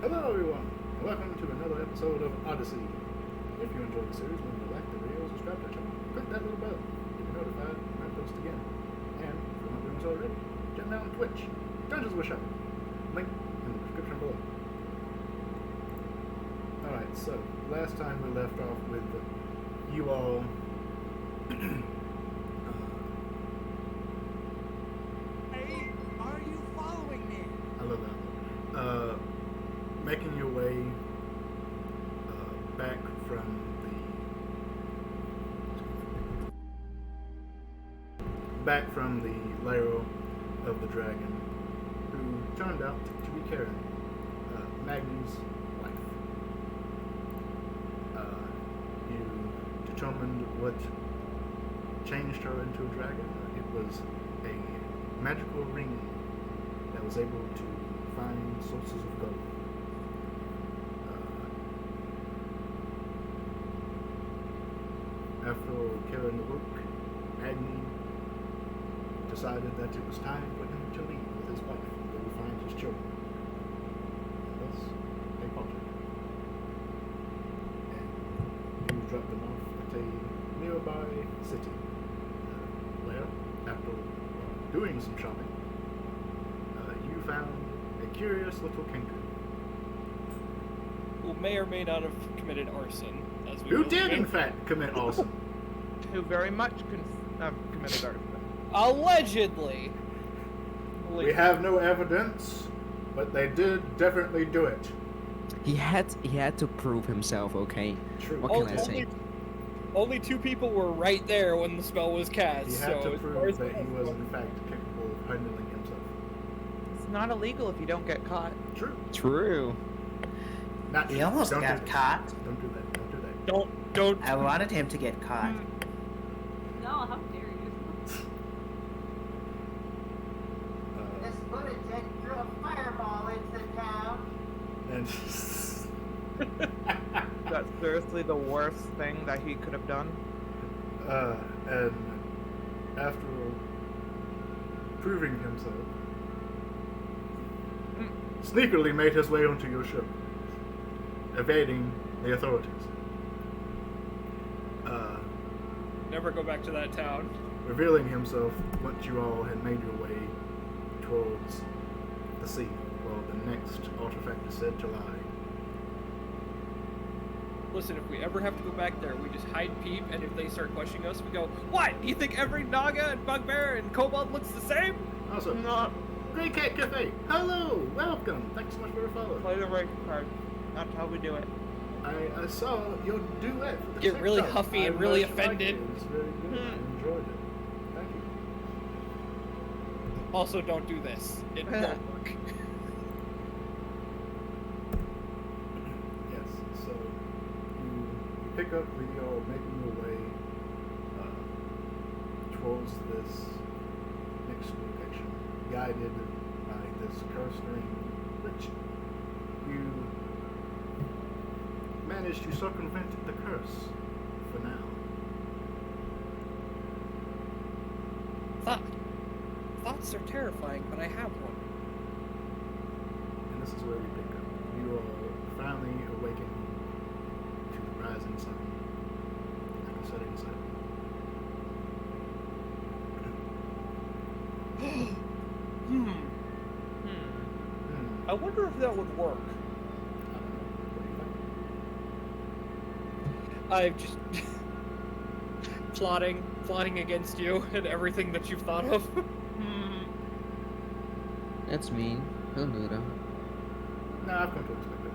Hello everyone, and welcome to another episode of Odyssey. If you enjoyed the series, remember to like the video, subscribe to our channel, click that little bell to be notified when I post again. And if you're not doing so already, check me out on Twitch, Dungeons with Shepherd. Link in the description below. Alright, so last time we left off with you all Hey, are you following me? I love that. Making your way back from the lair of the dragon, who turned out to be Karen, Maggie's wife. You determined what changed her into a dragon. It was a magical ring that was able to find sources of gold. After Karen awoke, Agni decided that it was time for him to leave with his wife and go find his children. And thus, they parted. And you dropped them off at a nearby city, where, after doing some shopping, you found a curious little kangaroo. Who may or may not have committed arson. As we Who will did, see. in fact, commit arson. Who very much committed arson. Allegedly. We have no evidence, but they did definitely do it. He had to prove himself, okay? True. What can I say? Only two people were right there when the spell was cast. He had so to as far prove as that he was, goes- in fact, capable of handling himself. It's not illegal if you don't get caught. True. True. Not He true. almost Don't got do that. caught. Don't do that. Don't do that. Don't. I wanted him to get caught. No, how dare you? This lunatic threw a fireball into town. And That's seriously the worst thing that he could have done. and after proving himself, sneakily made his way onto your ship, evading the authorities. Never go back to that town. Revealing himself once you all had made your way towards the sea, while the next artifact is said to lie. Listen, if we ever have to go back there, we just hide peep, and if they start questioning us, we go, "What? Do you think every Naga and Bugbear and Kobold looks the same?" Also, Not Grey Cat Cafe, hello, welcome, thanks so much for the follow. play the right card. That's how we do it. I saw your duet with the Get really TikTok. huffy and I really much liked offended. it. It was very good. I enjoyed it. Thank you. Also, don't do this. It won't work. Yes, so you pick up the making your way towards this next location, guided by this curse ring, which you managed to circumvent the curse for now. Thoughts are terrifying, but I have one. And this is where we pick up. You are finally awakening to the rising sun and the setting sun. I wonder if that would work. I don't know. What do you think? I've just plotting against you and everything that you've thought of. That's mean. He'll do that. No, I've come to expect it.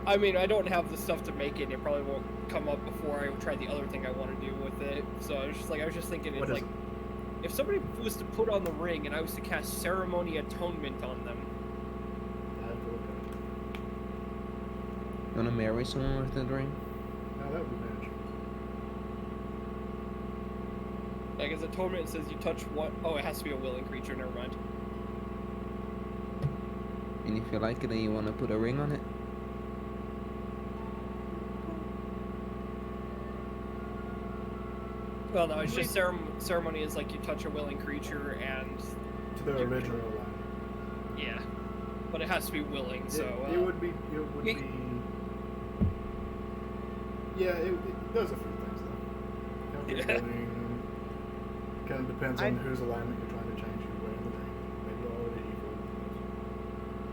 I mean, I don't have the stuff to make it, and it probably won't come up before I try the other thing I want to do with it. So I was just thinking, What it's is like, if somebody was to put on the ring and I was to cast Ceremony Atonement on them, I have to look at it. You wanna marry someone with that ring? No, that would be magic. like as Atonement says you touch what? Oh, it has to be a willing creature, never mind. And if you like it, then you wanna put a ring on it? Well, no, it's just ceremony is like you touch a willing creature and To the original line. Yeah, but it has to be willing. So it would be. Yeah, it does a few things though. It Yeah. Kind of depends on whose alignment you're trying to change your way in the ring. Maybe already evil.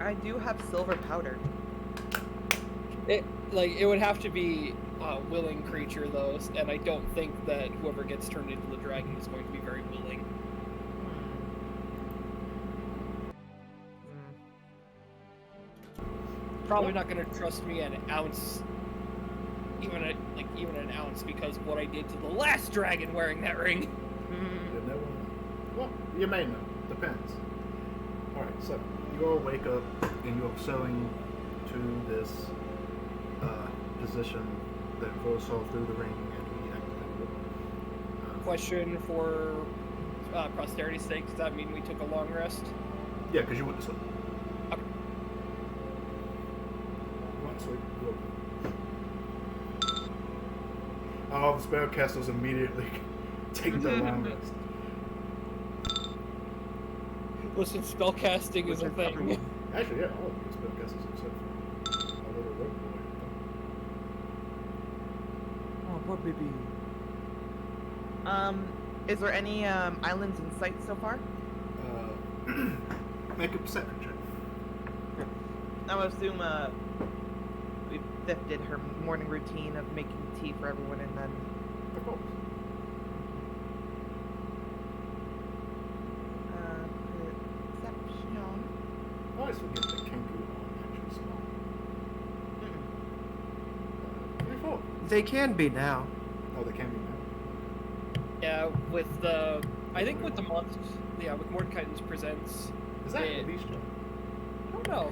I do have silver powder. It would have to be a willing creature though, and I don't think that whoever gets turned into the dragon is going to be very willing. Probably not going to trust me an ounce, even an ounce, because of what I did to the last dragon wearing that ring. You never know. Well, you may know. Depends. Alright, so you all wake up and you're sewing to this position that will saw through the ring and we activated it. Question for posterity's sake, does that mean we took a long rest? Yeah, because you went to sleep. Okay. You went to sleep. You woke up. Oh, the spellcasters immediately take the long rest. Listen, spellcasting is a thing. Actually, yeah, all of you spellcasters except for a little rogue boy. Oh, poor baby. Is there any islands in sight so far? Make a perception check. I would assume Biff did her morning routine of making tea for everyone and then. Of course. Perception. I always forget that kangaroo aren't actually small. 24. They can be now. Oh, they can be now. Yeah, with the month, with Mordekaiser's Presents. Is that Yeah. the beast jump? I don't know.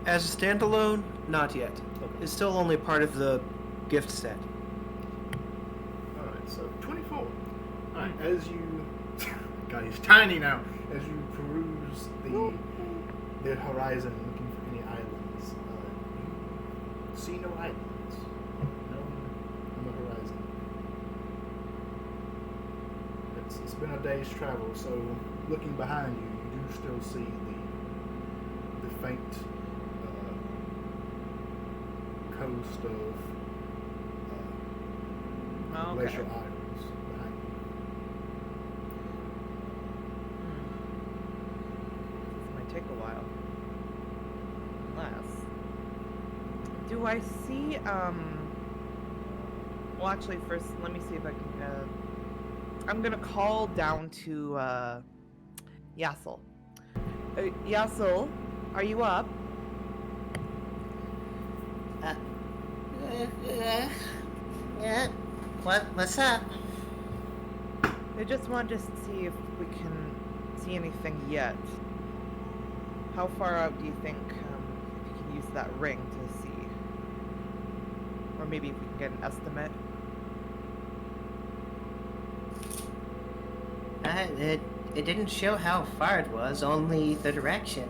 As a standalone, not yet. Okay. It's still only part of the gift set. Alright, so 24. Alright, as you. God, he's tiny now. As you peruse the horizon looking for any islands, you see no islands. No on the horizon. It's been a day's travel, so looking behind you, you do still see the faint coast of Okay. Glacier Isles behind you. This might take a while. Unless. Do I see, well, actually, first, let me see if I can, I'm gonna call down to, Yassel. Yassel, are you up? Yeah. What's up? I just wanted to see if we can see anything yet. How far out do you think if you can use that ring to see? Or maybe if we can get an estimate? It didn't show how far it was, only the direction.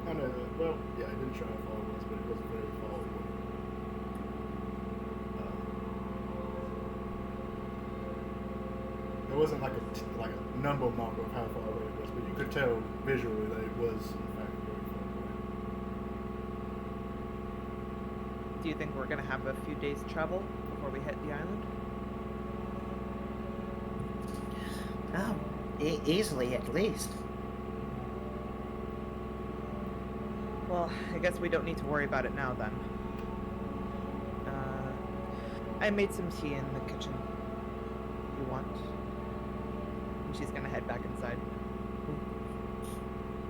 Oh no, well, yeah, it didn't show how far it was, but it wasn't very far away. There wasn't like a number marker of how far away it was, but you could tell visually that it was in fact very far away. Do you think we're gonna have a few days travel before we hit the island? Oh, easily at least. Well, I guess we don't need to worry about it now then. I made some tea in the kitchen. You want? And she's gonna head back inside.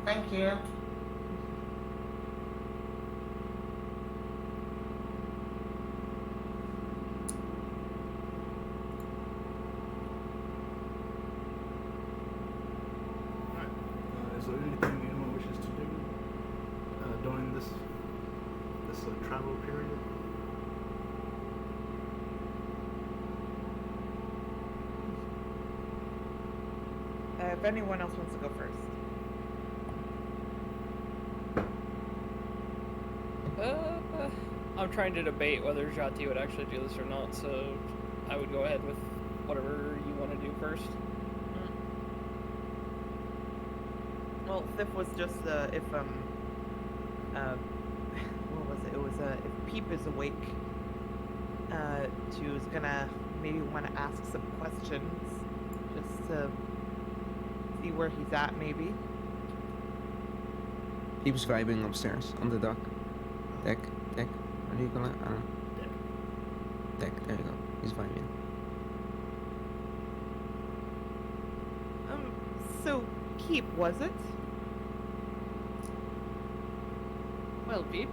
Thank you. Alright, is there anything anyone wishes to do during this travel period? If anyone else wants to go first. I'm trying to debate whether Jati would actually do this or not, so I would go ahead with whatever you want to do first. Well, Thif was just if what was it? It was if Peep is awake, she was gonna maybe want to ask some questions, just to see where he's at, maybe. Peep's vibing upstairs on the dock. Deck. What do you call it? I don't know. Deck. There you go. He's vibing. So Peep, was it? Well, Peep.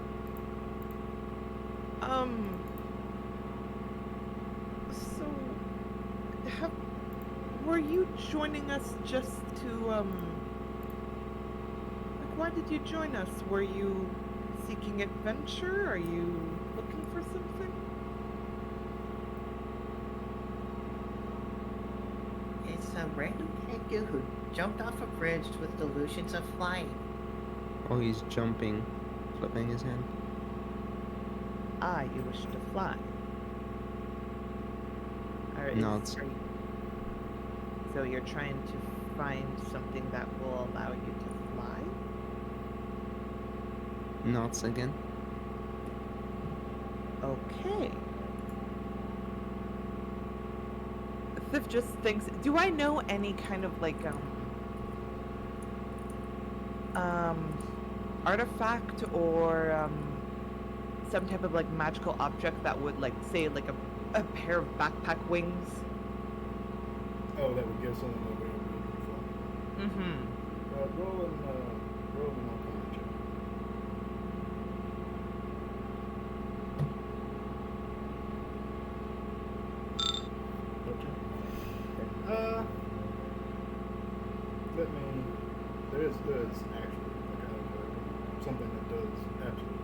So, were you joining us just to, like, why did you join us? Were you seeking adventure? Are you looking for something? It's a random Tengu who jumped off a bridge with delusions of flying. Oh, he's jumping, flipping his hand. Ah, you wish to fly. No, it's- So you're trying to find something that will allow you to fly? Nods again. Okay. Thif just thinks, do I know any kind of like artifact or some type of like magical object that would like say like a pair of backpack wings? Oh, that would give someone the ability to fly. Mm-hmm. Roll an Arcana check. Gotcha. Let me. There is actually like something that does absolutely everything.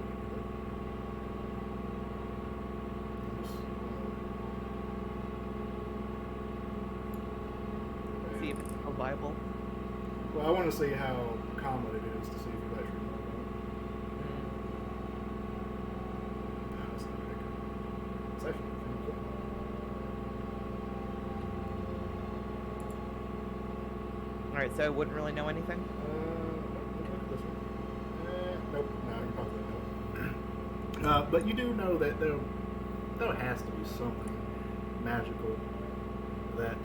See if it's reliable. Well, I want to see how common it is to see if you actually know about it. No, it's not very good. It's actually pretty cool. Alright, so I wouldn't really know anything? Let's look at this one. Nope, no, you probably don't. But you do know that there has to be something magical that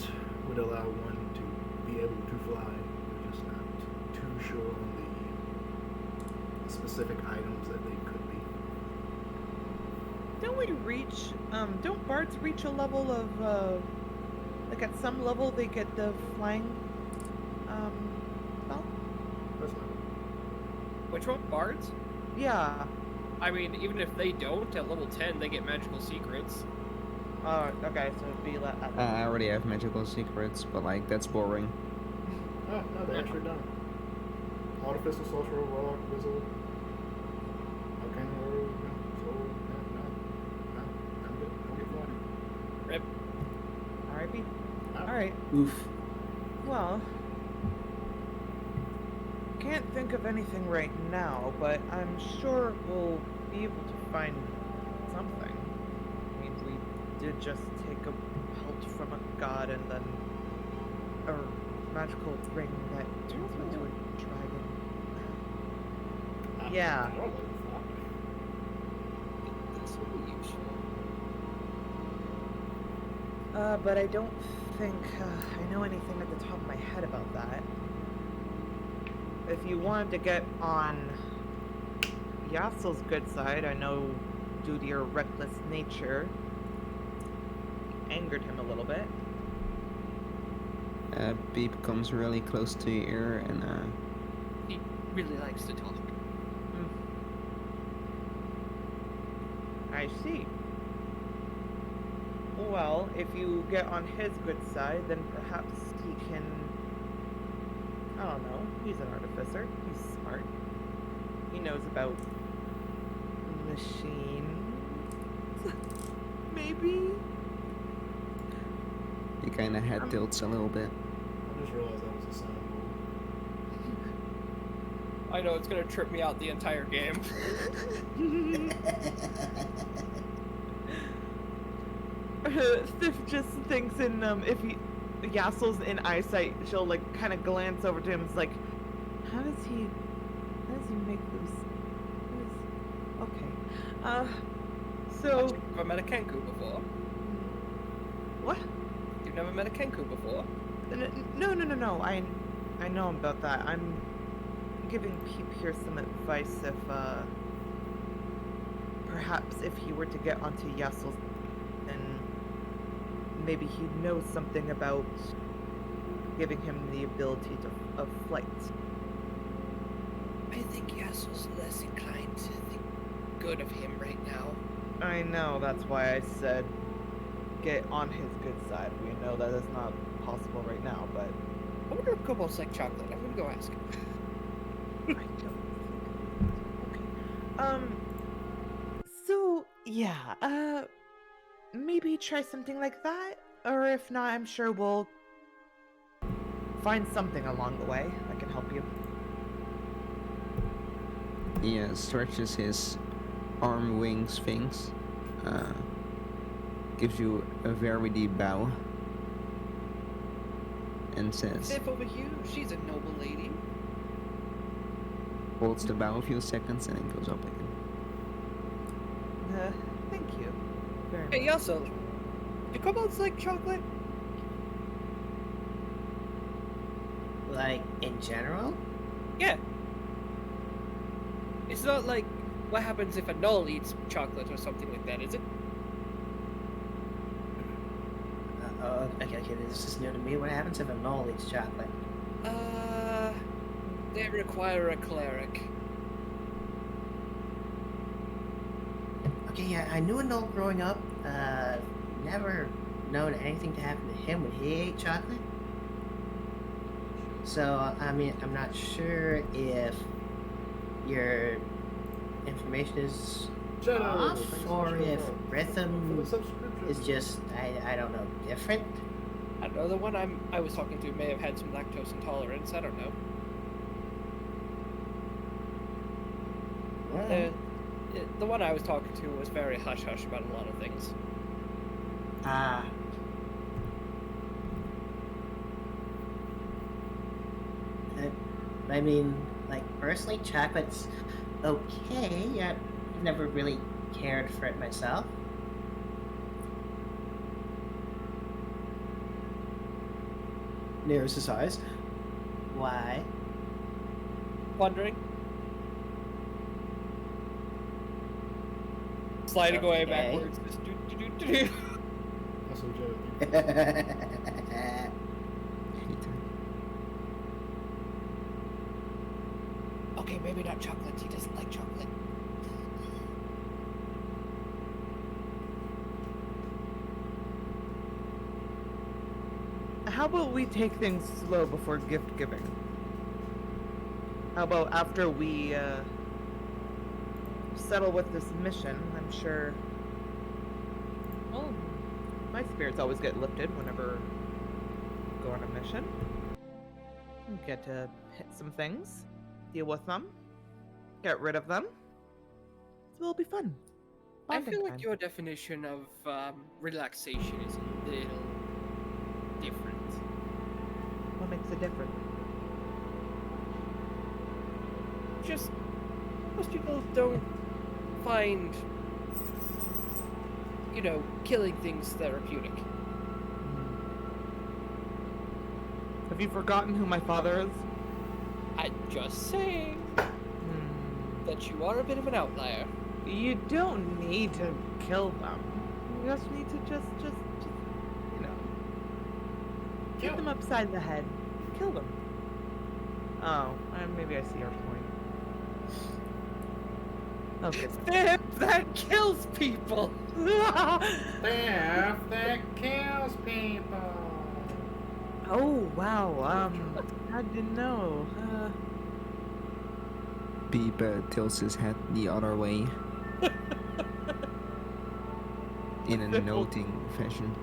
would allow one to be able to fly. We're just not too sure on the specific items that they could be. Don't we reach, don't bards reach a level of, like at some level they get the flying, spell? That's not Which one? Bards? Yeah. I mean, even if they don't, at level 10, they get magical secrets. Oh, okay, so it'd be like, I already have magical secrets, but like that's boring. Oh, no, they actually don't. Artificial, sorcerer, warlock, wizard, arcane rogue, soul, no, I'm good. I'll get flying. Rip. R.I.P. Ah. Alright, Oof. well, can't think of anything right now, but I'm sure we'll be able to find something. I mean, we did just take a pelt from a god and then a magical ring that turns into a dragon. Yeah. I don't know. That's really useful. But I don't think I know anything at the top of my head about that. If you wanted to get on Yassel's good side, I know due to your reckless nature, you angered him a little bit. Beep comes really close to your ear and He really likes to talk. I see. Well, if you get on his good side, then perhaps he can... I don't know. He's an artificer. He's smart. He knows about machines. Maybe? he kind of head tilts a little bit. I just realized that was a sound move. I know it's gonna trip me out the entire game. Sif just thinks if Yassel's in eyesight, she'll like kind of glance over to him. It's like, How does he make those? Okay. So You've never met a Kenku before? what? You've never met a Kenku before? No. I know about that. I'm giving Peep here some advice if perhaps if he were to get onto Yassel's, then maybe he knows something about giving him the ability of flight. I think Yassel's less inclined to think good of him right now. I know, that's why I said get on his good side. We know that is not possible right now, but I wonder if kobolds like chocolate. I'm gonna go ask. I don't think. Okay. So yeah, maybe try something like that, or if not, I'm sure we'll find something along the way that can help you. He stretches his arm wings things, gives you a very deep bow, and says, Sif over here, she's a noble lady. holds the bow a few seconds and then goes up again. Thank you very much. Hey, Yassel, do kobolds like chocolate? Like, in general? Yeah. It's not like what happens if a null eats chocolate or something like that, is it? Okay, this is new to me. What happens if a null eats chocolate? They require a cleric. Okay, yeah, I knew a null growing up. Never known anything to happen to him when he ate chocolate. So, I mean, I'm not sure if your information is Shadow, off thanks so or much for if the- for rhythm the subscription. is just, I don't know, different. I don't know, the one I was talking to may have had some lactose intolerance, I don't know. Well, The one I was talking to was very hush-hush about a lot of things. Ah. I mean, like, personally, chocolate's okay. I've never really cared for it myself. Narrows his eyes. Why? Wondering? Sliding away Okay. backwards. Just do. Also, Joe, Okay, maybe not chocolate. He doesn't like chocolate. How about we take things slow before gift giving? How about after we settle with this mission? I'm sure. Well, my spirits always get lifted whenever we go on a mission. We get to hit some things, deal with them, get rid of them. So it'll be fun. I Bonding feel like time. your definition of relaxation is a little different. What makes it different? Just most people don't find, killing things therapeutic. Have you forgotten who my father is? I'm just saying that you are a bit of an outlier. You don't need to kill them. You just need to just hit them upside the head. Kill them. Oh, maybe I see your point. Okay. That kills people! Death that kills people. Oh, wow. I didn't know. Peep tilts his head the other way in a noting fashion.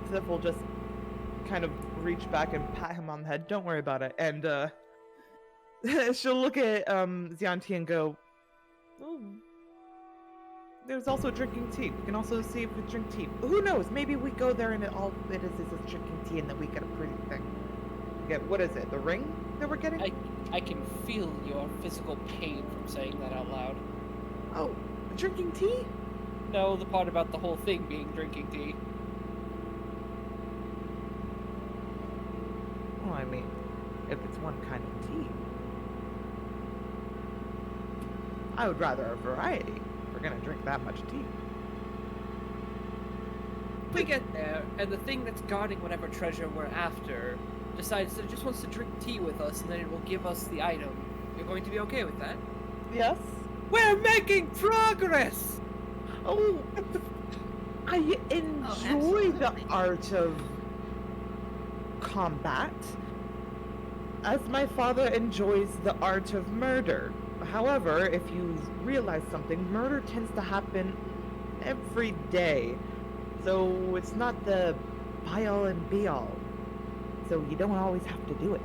Sif will just kind of reach back and pat him on the head. Don't worry about it. And she'll look at Xianti and go, "Oh, there's also drinking tea. We can also see if we drink tea. Who knows? Maybe we go there and all it is drinking tea, and then we get a pretty thing." get, what is it, the ring that we're getting? I can feel your physical pain from saying that out loud. Oh, drinking tea? No, the part about the whole thing being drinking tea. Well, I mean, if it's one kind of tea. I would rather a variety if we're gonna drink that much tea. We get there, and the thing that's guarding whatever treasure we're after decides that it just wants to drink tea with us, and then it will give us the item. You're going to be okay with that? Yes? We're making progress! Oh, I enjoy the absolutely. art of combat, as my father enjoys the art of murder. However, if you realize something, murder tends to happen every day. So it's not the be-all and be-all. So you don't always have to do it.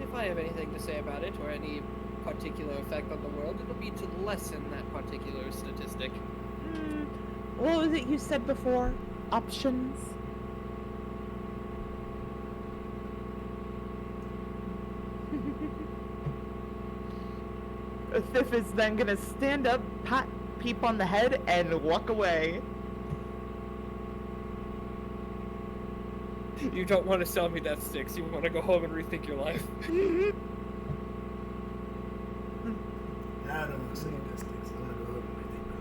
If I have anything to say about it, or any particular effect on the world, it'll be to lessen that particular statistic. What was it you said before? Options? Thif is then gonna stand up, pat Peep on the head, and walk away. You don't want to sell me that sticks. You want to go home and rethink your life. I don't want to say that sticks. I want to go home and rethink my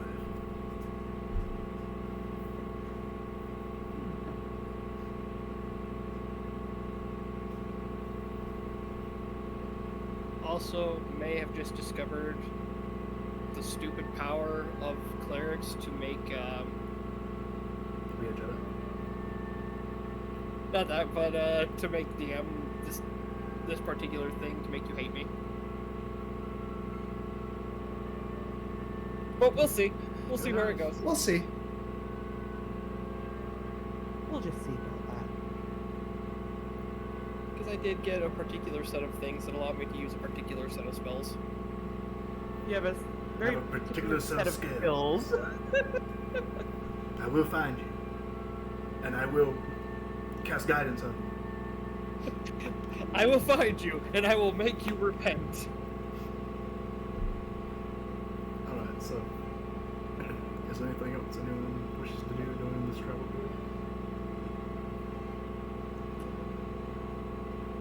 life. Also, may have just discovered the stupid power of clerics to make, Be a Jedi. not that, but to make DM this particular thing to make you hate me. But we'll see. We'll see where it goes. We'll see. We'll just see about that. Because I did get a particular set of things that allowed me to use a particular set of spells. You have a very Have a particular set of skills. I will find you. And I will cast guidance on you. I will find you, and I will make you repent. Alright, so. Is there anything else anyone wishes to do during this travel period?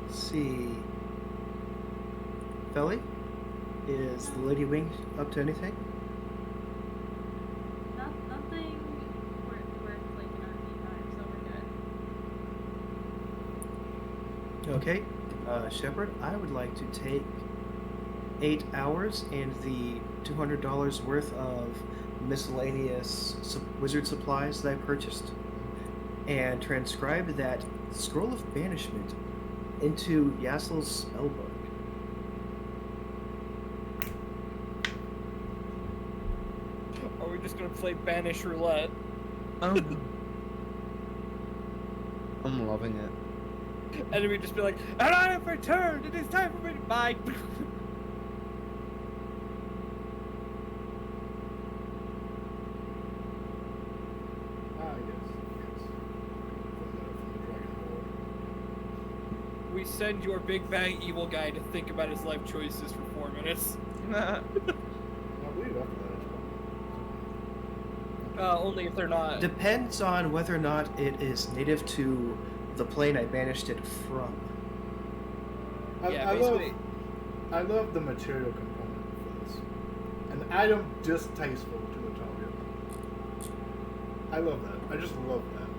Let's see. Felly? Is the Lady Wing up to anything? Nothing worth like in our free time, so we're good. Okay. Shepard, I would like to take 8 hours and the $200 worth of miscellaneous wizard supplies that I purchased and transcribe that scroll of banishment into Yassel's spellbook. Are we just gonna play Banish Roulette? Um, I'm loving it. And then we just be like, and I have returned! It is time for me to bye! Yes. From the Dragon Horde. We send your big bang evil guy to think about his life choices for 4 minutes. I believe after that it's gone. Only if they're not. Depends on whether or not it is native to the plane I banished it from. Yeah, I basically. love the material component for this. An item distasteful to the target. I love that. I just love that.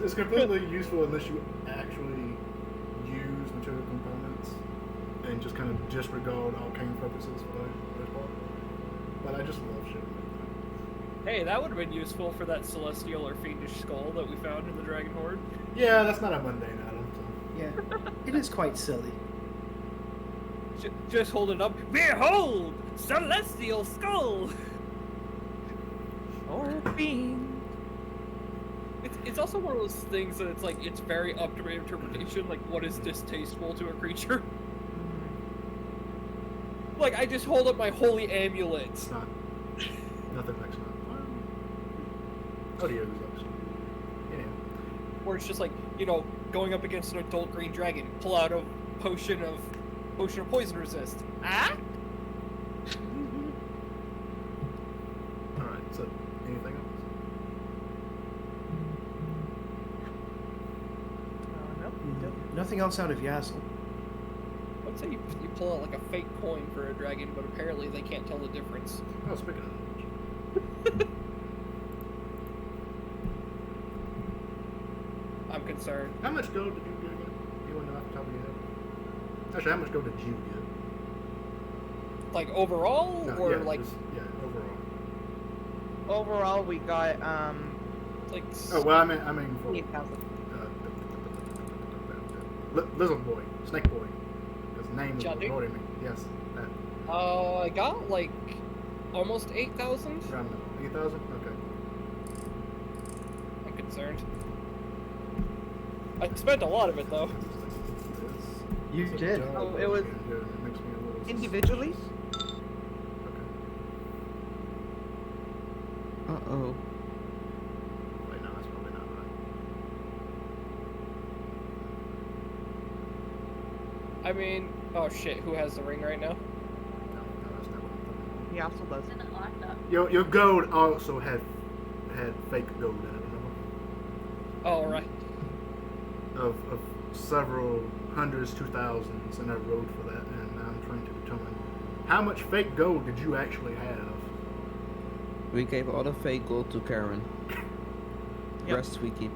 It's completely useful unless you actually use material components and just kind of disregard arcane purposes for the most part. But I just love shit like Hey, that would have been useful for that celestial or fiendish skull that we found in the Dragon Horde. that. Yeah, that's not a mundane item. So. Yeah, it is quite silly. Just hold it up. Behold! Celestial skull! or fiend. It's also one of those things that it's like, it's very up to my interpretation, like what is distasteful to a creature. Like, I just hold up my holy amulet. It's not. Nothing like not. Oh, yeah, there's actually. Anyhow. Where it's just like, you know, going up against an adult green dragon. Pull out a potion of poison resist. Ah? Alright, so anything else? Nope, you don't. Nothing else out of Yazzle. I would say you pull out like a fake coin for a dragon, but apparently they can't tell the difference. Oh, speaking of which. I'm concerned. How much gold did you get again? You want to know off the top of your head? Actually, how much gold did you get? Like overall, No, or yeah, like yeah, overall. Overall, we got like Oh well, I mean for 8,000. Lizard Boy, Snake Boy. His name is Chandu? avoiding me. Yes, that. I got like almost 8,000. Around 8,000. Okay. I'm concerned. I spent a lot of it though. You It's a did. job Oh, it was again, yeah, it makes me a little individually? suspicious. Okay. Uh-oh. Wait, no, that's probably not right. I mean, oh shit, who has the ring right now? No, that's not what I'm talking He also does. Isn't it locked up? about. Your gold also had fake gold in it, remember? Oh right. Of several hundreds to thousands, and I rode for that, and I'm trying to determine how much fake gold did you actually have? We gave all the fake gold to Karen. Yep. Rest we keep.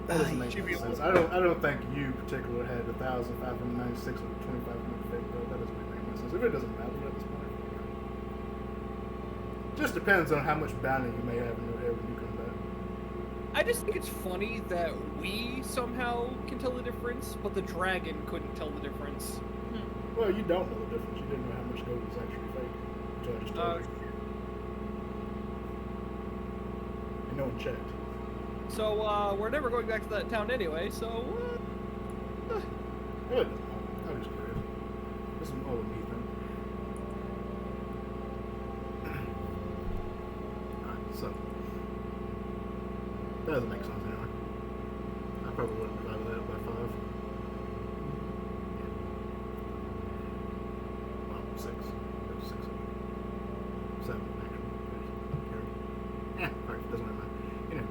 That doesn't make any sense. I don't think you particularly had 1,596 or 2,500 fake gold. That doesn't make any sense. If it doesn't matter at this point. Just depends on how much bounty you may have in your head when you come back. I just think it's funny that we somehow can tell the difference, but the dragon couldn't tell the difference. Well, you don't know the difference. You didn't know how much gold was actually fake. Which I just told you. And no one checked. So we're never going back to that town anyway. So Well, it doesn't matter. I'm just curious. This is all a me thing. Alright, so. That doesn't make sense anyway. I probably would have divided that up by 5. Yeah. Well, 6. There's 6 of them. 7, actually. Alright, doesn't really matter. Anyway.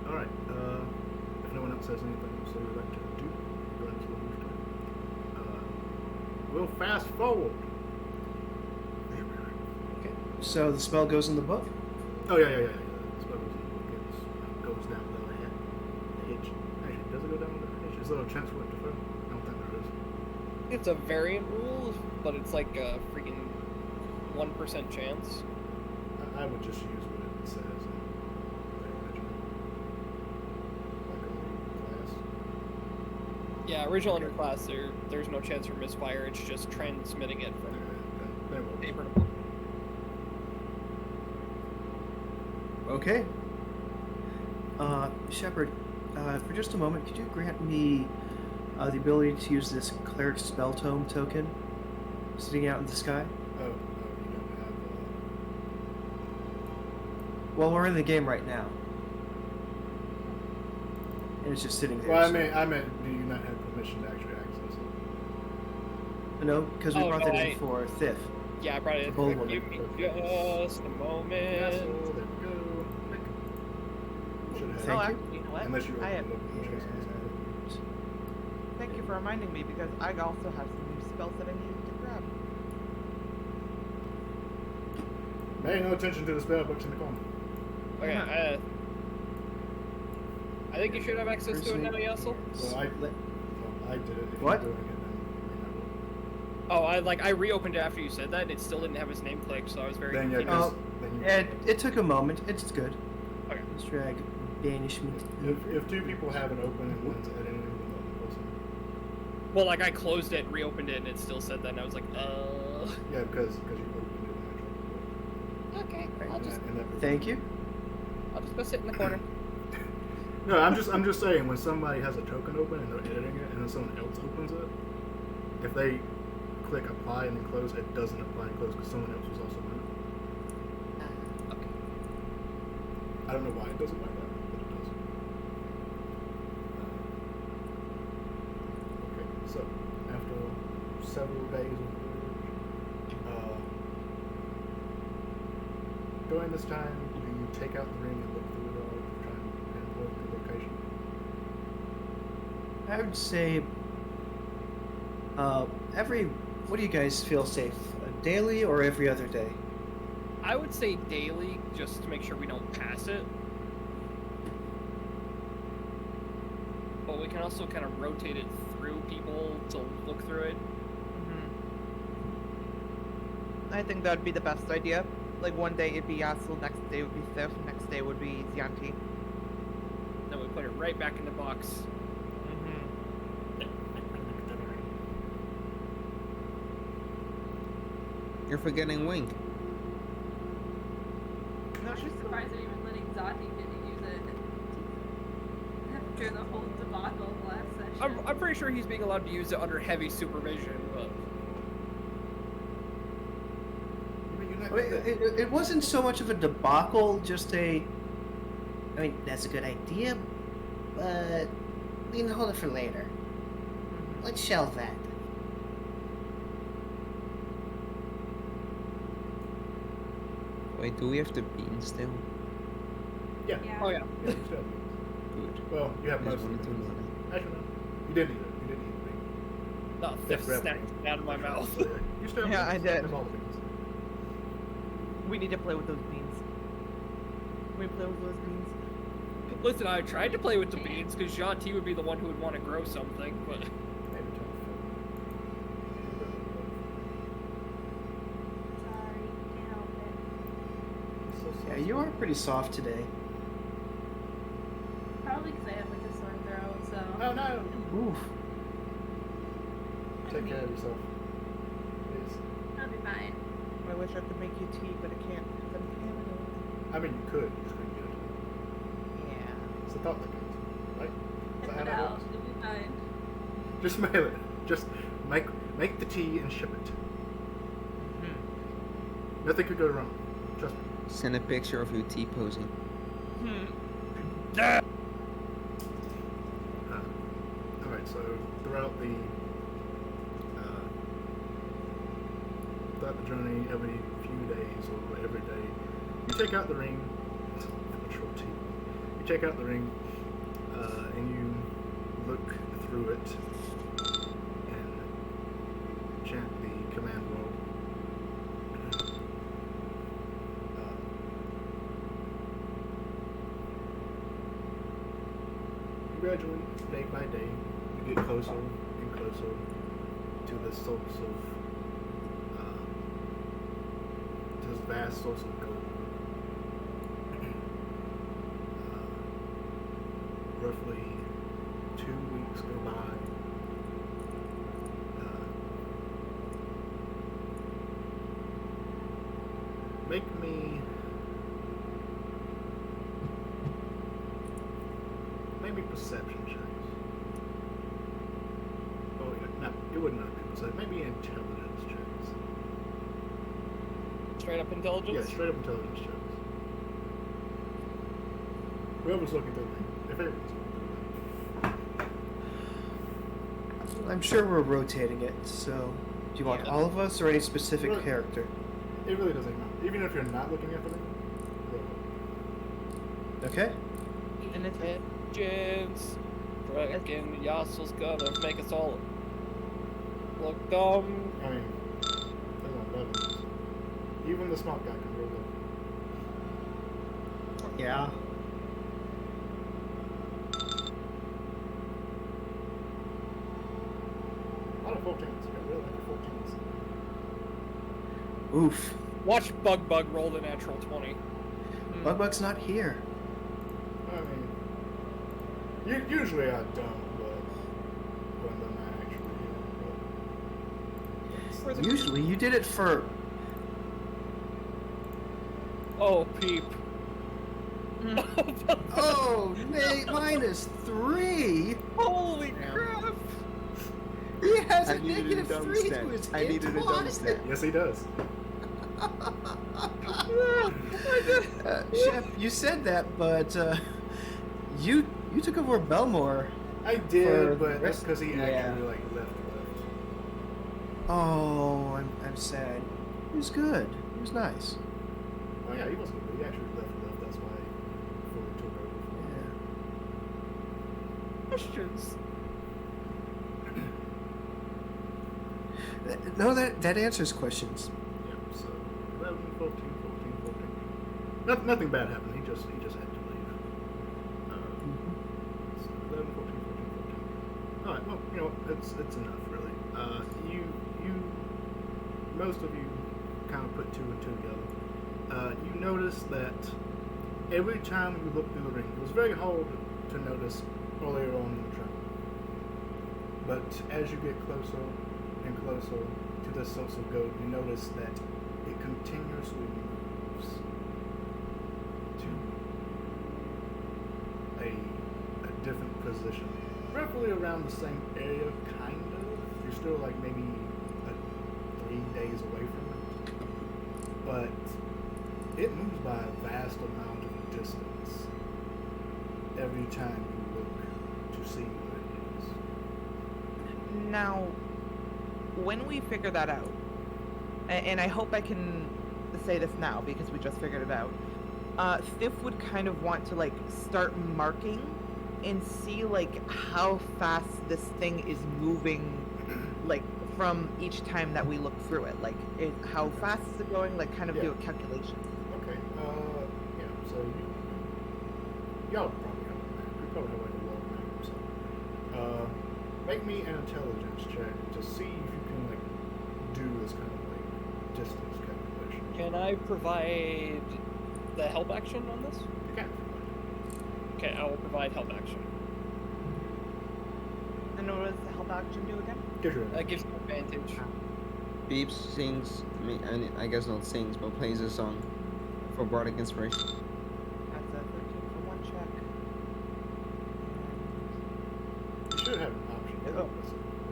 Alright, if no one else has anything else they would like to do, go ahead and slow move time. We'll fast forward. So the spell goes in the book? Oh, yeah. The spell goes in the book. It goes down without a hitch. Actually, does it go down without a hitch? Is there a chance for it to fail? I don't think there is. it's a variant rule, but it's like a freaking 1% chance. I would just use what it says in the original. Like a class. Yeah, original underclass, there's no chance for misfire. It's just transmitting it from Then it will. paper to book. Okay. Shepard, for just a moment, could you grant me the ability to use this cleric spell tome token sitting out in the sky? Oh, you don't have. Well, we're in the game right now. And it's just sitting there. Well, so- I meant, do you not have permission to actually access it? No, because we Oh, brought no, that I- in for Thif. Yeah, I brought it in. Bold Give me one. just a moment. Yeah, so there we go. Should have. Thank Oh, you. actually, you know what? Unless you I have. open it up and chase this guy. Thank you for reminding me because I also have some new spells that I needed to grab. Pay no attention to the spell books in the corner. Okay, Uh-huh. I think you should have access to it now, Yassel. Well, I did it. If What? you're doing it, then Oh, I reopened it after you said that, and it still didn't have his name clicked, so I was very then yeah, confused. Oh, it took a moment. It's good. Okay. Let's drag banishment. if two people have it open and one's editing it, then listen. Well, like I closed it, reopened it, and it still said that, and I was like, Yeah, because you opened it and Okay, Thank you. I'll just go sit in the corner. No, I'm just saying when somebody has a token open and they're editing it and then someone else opens it, if they click apply and then close, it doesn't apply and close because someone else was also on it. Okay. I don't know why it doesn't like that, but it does. So, after several days of voyage, during this time, do you take out the ring and look through it all to try and pinpoint the location? I would say what do you guys feel safe? Daily or every other day? I would say daily, just to make sure we don't pass it. But we can also kind of rotate it through people to look through it. I think that'd be the best idea. Like one day it'd be Yassel, next day would be Thif, next day would be Zianti. Then we put it right back in the box. You're forgetting Wink. No, I'm she's surprised they're even letting Zati didn't use it after the whole debacle of last session. I'm pretty sure he's being allowed to use it under heavy supervision, but It wasn't so much of a debacle, just I mean, that's a good idea, but we can hold it for later. Let's shelve that. Wait, do we have the bean still? Yeah. Yeah. oh yeah. Yeah, you still have these. Good. Well, you have I most just of wanted to them. know. Actually, no. You didn't eat it. You didn't eat the ring. No, That's Thif snapped it out of my mouth. You still have Yeah, beans. I did. You have all the beans. We need to play with those beans. We play with those beans. Listen, I tried to play with the beans because Jati would be the one who would want to grow something, but Maybe 24. Sorry, can't help it. So Yeah, you are pretty soft today. Probably because I have like a sore throat, so. Oh no! Oof. Take care of yourself. Please. I'll be fine. I wish I could make you tea, but I can't because I'm Canada. I mean, you could. You just couldn't get it. Yeah. It's the thought that counts, right? Is that how Put it that out. works? It'll be fine. Just mail it. Just make the tea and ship it. Nothing could go wrong. Trust me. Send a picture of you T-posing. Alright, so throughout the journey, every few days or every day, you take out the ring. Natural tea. You take out the ring, and you look through it and chant the command roll. Gradually, day by day, you get closer and closer to this source of, to this vast source of gold. Roughly 2 weeks go by. Make me maybe perception checks. Oh, yeah, no, it would not be perception. Maybe intelligence checks. straight up intelligence. Yeah, straight up intelligence checks. Whoever's looking through me, if everyone's looking through me. I'm sure we're rotating it, so do you want Yeah. all of us or any specific Well- character? It really doesn't matter. Even if you're not looking at the ring, roll. Okay. And it's Intelligence. Frickin' Yassel's gonna make us all look dumb. I mean, there's no evidence. Even the smart guy can roll that. Yeah. A lot of 14s. You got really like 14s. Oof. Watch Bug roll the natural 20. Bug's not here. I mean, usually I don't, but when I'm actually here. But Usually you did it for. Oh, peep. Oh, -3. Holy Damn. crap! He has I a needed a negative dumb 3 stat. to his I needed a hit dumb on stat. it. Yes, he does. Chef, you said that, but you took over Belmore. I For did, the but that's rest- because he yeah. actually like left. Oh, I'm sad. He was good. He was nice. Oh yeah, he wasn't good. He actually left. That's why he fully took over. Questions. No, that answers questions. Yeah, so 11, 14, 14. Nothing bad happened. He just had to leave. So 11, 14, 14. All right. Well, you know, it's enough really. You most of you kind of put two and two together. You notice that every time you look through the ring, it was very hard to notice earlier on in the travel. But as you get closer and closer to the source of gold, you notice that it continuously moves to a different position. Roughly around the same area, kind of. You're still like maybe 3 days away from it. But it moves by a vast amount of distance every time you look to see what it is. Now, when we figure that out, and I hope I can say this now because we just figured it out, Thiff would kind of want to like start marking and see like how fast this thing is moving, like from each time that we look through it. Like, how fast is it going? Like, kind of do a calculation. Okay. Yeah. So y'all probably have a map. You probably have like a world map or something. Make me an intelligence check to see if you can like do this kind of like distance calculation. Can I provide the help action on this? You can. Okay, I will provide help action. And what does the help action do again? Gives you That gives you advantage. Beeps sings, I guess not sings, but plays a song for Bardic Inspiration. That's a 13 for one check. You should have an option. Oh.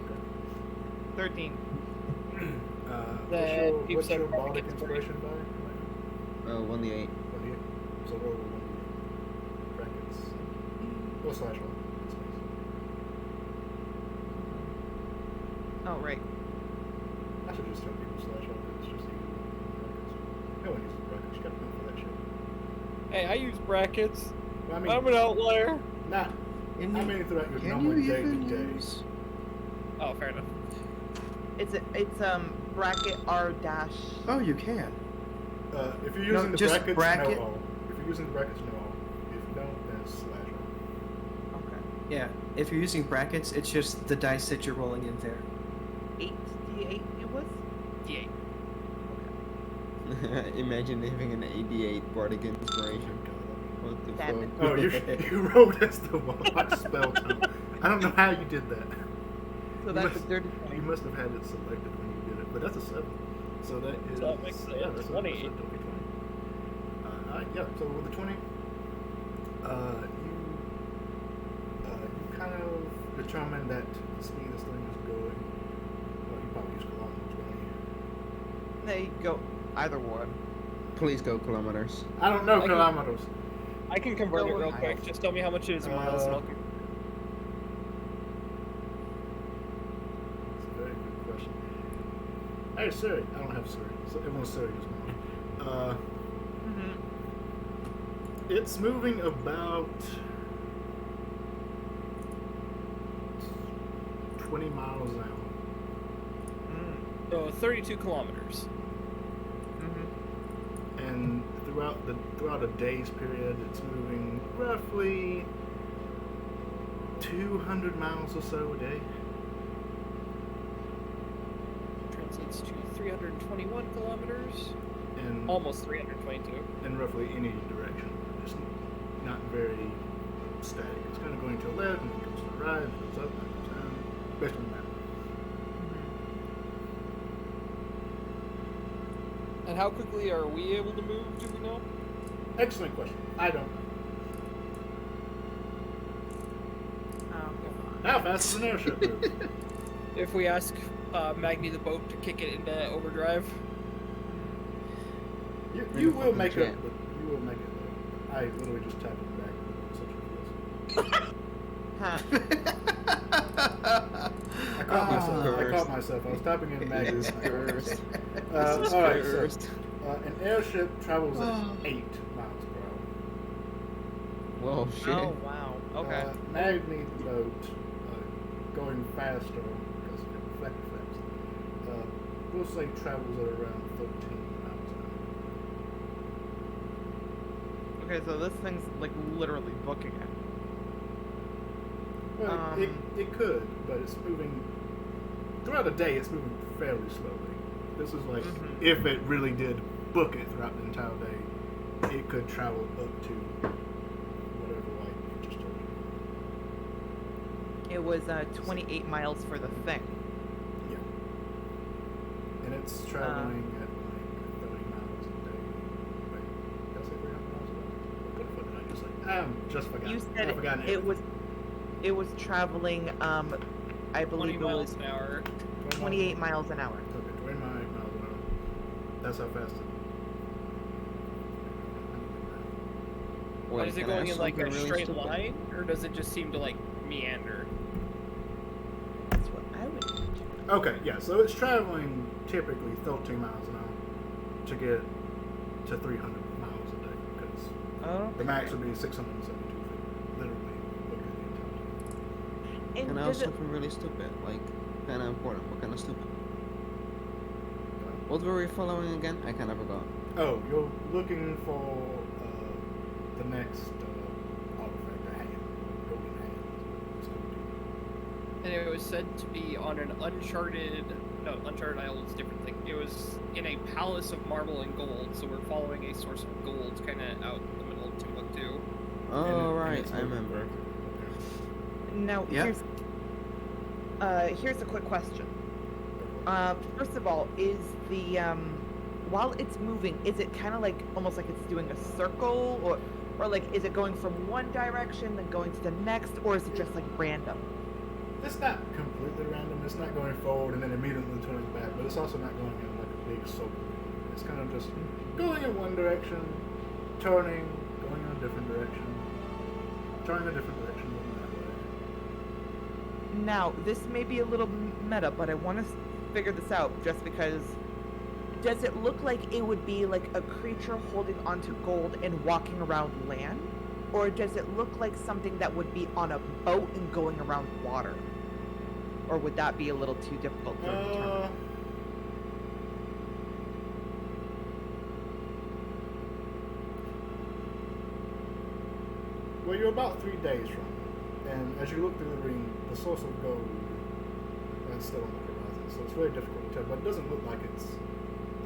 Okay. 13. What's your Bardic Bardic inspiration by? 1d8. So roll 1d8. Brackets. Or slash 1. Oh, right. I should just tell people slash 1 because it's just easier. No one uses brackets. You gotta pay for that shit. Hey, I use brackets. Well, I mean, I'm an outlier. not. I mean, throughout your Can normal you day to even day. use? Oh, fair enough. It's bracket R dash. Oh, you can. If you're using the just brackets, bracket. no all. If you're using the brackets, no all. If you don't, then it's slash all. Okay. Yeah. If you're using brackets, it's just the dice that you're rolling in there. 8d8 it was? D8. Imagine having an 88 Bardic Inspiration. What the Damn fuck? it. Oh, you rolled as the Warlock spell tome. I don't know how you did that. So You that's must- a dirty You 20. must have had it selected when you did it, but that's a 7. So that is So that makes it yeah, that's 20. A dirty 20. Alright, yeah. So with the 20, you kind of determine that the speed this thing is going. Well, you probably use kilometers, right? There you go. Either one. Please go kilometers. I don't know I can- kilometers. I can convert Go it real with quick. miles. Just tell me how much it is in miles, and I'll That's a very good question. Hey Siri, I don't have Siri. So everyone's Siri is mine. Mm-hmm. It's moving about 20 miles an hour. So 32 kilometers. Mm-hmm. And throughout a day's period, it's moving roughly 200 miles or so a day. Translates to 321 kilometers. And Almost 322. in roughly any direction. It's not very static. It's kind of going to the left, and then it goes to the right, and it goes up, and it goes down, based on the map. And how quickly are we able to move? Do we know? Excellent question. I don't know. How fast does an airship move? If we ask Magni the boat to kick it into overdrive. You will make it. jet. You will make it. Though. I literally just tapped it back. Such a Huh. I caught Ah, myself. I cursed. caught myself. I was typing in Magus. and I caught Cursed. myself. This is All right, cursed. so an airship travels at 8 miles per hour. Whoa, shit. Oh wow. Okay. Magni boat going faster because of reflect effects. We'll say travels at around 13 miles an Okay, so this thing's like literally booking it. hour. Well, it could, but it's moving throughout the day. It's moving fairly slowly. This is like if it really did book it throughout the entire day, it could travel up to whatever like you just told you. It was 28 miles for the thing. Yeah. And it's traveling at like 30 miles a day. Wait, did I say 300 miles a day? What did I just say? Just forgot. You I said forgot it was traveling. I 20 believe it was miles an hour. 28 miles an hour. Okay, 20 miles an hour. That's how fast it. Wait, Is it can I going ask in like a something really straight stupid? line, or does it just seem to like meander? That's what I would do. Okay, yeah, so it's traveling typically 13 miles an hour to get to 300 miles a day because the max would be 672 feet. Literally, look at the entire time. And Can I does ask it? something really stupid? Like, kind of important. What kind of stupid? What were we following again? I kind of forgot. Oh, you're looking for the next artifact, a hand, golden hand. It's gonna do. And it was said to be on an uncharted island is a different thing. It was in a palace of marble and gold, so we're following a source of gold kind of out in the middle of Timbuktu. Oh, And right, it's I moving remember. correctly. Now Yeah. here's a quick question. First of all, is the while it's moving, is it kind of like almost like it's doing a circle, or like is it going from one direction then going to the next, or is it just like random? It's not completely random. It's not going forward and then immediately turning back, but it's also not going in like a big circle. It's kind of just going in one direction, turning, going in a different direction, turning a different direction, going that way. Now, this may be a little meta, but I want to figure this out just because. Does it look like it would be like a creature holding onto gold and walking around land? Or does it look like something that would be on a boat and going around water? Or would that be a little too difficult to determine? Well, you're about 3 days from it, and as you look through the ring, the source of gold is still on the horizon, so it's very difficult to tell, but it doesn't look like it's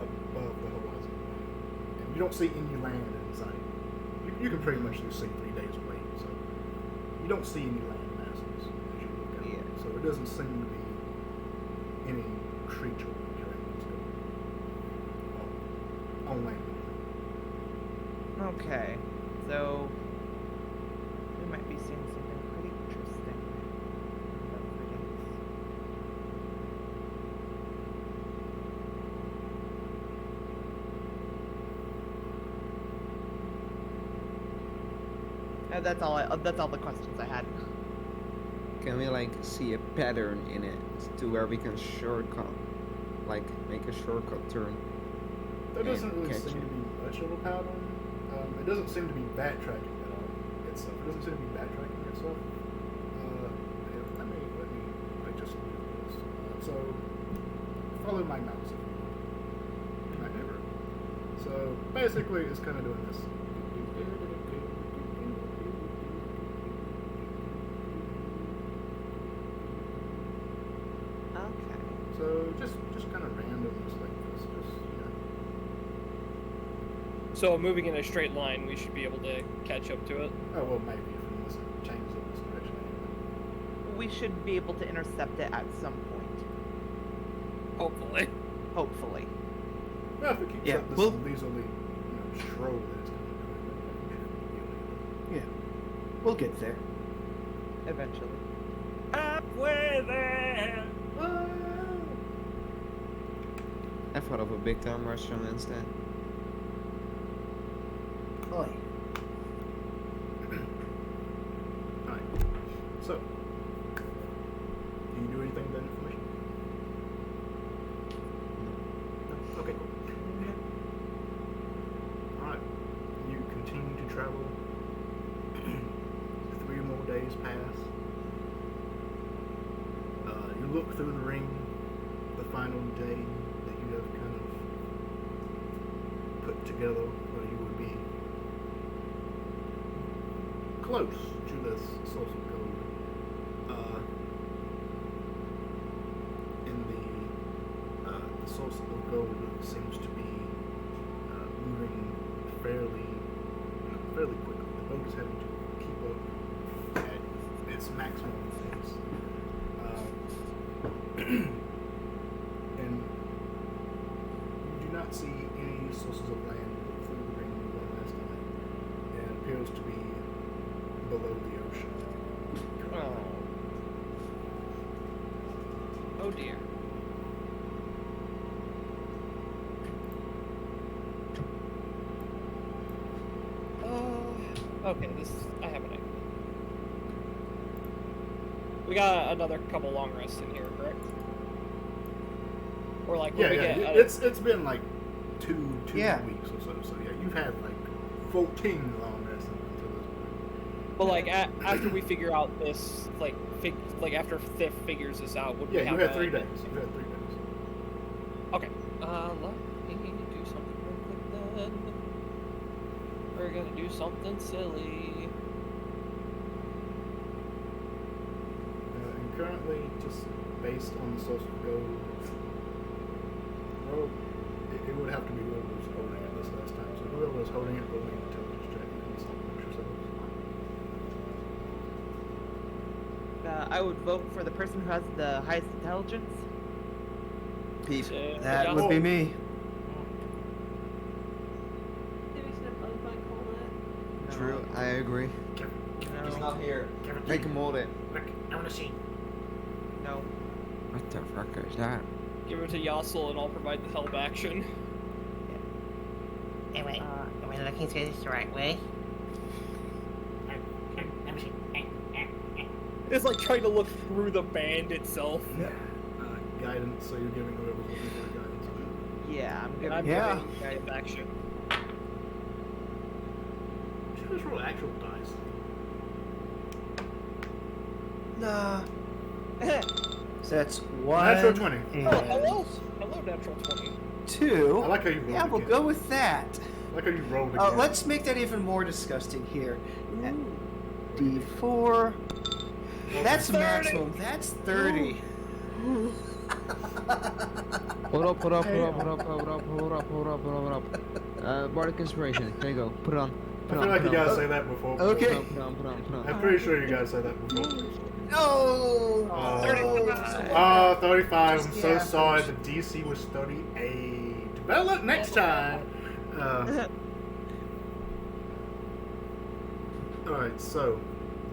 above the horizon. And you don't see any land in sight. You can pretty much just see 3 days away, so you don't see any land masses as you look at it. So it doesn't seem to be any creature carrying this gold on land. Okay, so we might be seeing something pretty interesting. in about 3 days. That's all the questions I had. Can we like see a pattern in it to where we can shortcut, like make a shortcut turn? There doesn't And really catch seem it. to be much of a pattern. It doesn't seem to be backtracking at all itself. It doesn't seem to be backtracking itself. Here, let me like just do this. So follow my mouse if you want. My neighbor. So basically, it's kind of doing this. Okay. So just kind of random, just like this. Just So moving in a straight line, we should be able to catch up to it. oh well, maybe if it doesn't change in this direction anyway. We should be able to intercept it at some point. Hopefully. Hopefully. Well, if it keeps Yeah, up this well- leisurely, stroll that it's going to do, then we should be able to. Yeah. We'll get there. Eventually. Halfway there. I thought of a big time restaurant instead. Oi. Alright. So, can you do anything with that information? through the ring, the final day that you have kind of put together where you would be close to this source of gold. The source of gold seems to be moving fairly quickly. The boat is having to keep up at its maximum pace. And you do not see any sources of land through the ring one last time, and it appears to be below the ocean. Oh dear. Okay, I have an idea. We got another couple long rests in here, correct? Or like, Yeah, we yeah. get, It's been like two Yeah. weeks or so. So yeah, you've had like 14 long rests until this point. but like after we figure out this, like after Thiff figures this out, would we Yeah, have you had a- 3 days. You had 3 days. Okay. Let me do something real quick then. We're gonna do something silly. And currently, just based on the source of gold, well, it would have to be whoever was holding it this last time. So whoever was holding it, roll me an intelligence check and establish yourselves. I would vote for the person who has the highest intelligence. Peep. So, That would be me. Maybe we should have both like hold it. True, I agree. He's not here. Make him hold it. I want to see. No. What the fuck is that? Give it to Yassel and I'll provide the help action. Anyway, am I looking through this the right way? Let me see. It's like trying to look through the band itself. Guidance, so you're giving whoever's looking for guidance. Yeah, I'm And giving. I'm Yeah. giving guidance action. You should just roll actual dice. Nah. So that's 1. Natural 20. And Oh, hello, natural 20. 2. I like how you rolled Yeah, we'll again. go with that. I like how you rolled again. Let's make that even more disgusting here. D4. That's 30. maximum. That's 30. Hold up. Bardic Inspiration. There you go. Put it on. I feel like you guys say that before. Okay. Put on. I'm pretty sure you guys said that before. No. 35. I'm so Yeah. sorry. The DC was 38. Better luck next time. Alright, so,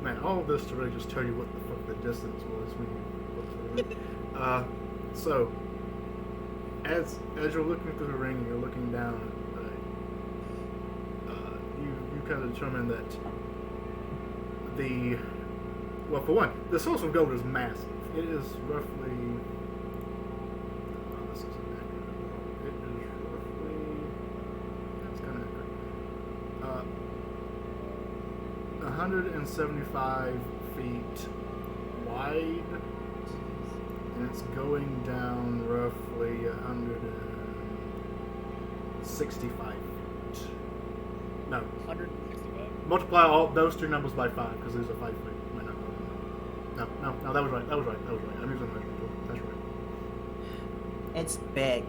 man, all of this to really just tell you what the fuck the distance was when you looked through the ring. So, as you're looking through the ring and you're looking down, you kind of determine that well, for one, the source of gold is massive. It is roughly. This isn't accurate. It is roughly. That's kind of accurate. 175 feet wide, and it's going down roughly 165 feet. No, 165. multiply all those two numbers by 5 because there's a 5 foot. No, that was right. I'm using the measurement tool. That's right. It's big.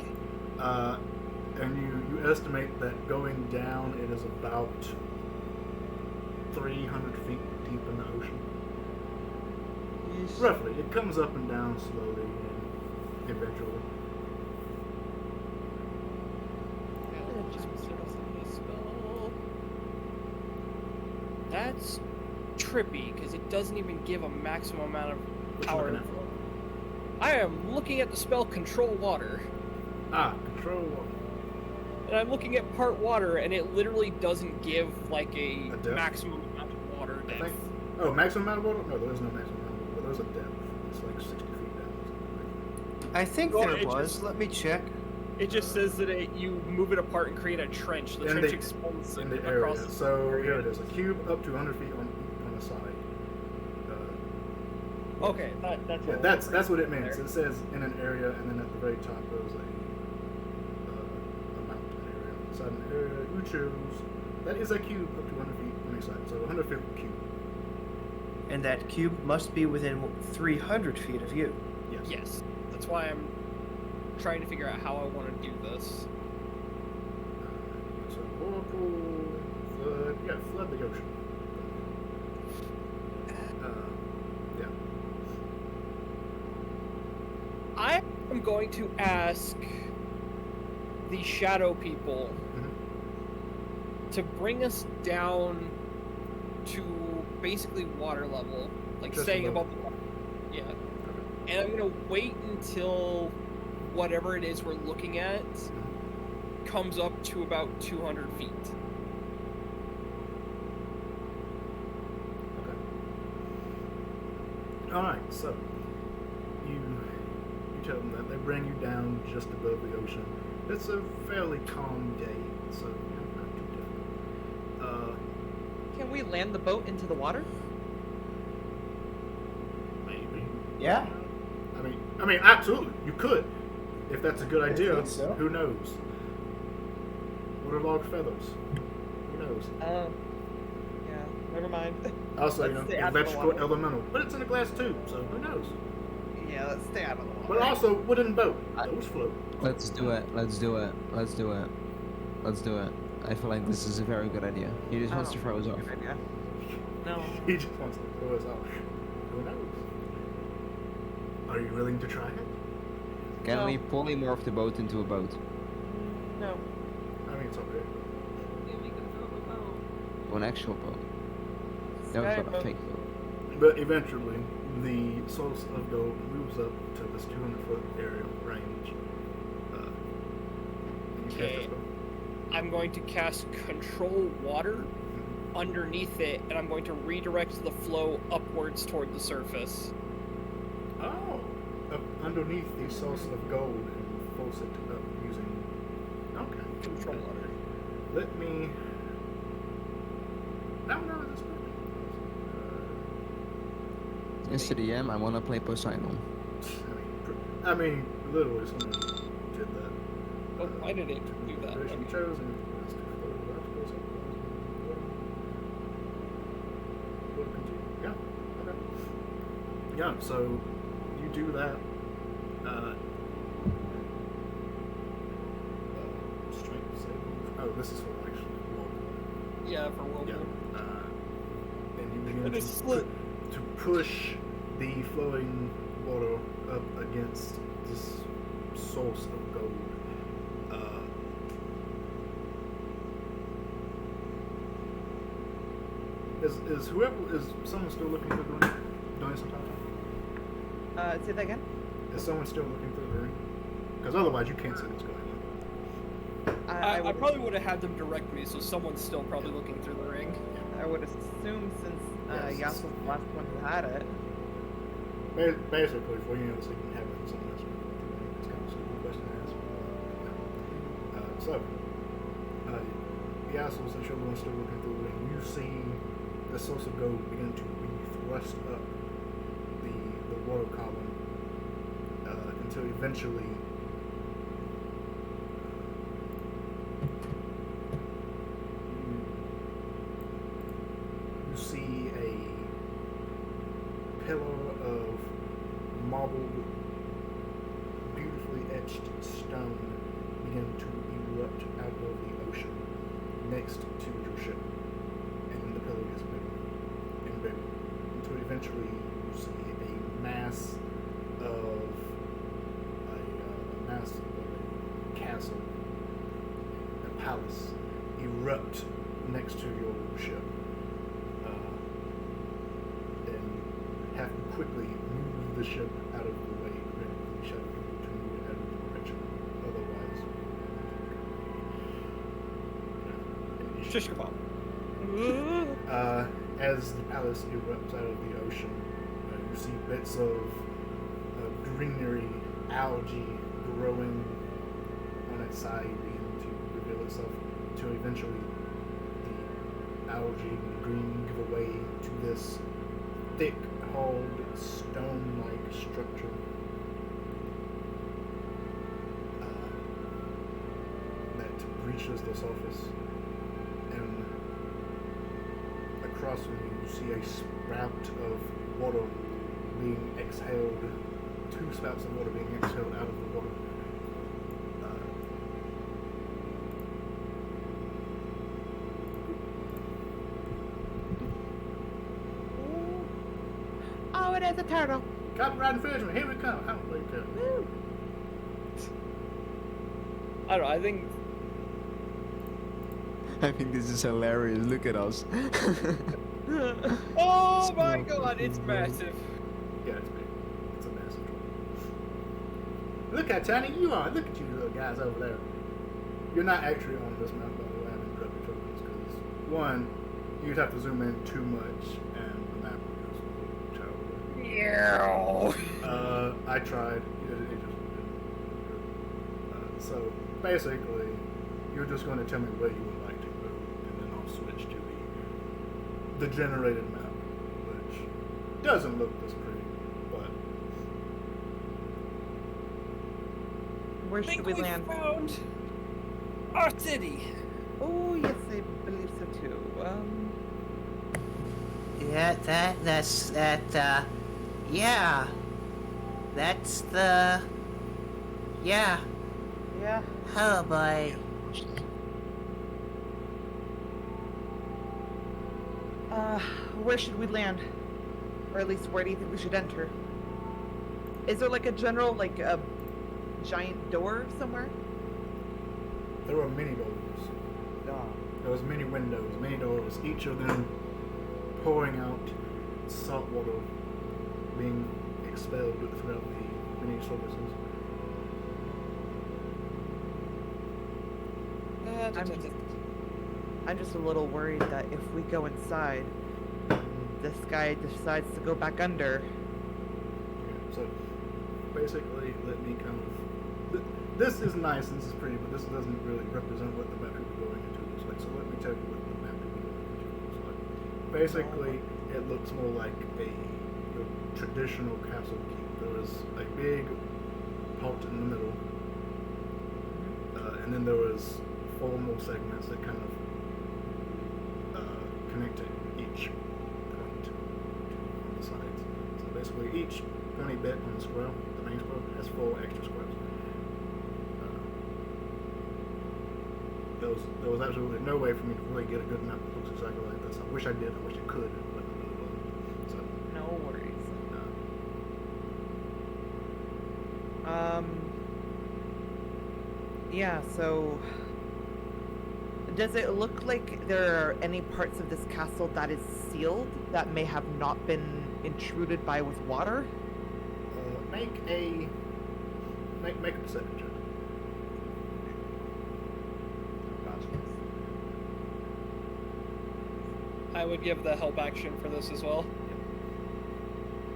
And you estimate that going down, it is about 300 feet deep in the ocean. Roughly. It comes up and down slowly and eventually. That's trippy because it doesn't even give a maximum amount of What you power. looking at? I am looking at the spell Control Water, Control water. and I'm looking at part water, and it literally doesn't give like a A depth? maximum amount of water I depth. think. Oh, maximum amount of water? No, there is no maximum amount of water. There's a depth. It's like 60 feet down. I think Well, there it was. just- Let me check. It just says that you move it apart and create a trench. The In trench the- expands In the across area. the So area. here it is. A cube up to 100 feet on the side. was. Okay, that's Yeah, all that's what it there. means. It says in an area, and then at the very top there's a mountain area. Inside an area you choose. That is a cube up to 100 feet on each side, so 100 feet cube. And that cube must be within 300 feet of you. Yes. Yes, that's why I'm trying to figure out how I want to do this. So whirlpool, flood. Yeah, flood the ocean. Yeah. I am going to ask the shadow people to bring us down to basically water level, like Just staying above. above the water. Yeah. And I'm gonna wait until whatever it is we're looking at comes up to about 200 feet. Okay. All right. So you tell them that they bring you down just above the ocean. It's a fairly calm day, so not too difficult. Can we land the boat into the water? Maybe. Yeah. I mean, absolutely, you could, if that's a good I idea. think so. Who knows? What are log feathers? Who knows? Yeah, never mind. Also, Let's stay out of the electrical water. elemental, but it's in a glass tube, so who knows? Yeah, let's stay out of the water. But also, wooden boat. Those float. Let's do it. Let's do it. Let's do it. Let's do it. I feel like this is a very good idea. He just wants to throw us off. Good idea. No. He just wants to throw us off. Who knows? Are you willing to try it? Can No. we polymorph the boat into a boat? No. I mean, it's okay. Yeah, we can throw a boat. Or an actual boat? No, Sky it's not a boat. fake boat. But eventually, the source of gold moves up to this 200-foot area range. And you cast Okay. this spell? I'm going to cast Control Water underneath it, and I'm going to redirect the flow upwards toward the surface. Oh, up underneath the source of gold and force it up using. Okay. Control Water. Let me. No, this Mr. DM, I want to play Poseidon. I mean, literally, someone did that. Oh, why did it do that? Duration Okay. chosen. Yeah. Okay. Yeah. So you do that. Strength save. Oh, this is for actually whirlpool. Yeah, for Yeah. Whirlpool. And you begin And to, it's split. to push the flowing water up against this source of gold. Is someone still looking through the ring during some time? Say that again? Is someone still looking through the ring? Because otherwise you can't see what's going on. I would, probably would have had them direct me, so someone's still probably looking through the ring. I would assume since Yes. Yas was the last one who had it. Basically, for you know, so you can have it in someone else. It's kind of a stupid question to ask. The assholes that you're still looking through the ring, you see the source of gold begin to be thrust up the water column until eventually you see a pillar of marbled, beautifully etched stone begin to erupt out of the ocean next to your ship. And the pillar gets bigger and bigger until eventually you see a mass of a castle, a palace erupt next to your ship. And have to quickly move the ship out of the way, preventing the shadow people to move it out of the direction. Otherwise, Shish kebab. as the palace erupts out of the ocean, you see bits of greenery, algae growing on its side, beginning to reveal itself, until eventually the algae and green give away to this thick, hauled stone-like structure. That breaches the surface, and across from you see a spout of water being exhaled, two spouts of water being exhaled out of the water. Oh, it is a turtle. Copyright infringement, here we come. I don't believe that. Woo. I don't know. I think I think this is hilarious. Look at us. Oh my So god, it's fucking massive. Yeah, it's big. It's a massive troll. Look how tiny you are. Look at you little guys over there. You're not actually on this map, by the way. I'm interrupting tokens because, one, you'd have to zoom in too much, and the map is a little childish. I tried. It just so basically, you're just going to tell me where you would like to go, and then I'll switch to the generated map, which doesn't look this pretty, but Where I think should we we land? found our city. Oh, yes, I believe so too. Yeah, yeah. That's the. Yeah. Yeah. Oh boy. Where should we land? Or at least where do you think we should enter? Is there like a general, like a giant door somewhere? there were many doors. No. There was many windows, many doors, each of them pouring out salt water being expelled throughout the many surfaces. I'm just a little worried that if we go inside, this guy decides to go back under. So basically, let me kind of. This is nice and this is pretty, but this doesn't really represent what the map you're going into looks like. So let me tell you what the map you're going into looks like. Basically, it looks more like a traditional castle keep. There is a big pot in the middle, and then there was 4 more segments that kind of connect to each point on the sides. So basically, each pointy bit on the square, the main square, has 4 extra squares. There was absolutely no way for me to really get a good map that looks exactly like this. I wish I did. I wish I could, but I really wasn't. So, No worries. Yeah, so does it look like there are any parts of this castle that is sealed that may have not been intruded by with water? make a perception check. I would give the help action for this as well.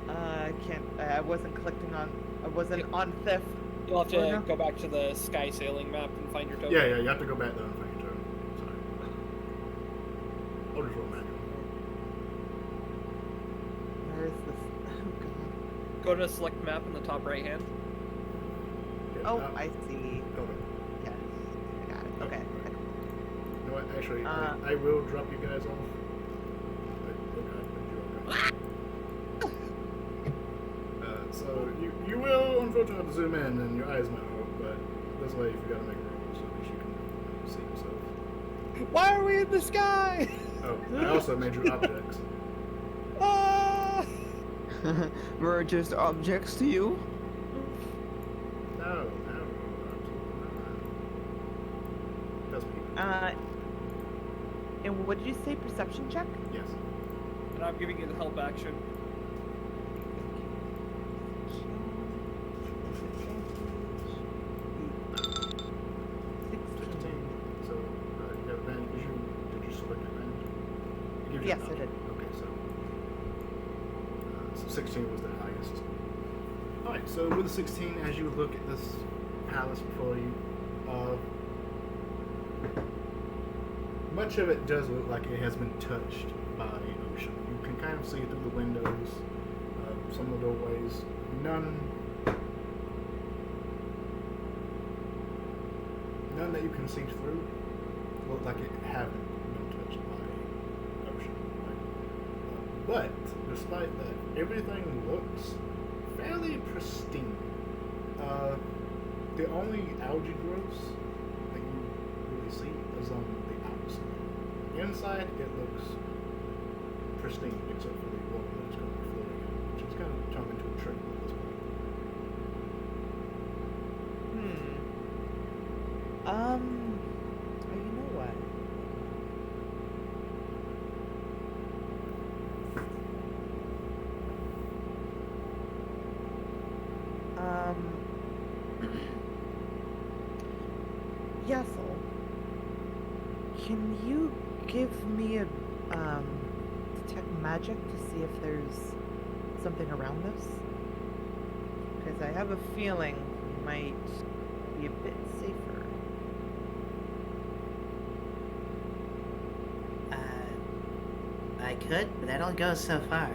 I can't. I wasn't collecting on. I wasn't on theft. You'll have Oh, to no. go back to the sky sailing map and find your token. Yeah, you have to go back there and find your turn. Sorry. I'll just roll manual. Where is this? Oh god. Go to select map in the top right hand. Okay, Oh, I see. Okay. Yes, I got it. Okay. You know what? Actually, Uh, I will drop you guys off. So you will unfortunately have to zoom in, and your eyes might hurt, but this way, if you gotta make a roll, so at least you can see yourself. Why are we in the sky? Oh, I also made you objects. Ah! We're just objects to you? No, absolutely not. That's people. And what did you say? Perception check? Yes. And I'm giving you the help action. So, you have advantage. Did you select advantage? It gives you Yes, an I did. Okay, so 16 was the highest. Alright, so with a 16, as you look at this palace before you, much of it does look like it has been touched by the ocean. You can kind of see through the windows some of the doorways. None that you can see through look like it haven't been touched by ocean. But despite that, everything looks fairly pristine. The only algae growths that you really see is on the outside. Inside, it looks pristine except for the water that's going to be floating out, which is kind of turned into a trickle at this point. You know what? Yassel, can you give me a detect magic to see if there's something around us? Because I have a feeling we might be a bit safer. I could, but that only goes so far.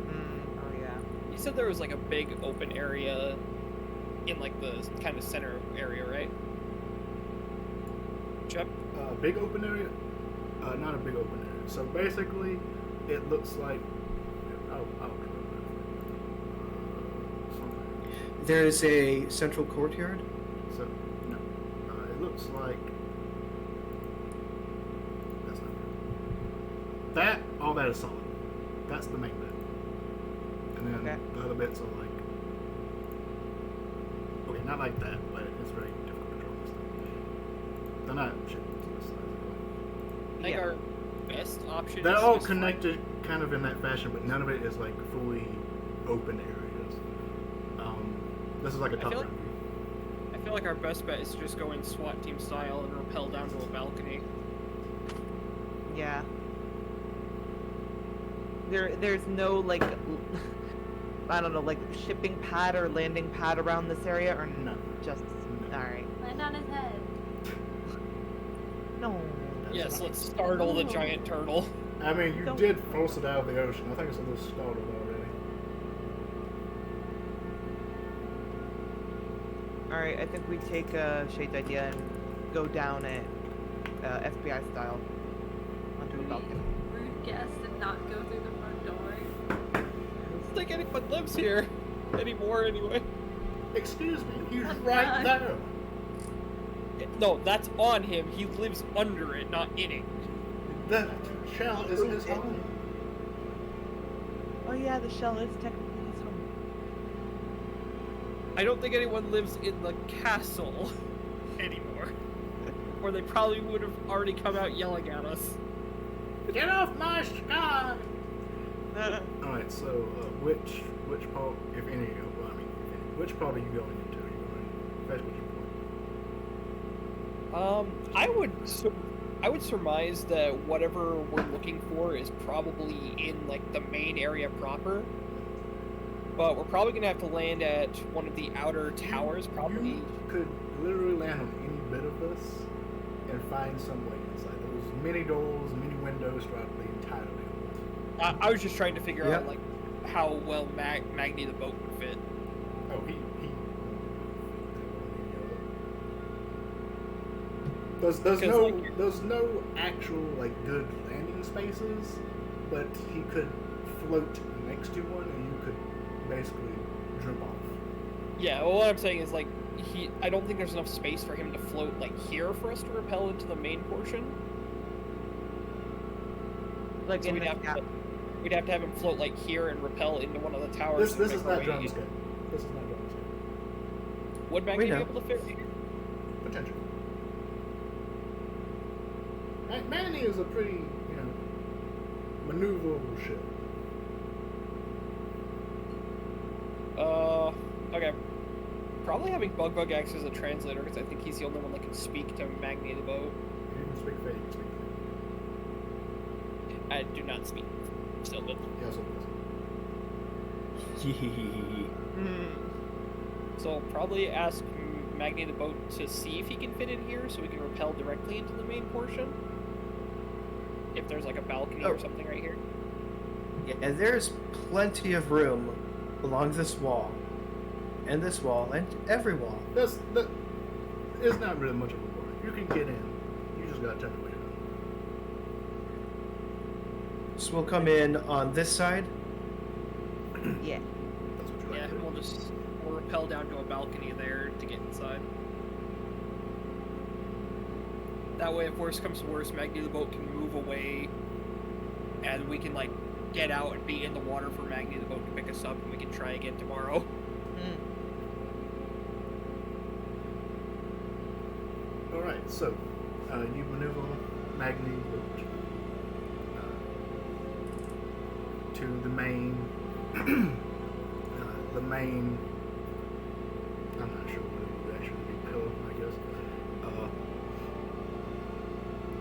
Oh yeah. You said there was like a big open area in like the kind of center area, right? Jep? Big open area? Not a big open area. So basically, it looks like. I'll try that. There's a central courtyard. So no, it looks like. That's not right. That all that is solid. That's the main bit, and then Okay. the other bits are like. Okay, not like that, but it's very difficult to draw this thing. They're not shit to this size. I think our best option They're is all just connected kind of in that fashion, but none of it is like fully open areas. This is like a I top feel down view. I feel like our best bet is to just go in SWAT team style and rappel down to a balcony. Yeah. There's no like I don't know, like shipping pad or landing pad around this area, or No. just No. all right. Land on his head. No. Yes, let's startle the Ooh. giant turtle. I mean, you Don't- did force it out of the ocean. I think it's a little startled already. All right, I think we take Shade's idea and go down it, FBI style, onto a balcony. Rude guest did not go through the front door. I don't think anyone lives here anymore anyway. Excuse me, he's That's right not- there. No, that's on him. He lives under it, not in it. That shell is his home. Oh yeah, the shell is technically his home. I don't think anyone lives in the castle anymore. Or they probably would have already come out yelling at us. Get off my sky! Alright, so which part, if any, well, I mean, which part are you going into? Are you going first? Which point? I would surmise that whatever we're looking for is probably in like the main area proper. But we're probably gonna have to land at one of the outer towers, probably. You could literally land on any bit of this and find some way inside. There's many doors, many windows throughout the entire building. I was just trying to figure Yep. out like how well Magni the boat would fit. Oh, he. There's Because, no like, there's no actual like good landing spaces, but he could float next to one, and you could basically drip off. Yeah, well, what I'm saying is like I don't think there's enough space for him to float like here for us to repel into the main portion. Like So in we'd the have gap. we'd have to have him float like here and repel into one of the towers. This and is make our not way drum in. scale. This is not drum scale. Would Magni be know. able to fit here? Potential. Manny is a pretty, maneuverable ship. Okay. Probably having Bug act as a translator because I think he's the only one that can speak to Magni the boat. You can speak Fade, you can speak Fade. I do not speak Sylvan. Yeah, so So probably ask Magni the boat to see if he can fit in here so we can repel directly into the main portion. If there's like a balcony or something right here. Yeah, there's plenty of room along this wall, and every wall. It's not really much of a war. You can get in. You just gotta tell me where to go. So we'll come in on this side. Yeah. That's what you Yeah, like to and do. we'll rappel down to a balcony there to get inside. That way, if worse comes to worse, Magni the boat can move away, and we can like get out and be in the water for Magni the boat to pick us up, and we can try again tomorrow. Mm. Alright, so you maneuver Magni boat to the main. The main. I'm not sure what it would actually be. Pillar, I guess.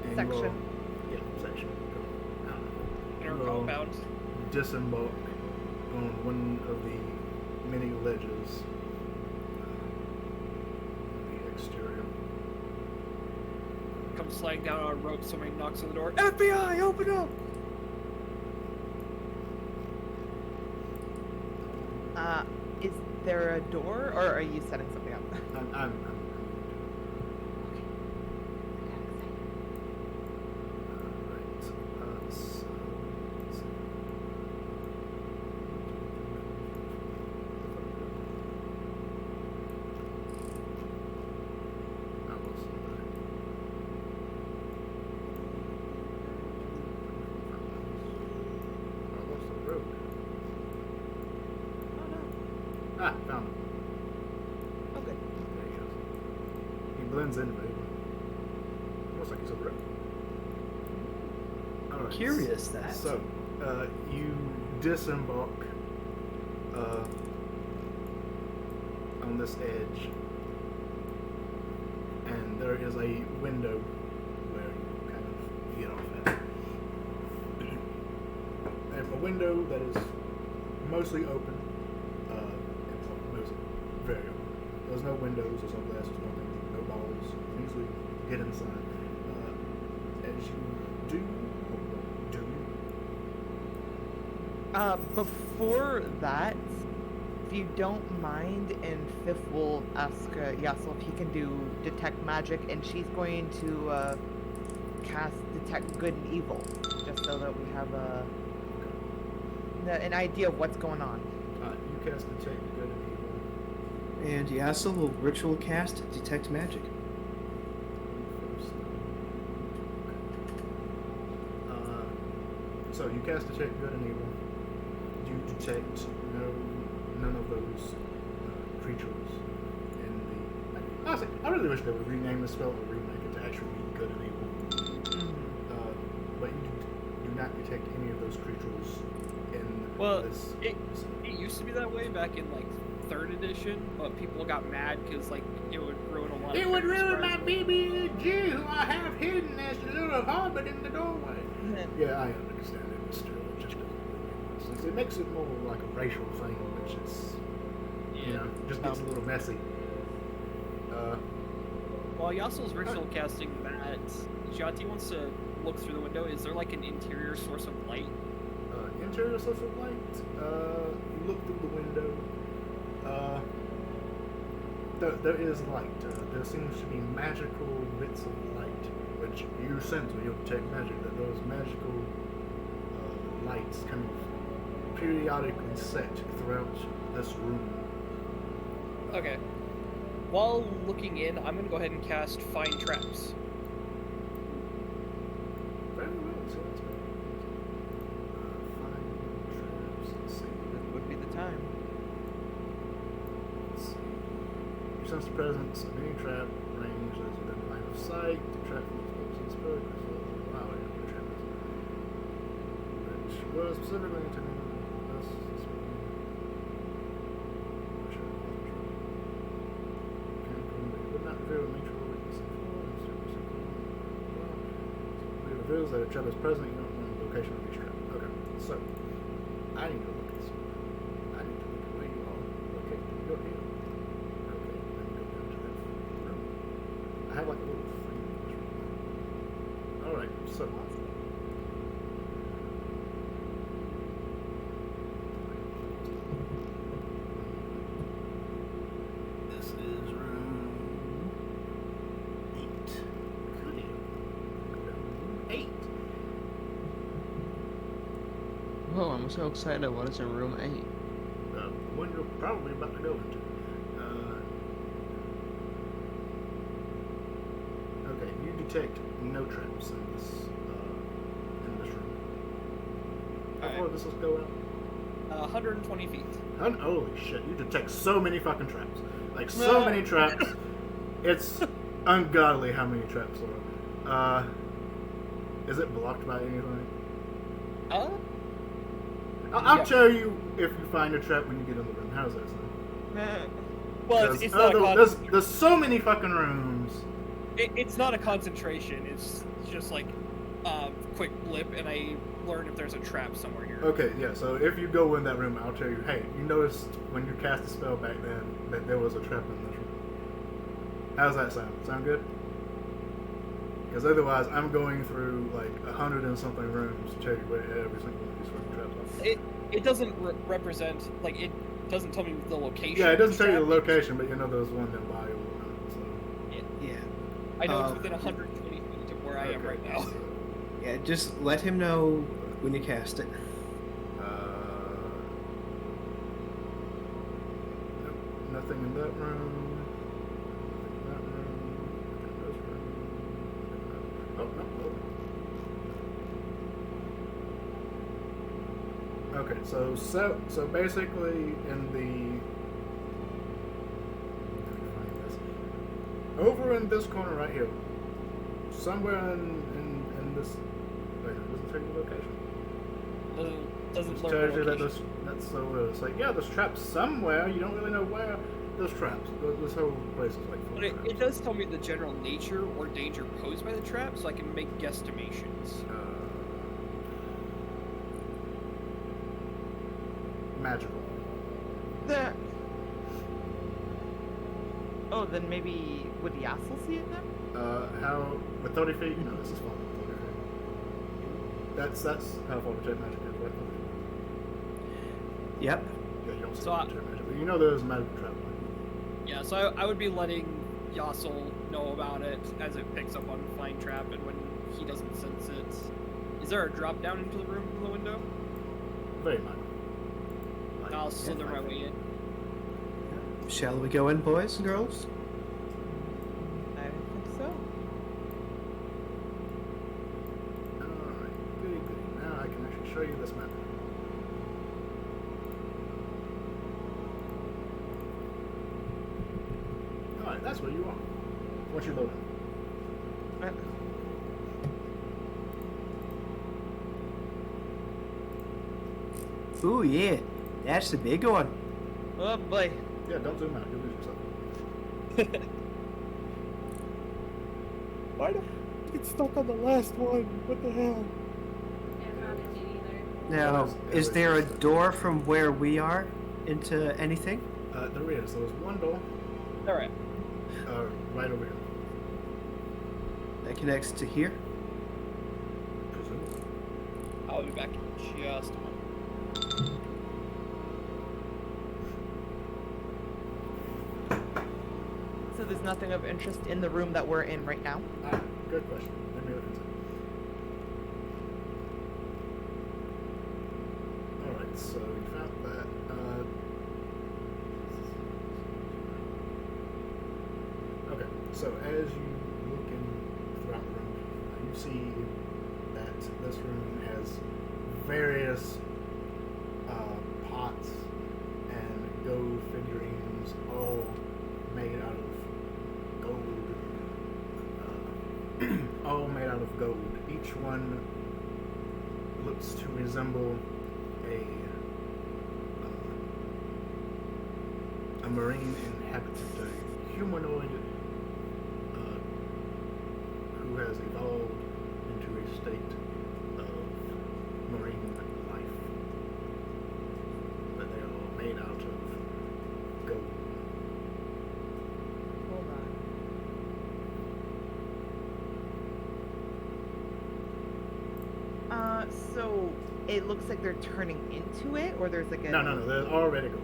And you will- Section. Yeah, section. I don't know. In our You will compound. disembark on one of the many ledges on the exterior. Come sliding down on a rope, somebody knocks on the door. FBI, open up! Is there a door, or are you setting something up? I'm Alright, so let's see. I lost somebody. I lost the road. Oh no. Ah, found him. Oh good. There he goes. He blends in, baby. Almost like he's a road. Alright. Curious that. So, you disembark on this edge, and there is a window where you kind of get off at. And a window that is mostly open, and mostly very open. There's no windows, there's no glass, there's nothing, no balls. You can easily get inside. As you do. Before that, if you don't mind, and Fifth will ask Yassel if he can do detect magic, and she's going to cast detect good and evil, just so that we have an idea of what's going on. You cast detect good and evil. And Yassel will ritual cast detect magic. So you cast detect good and evil. You detect none of those creatures in the. Honestly, I really wish they would rename the spell or remake it to actually be good and evil. But you do not detect any of those creatures in Well, this. it used to be that way back in like 3rd edition, but people got mad because like it would ruin a lot of It would characters' ruin my surprises. BB-G who I have hidden as a little hobbit in the doorway. Yeah, I understand it, but still, it just doesn't really make sense. It makes it more like a racial thing, which is, you know, just gets a little messy. While Yassel's ritual casting that, Jati wants to look through the window. Is there like an interior source of light? Interior source of light. You look through the window. There is light. There seems to be magical bits of light, which you sense when you detect magic. That those magical lights kind of periodically set throughout this room. Okay. While looking in, I'm gonna go ahead and cast Find Traps. Very well. So that's very find traps. Let's see. That would be the time. Let's see. You sense the presence of any trap range that is within line of sight. The trap from the spokes and spell crystals. Wow, I know the trap is. Which was specifically intended for us. Would not reveal the nature of what you see it reveals that a trap is present, you don't know the location of each trap. Okay, so I need to look at this. I need to look at where you are located. You're here. Okay, let me go down to that room. I have like a little thing in this room. Alright, so I'm so excited. What is in room 8? One you're probably about to go into. Okay, you detect no traps in this room. How far does this go out? 120 feet. Holy shit, you detect so many fucking traps. Like, so many traps. It's ungodly how many traps there are. Is it blocked by anything? I'll Yeah. tell you if you find a trap when you get in the room. How's that sound? Well, it's not a There's so many fucking rooms. it's not a concentration. It's just like quick blip, and I learn if there's a trap somewhere here. Okay, yeah, so if you go in that room, I'll tell you, hey, you noticed when you cast a spell back then that there was a trap in this room. How's that sound? Sound good? Because otherwise, I'm going through like 100 and something rooms to tell you where every single one of these fucking traps are. It doesn't represent, like, it doesn't tell me the location. Yeah, it doesn't of tell you the trap. location, but you know there's one nearby or whatnot, so. Yeah. I know it's within 120 feet of where I am right now. Yeah, just let him know when you cast it. Nope, nothing in that room. Nothing in that room. Nothing in this room. Oh, no. Okay, so basically in the. Let me find this. Over in this corner right here, somewhere in this. Wait, it doesn't tell you the location. Doesn't It learn tells the you that location. that's so it's like, yeah, there's traps somewhere. You don't really know where. There's traps. This whole place is like full But of it traps. does tell me the general nature or danger posed by the trap, so I can make guesstimations. Magical. The... Oh, then maybe would Yassel see it then? How with 30 feet? You know this is far with 30 feet. That's how far detect magic is, right? Yep. Yeah, you don't see So I- detect magic, but you know there's a magical trap. Yeah, so I would be letting Yassel know about it as it picks up on flying trap, and when he doesn't sense it. Is there a drop down into the room from the window? Very minor. Like, I'll slither my way in. Shall we go in, boys and girls? I think so. Alright, goody goody. Now I can actually show you this map. Alright, that's where you are. Once you load it. Ooh, yeah. That's the big one. Oh boy. Yeah, don't zoom out. You'll lose yourself. Why did I get stuck on the last one? What the hell? Yeah, not in me either. Now, is there a door from where we are into anything? There is. There's one door Alright. right over here. That connects to here? Presumably. I'll be back in just a moment. So there's nothing of interest in the room that we're in right now? Ah, good question. Let me look into it. Alright, so you found that. Okay, so as you look in throughout the room, you see that this room has various pots and go figurines all made out of gold. All made out of gold. Each one looks to resemble a marine inhabitant, a humanoid who has evolved into a state of marine life. But they are all made out of gold. Hold on. So it looks like they're turning into it, or there's like a No, they're already gold.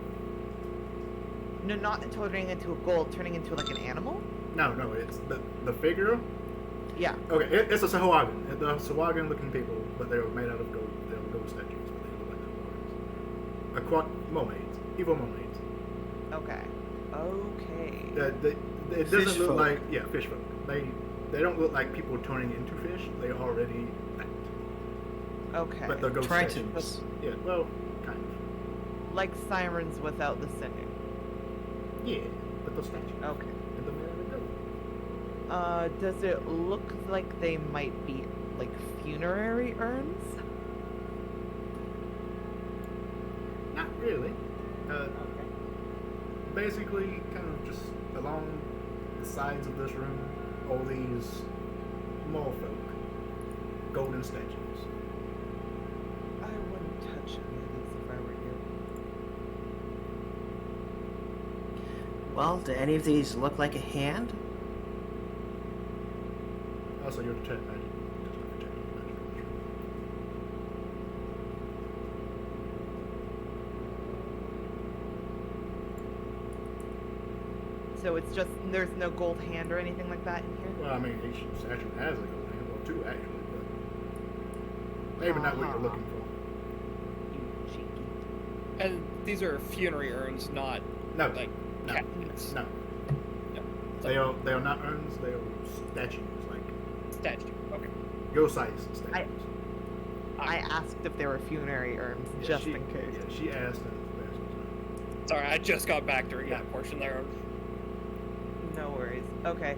No, not turning into a gold, turning into like an animal. No, it's the figure. Yeah. Okay, it's a Sahuagin. They're Sahuagin looking people, but they were made out of gold. They were gold statues, but they look like mermaids, evil mermaids. Okay. Okay. It doesn't Fish look folk. like fish folk. They don't look like people turning into fish. They already act. Okay. But they're ghost Tritons. statues. Yeah, well, kind of. Like sirens without the singing. Yeah, but those statues. Okay. And the man of the Does it look like they might be like funerary urns? Not really. Okay. Basically, kind of just along the sides of this room, all these merfolk, golden statues. I wouldn't touch any of these if I were you. Well, do any of these look like a hand? Also, your detect magic does not detect magic. So it's just there's no gold hand or anything like that in here. Well, I mean, each statue has a gold hand, well, two actually, but maybe not what you're looking for. You cheeky. And these are funerary urns, not No, like no, caskets. no. Yeah. They are not urns. They are statues, like Statue. Okay. go-sized statues. I asked if they were funerary urns Yeah, just she- in case. Yeah, she asked, and the answer was no. Sorry, I just got back during Yeah. that portion there. No worries. Okay.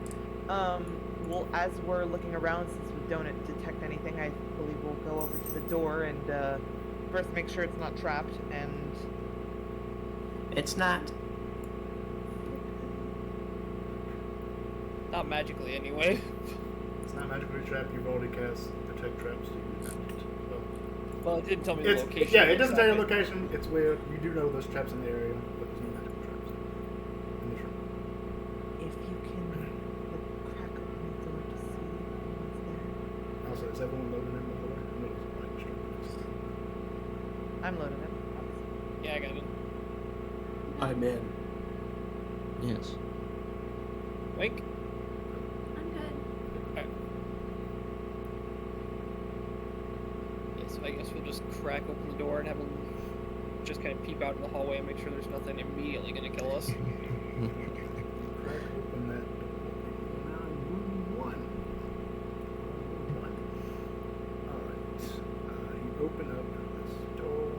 Well, as we're looking around, since we don't detect anything, I believe we'll go over to the door and first make sure it's not trapped and. It's not. Not magically, anyway. It's not magically trapped. You've already cast detect traps. So you well, Well, it didn't tell me the it's, location. yeah, it doesn't tell you the exactly. location. It's weird. You do know there's traps in the area, but there's no magical traps in this room. If you can like, crack open the door to see what's Also, is everyone loaded in by the way? I know it's quite strict. there. I'm loaded in. Yeah, I got it. I'm in. Yes. Wink. I'm good. Yeah, so I guess we'll just crack open the door and have a just kind of peep out in the hallway and make sure there's nothing immediately going to kill us. Crack open that door. Now in room one. Room one. Alright. You open up this door.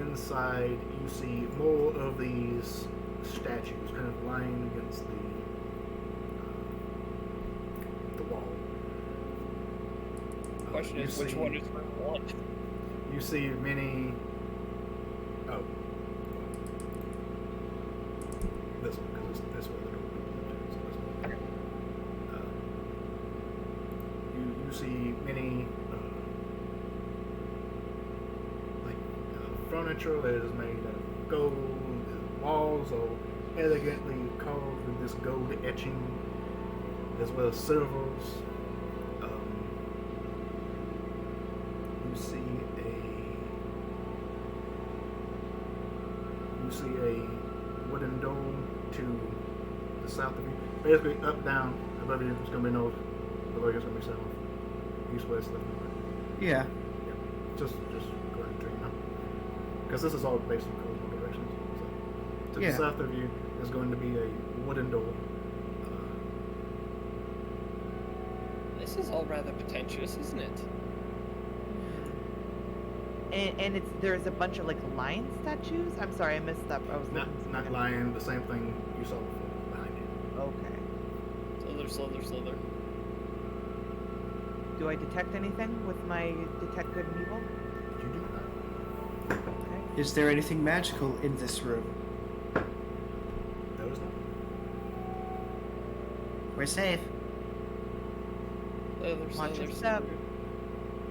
Inside, you see more of these statues kind of lying against the wall. Question You is, which see- one is room one? You see many. Oh. This one, because it's this way the door opens. So this one. You see many furniture that is made out of gold. The walls are elegantly carved with this gold etching, as well as silvers. You see a wooden door to the south of you. Basically, up, down, above you is going to be north, below you is going to be south, east, west, left, and right. Yeah. Yeah, just go ahead and drink now. Because this is all based on cardinal directions. So, to Yeah. the south of you is going to be a wooden door. This is all rather pretentious, isn't it? And it's there's a bunch of like lion statues. I'm sorry, I missed that. I was Not looking not something. lion, the same thing you saw before behind you. Okay. Slither. Do I detect anything with my detect good and evil? You do not. Okay. Is there anything magical in this room? There is not. We're safe. Watch your step.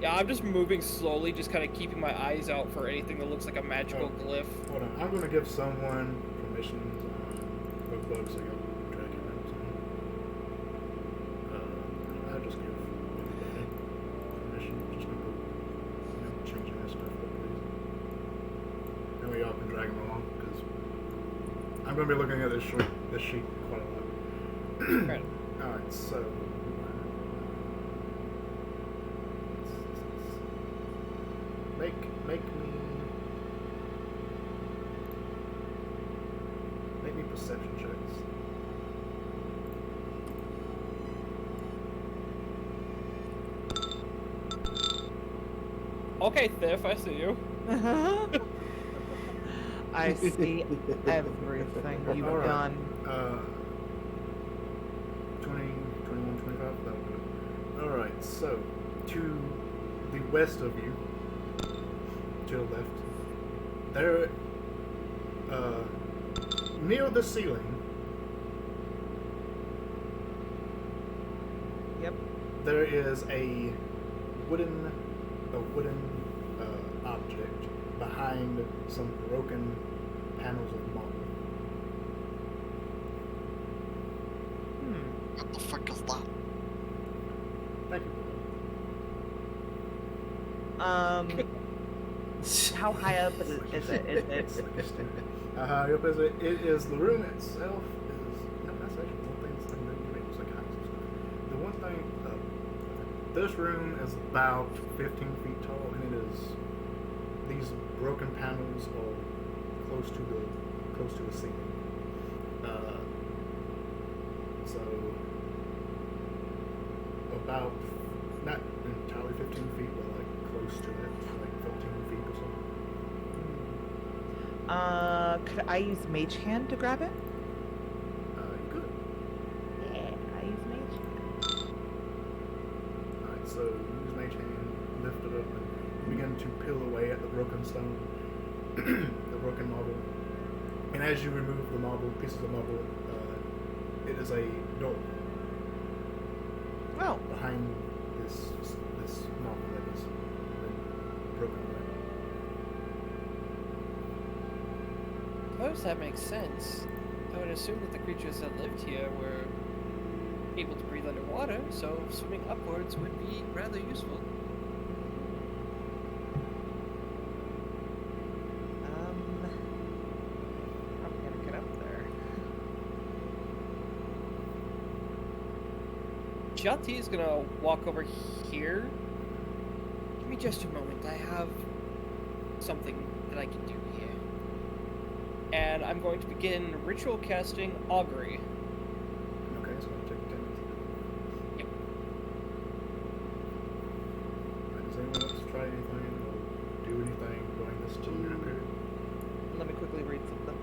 Yeah, I'm just moving slowly, just kind of keeping my eyes out for anything that looks like a magical glyph. Hold on, I'm going to give someone permission on book bug so y'all can track it out. I'll just give everybody permission. Just going to go, changing that stuff up, please. That way y'all can drag them along, because I'm going to be looking at this sheet quite a lot. Right. Alright, so. Make me okay, Thiff, I see you. I see everything you've All right. done. 20, 21, 25. That'll do. All right. So, to the west of you, to the left, there, near the ceiling, Yep. there is a wooden object behind some broken panels of marble. What the fuck is that? Thank you. How high up is it? How high up is it? It is the room itself. That's actually one thing that's really was like houses. The one thing, this room is about 15 feet tall, and it is these broken panels are close to the ceiling. So about not entirely 15 feet, but like close to it, like 15 feet or so. Could I use Mage Hand to grab it? You could. Yeah, I use Mage Hand. Alright, so use Mage Hand, lift it up, and begin to peel away at the broken stone, the broken marble. And as you remove the marble, pieces of marble, it is a door Oh. behind this marble that has been broken away. Suppose that makes sense. I would assume that the creatures that lived here were able to breathe underwater, so swimming upwards would be rather useful. Probably gotta get up there. Jati is gonna walk over here. Give me just a moment. I have something that I can do here. And I'm going to begin ritual casting augury. Okay, so I'll take 10 minutes. Yep. Does anyone else try anything or do anything during this 2-minute period? Let me quickly read something.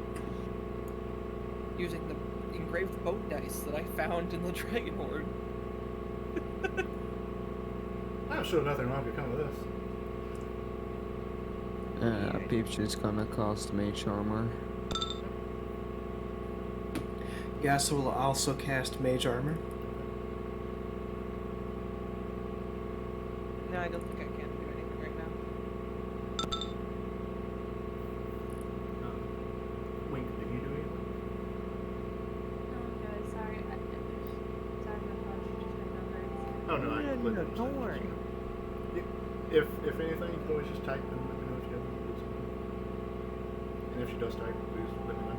Using the engraved bone dice that I found in the Dragon Horde. I'm sure nothing wrong could come of this. Peeps is gonna cast Mage Armor. Yeah, so we'll also cast Mage Armor. No, I don't think I can do anything right now. Wink, did you do anything? No, I'm good. Sorry. Sorry, my phone just went over. Oh no, I completely No, don't worry. If anything, you can always just type and let me know if you have any do something. And if she does type, please let me know.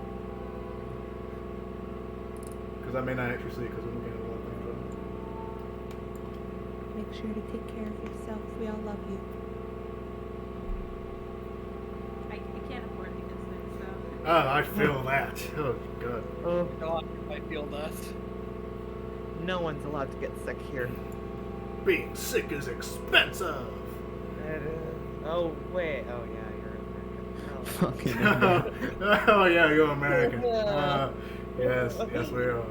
Because I may not actually see it because I'm looking at a lot of things right now. Make sure to take care of yourself. We all love you. I can't afford to get sick, so. Oh, I feel that. Oh god. Oh, God, I feel that. no one's allowed to get sick here. Being sick is expensive. It is. Oh, wait. Oh, yeah, you're American. Fucking Oh yeah, you're American. Yes, yes we are.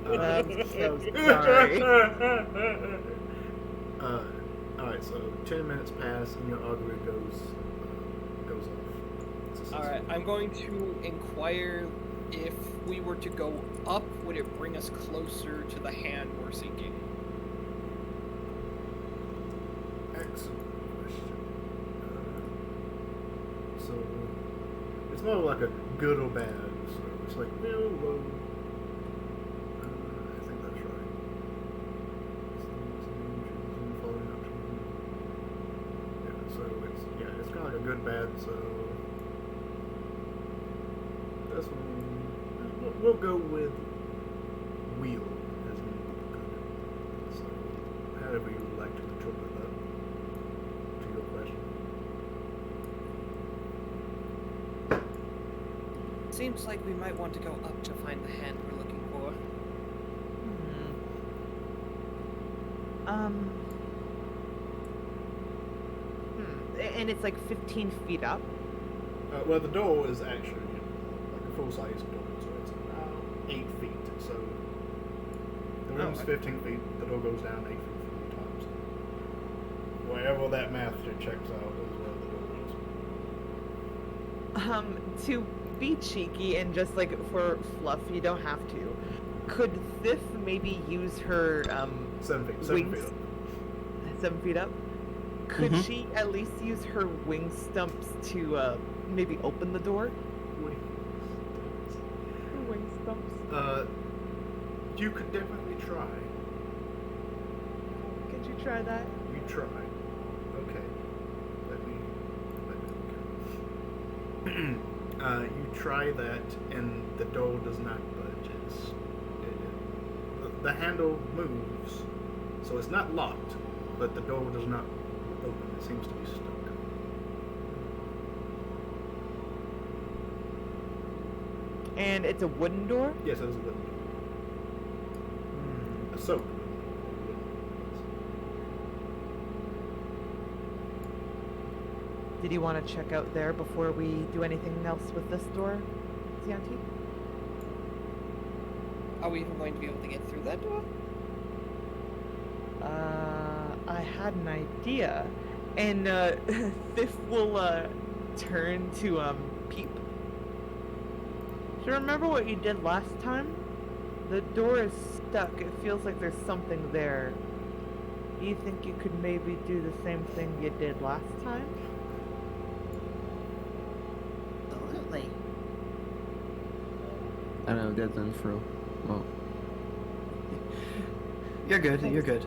I'm so sorry. Alright, so 10 minutes pass and your augury goes off. It's a Alright, I'm going to inquire if we were to go up, would it bring us closer to the hand we're seeking? Excellent question. So it's more like a good or bad. So it's like real low. I think that's right. Yeah, so it's kind of like a good bad. So this one we'll go with wheel as in good. So however you would like to interpret that. To your question. Seems like we might want to go up to find the hand we're looking for. and it's like 15 feet up. Well, the door is actually like a full-size door, so it's about 8 feet. So the room's 15 feet. The door goes down 8 feet from the top. So wherever that math checks out is where the door is. To be cheeky and just like for fluff, you don't have to. Could Thif maybe use her 7 feet. 7 wings? feet up. 7 feet up. Could she at least use her wing stumps to maybe open the door? Her wing stumps. You could definitely try. Could you try that? You try. Okay. Let me you try that, and the door does not budge. The handle moves, so it's not locked, but the door does not open. It seems to be stuck. And it's a wooden door? Yes, it is a wooden door. A soap wooden door. Did you want to check out there before we do anything else with this door, Zianti? Are we even going to be able to get through that door? I had an idea. And Thif will turn to Peep. Do you remember what you did last time? The door is stuck. It feels like there's something there. Do you think you could maybe do the same thing you did last time? Absolutely. I know that went through. Well, You're good. You're good.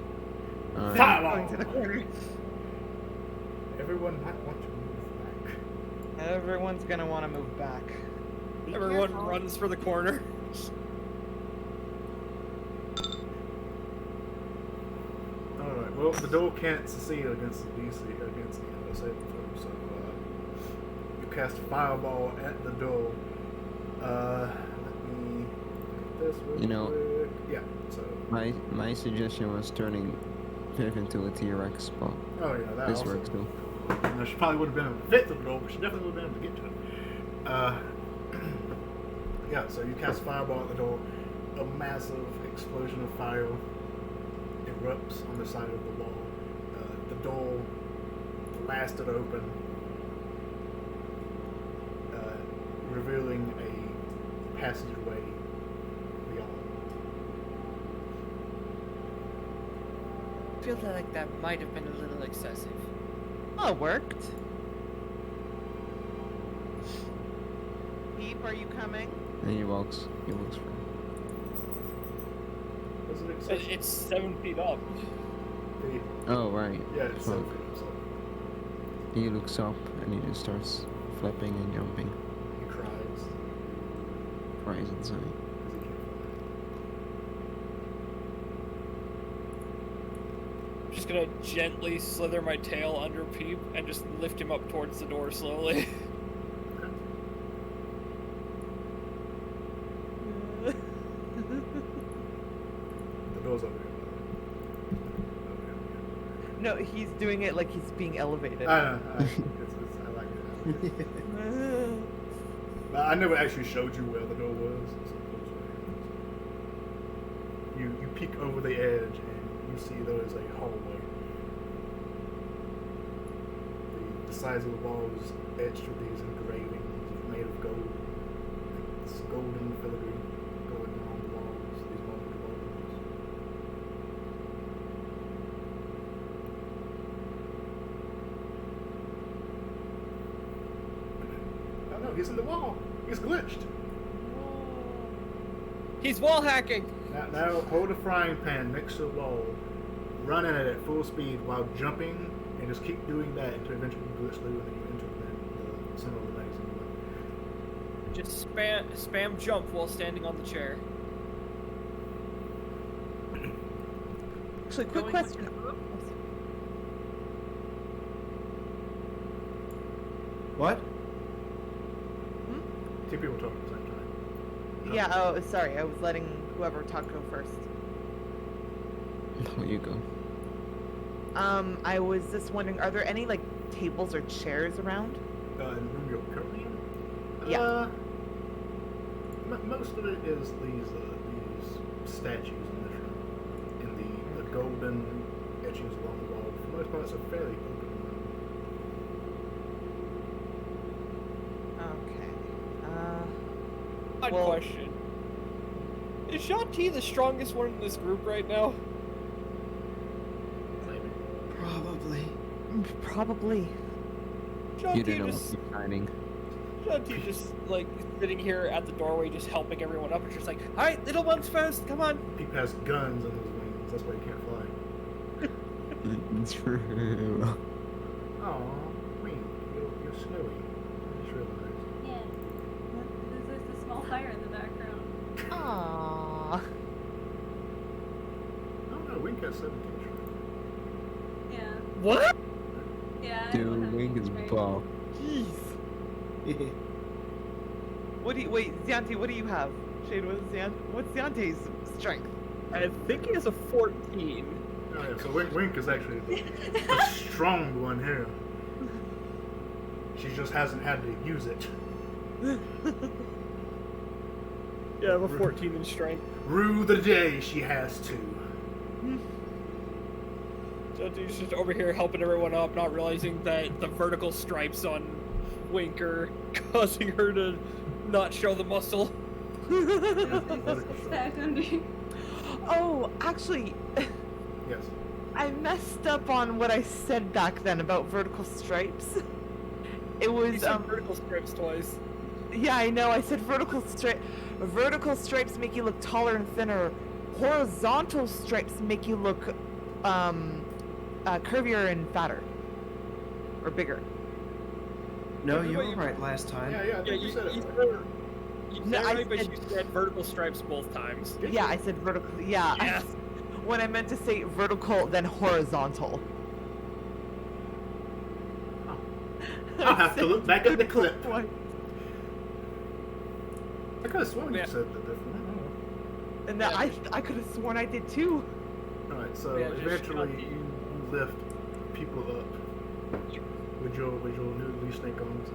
alright. Going to the corner. Everyone might want to move back. Everyone's gonna want to move back. Be Everyone careful. runs for the corner. Alright, well, the door can't succeed against the DC, against the saving throw, so you cast a fireball at the door. Let me get this real You know- quick. Yeah, so. My suggestion was turning Viv into a T-Rex, but Oh, yeah, that this also. works too. Now, she probably would have been able to fit through the door, but she definitely would have been able to get to it. Yeah, so you cast fireball at the door. A massive explosion of fire erupts on the side of the wall. The door blasted open, revealing a passageway beyond. I feel like that might have been a little excessive. Oh, it worked. Peep, are you coming? And he walks through. Was it excessive? It's 7 feet up. Oh, right. Yeah, it's so Fuck. good. So He looks up and he just starts flipping and jumping. he cries. Cries inside. Because he can't fly. Just gonna gently slither my tail under Peep and just lift him up towards the door slowly. The door's over here. Okay. No, he's doing it like he's being elevated. I know. I like it. But I never actually showed you where the door was. So you peek over the edge and you see there is a hallway. The sides of the wall is etched with these engravings made of gold. It's golden filigree going along the walls. These multiple walls. Oh no, he's in the wall. He's glitched. He's wall hacking! Now hold a frying pan next to the wall, run at it at full speed while jumping, and just keep doing that until eventually you glitch through and then you enter the center of the maze anyway. Just spam jump while standing on the chair. Actually, quick Going question. What? Two people talking at the same time. Yeah, oh, sorry. I was letting whoever talk go first. No, you go. I was just wondering, are there any, like, tables or chairs around? In the room you're currently in? Yeah. Most of it is these statues in this room. In the golden etchings along the wall. For the most part, it's a fairly open room. Okay. Odd Well- question. Is Shanti the strongest one in this group right now? Maybe. Probably. Probably. You Shanti don't know just, what you're finding. Shanti just like sitting here at the doorway, just helping everyone up, and just like, all right, little ones first, come on. Peep has guns on his wings. That's why he can't fly. True. Aw, Wing, you're snowy. I just realized. Yeah. There's a small fire in the background. Aww. Oh no, Wing has 17 strength. Yeah. What? Yeah. I Dude, don't have Wing is any strength. buff. Jeez. What do you wait, Ziante? What do you have? Shade, what's Ziante's strength? I think he has a 14. Oh yeah, so Wink is actually the strong one here. She just hasn't had to use it. Yeah, I have a 14 in strength. Rue the day she has to. Shanti's just over here helping everyone up, not realizing that the vertical stripes on Wink are causing her to not show the muscle. Back under. Oh, actually, Yes. I messed up on what I said back then about vertical stripes. It You was said vertical stripes twice. yeah, I know. I said vertical stripes make you look taller and thinner. Horizontal stripes make you look curvier and fatter or bigger. No, you were right last time. Yeah, I think you said it. You right. said No, it I right, but said- you said vertical stripes both times. Did Yeah, you? I said vertical. Yeah, Yes. when I meant to say vertical, then horizontal. I'll have to look back at the clip. What? I could have sworn Yeah. you said that differently. And that Yeah, I could have sworn I did too. Alright, so Yeah, just eventually Shanti. you lift people up with your new snake arms.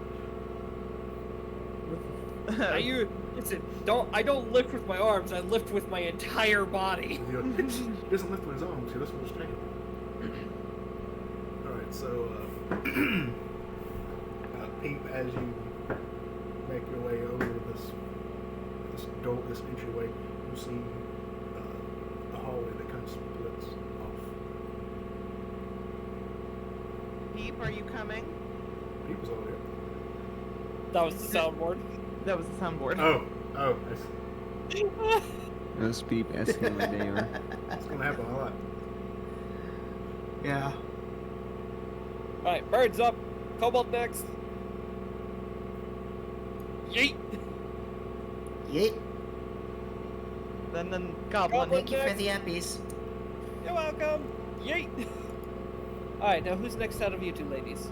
Now you listen. I don't lift with my arms. I lift with my entire body. With your, he doesn't lift with his arms, he lifts with his tail. Alright, so Peep, as you make your way over this door, this entryway, you see a hallway that kind of splits off. Peep, are you coming? Peep was over here. That was the soundboard. That was the soundboard. Oh, I see. Let's peep asking where they are. It's gonna happen a lot. Yeah. All right, birds up. Cobalt next. Yeet. Yeet. Then goblin. Goblin. Thank you for the uppies. You're welcome. Yeet. All right, now who's next out of you two ladies?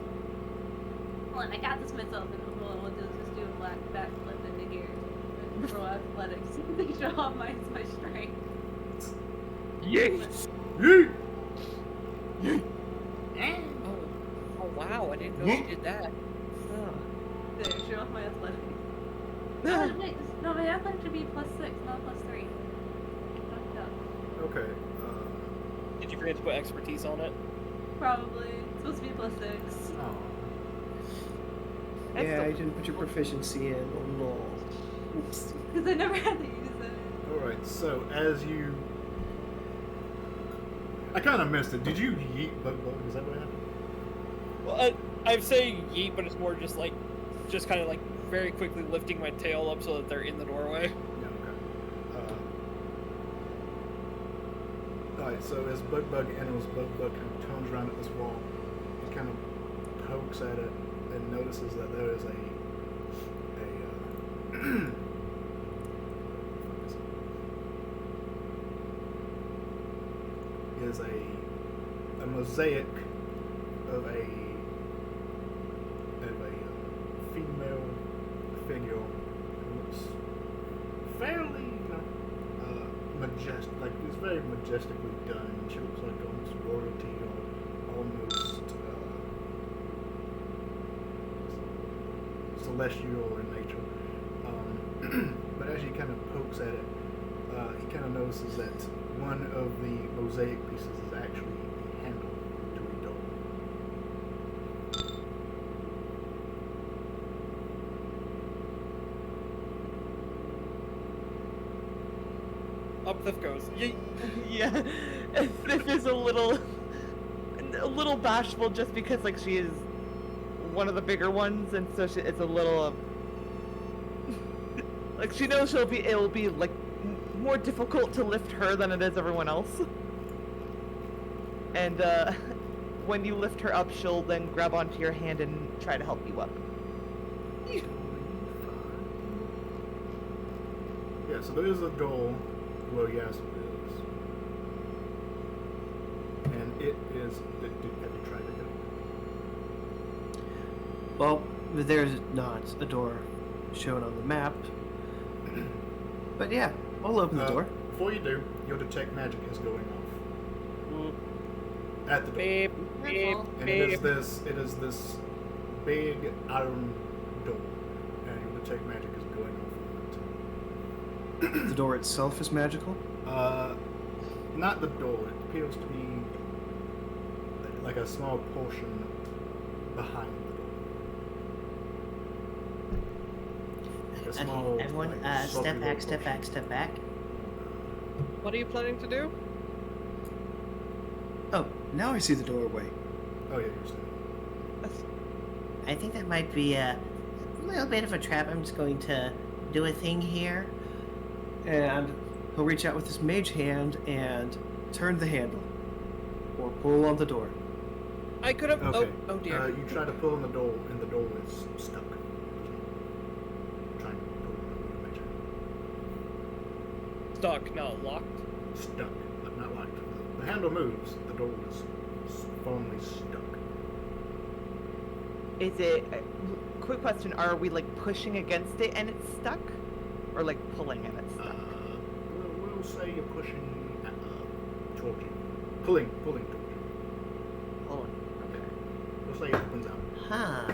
Hold on, I got this myself, and all I want to do is just do a black backflip into gear. And throw athletics. They show off my strength. Yeet. Yeet! Oh wow! I didn't know you did that. There, show off my athletics. Oh, wait, no, my athletics should be +6, not +3. Fucked up. Okay, Did you forget to put expertise on it? Probably. It's supposed to be +6. oh. That's Yeah, the- I didn't put your proficiency in. Oh no. Oops. Because I never had to use it. Alright, so as you... I kind of missed it. Did you yeet Bug? Is that what happened? Well, I'm saying yeet, but it's more just kind of like very quickly lifting my tail up so that they're in the doorway. Yeah, okay. Alright, so as Bug enters, Bug kind of turns around at this wall. He kind of pokes at it and notices that there is is a mosaic of a female figure who looks fairly majestic, like it's very majestically done. She looks like almost royalty or almost celestial in nature. But as he kind of pokes at it, he kind of notices that one of the mosaic pieces is actually the handle to a door. Up Cliff goes. Yeet. Yeah, Sif is a little bashful just because like she is one of the bigger ones, and so it's a little like she knows it'll be like more difficult to lift her than it is everyone else. And when you lift her up, she'll then grab onto your hand and try to help you up. Yeah, so there is a door where Yas is. And it is. Have you tried to go? Well, there's not a door shown on the map. But yeah, I'll open the door. Before you do, your detect magic is going off. At the door. Beep, beep, Careful. And it is this big iron door. And your detect magic is going off. The door itself is magical. Not the door. It appears to be like a small portion behind the door. Like a Okay, small, everyone, like, step slopey back, little step back, portion. step back. What are you planning to do? Oh, now I see the doorway. Oh yeah, you're saying. I think that might be a little bit of a trap. I'm just going to do a thing here. And he'll reach out with his mage hand and turn the handle. Or pull on the door. I could have. Okay. Oh dear. You try to pull on the door, and the door is stuck. Trying to pull on the magic. Stuck, not locked. Stuck, but not locked. The handle moves. The door is firmly stuck. Is it? Quick question: are we like pushing against it and it's stuck, or like pulling and it's stuck? We'll say you're pushing towards you. Pulling towards you. Pulling. Okay. We'll say it opens out. Huh.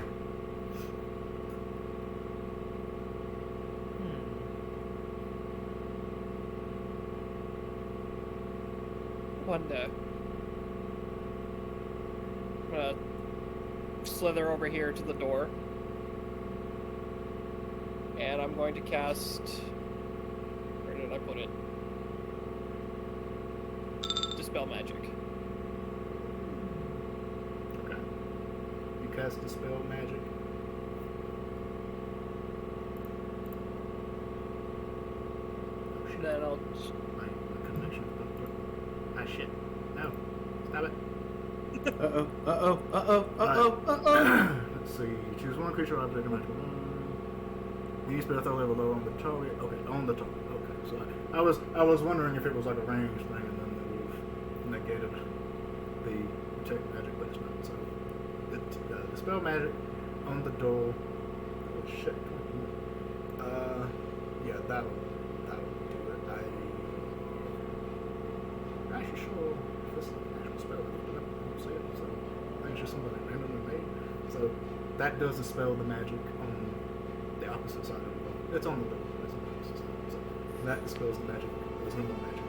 Wonder. I'm gonna slither over here to the door. And I'm going to cast. Where did I put it? Dispel magic. Okay. You cast Dispel Magic. Oh, shit. Then I'll. My connection fucked up. Ah, shit. No. Stop it. Uh-oh. Let's see. Choose one creature or object in magical. These spell throw level low on the target. Okay, on the target. Okay, so I was wondering if it was like a ranged thing and then it would have negated the detect magic, but it's not. So the spell magic on the door. Oh shit! Yeah, that'll do it. I'm actually sure if this is an actual spell. I don't see it, so I think it's just something that randomly made. So that does dispel the magic on the opposite side of the door. It's on the door. It's on the opposite side. So that dispels the magic. There's no more magic.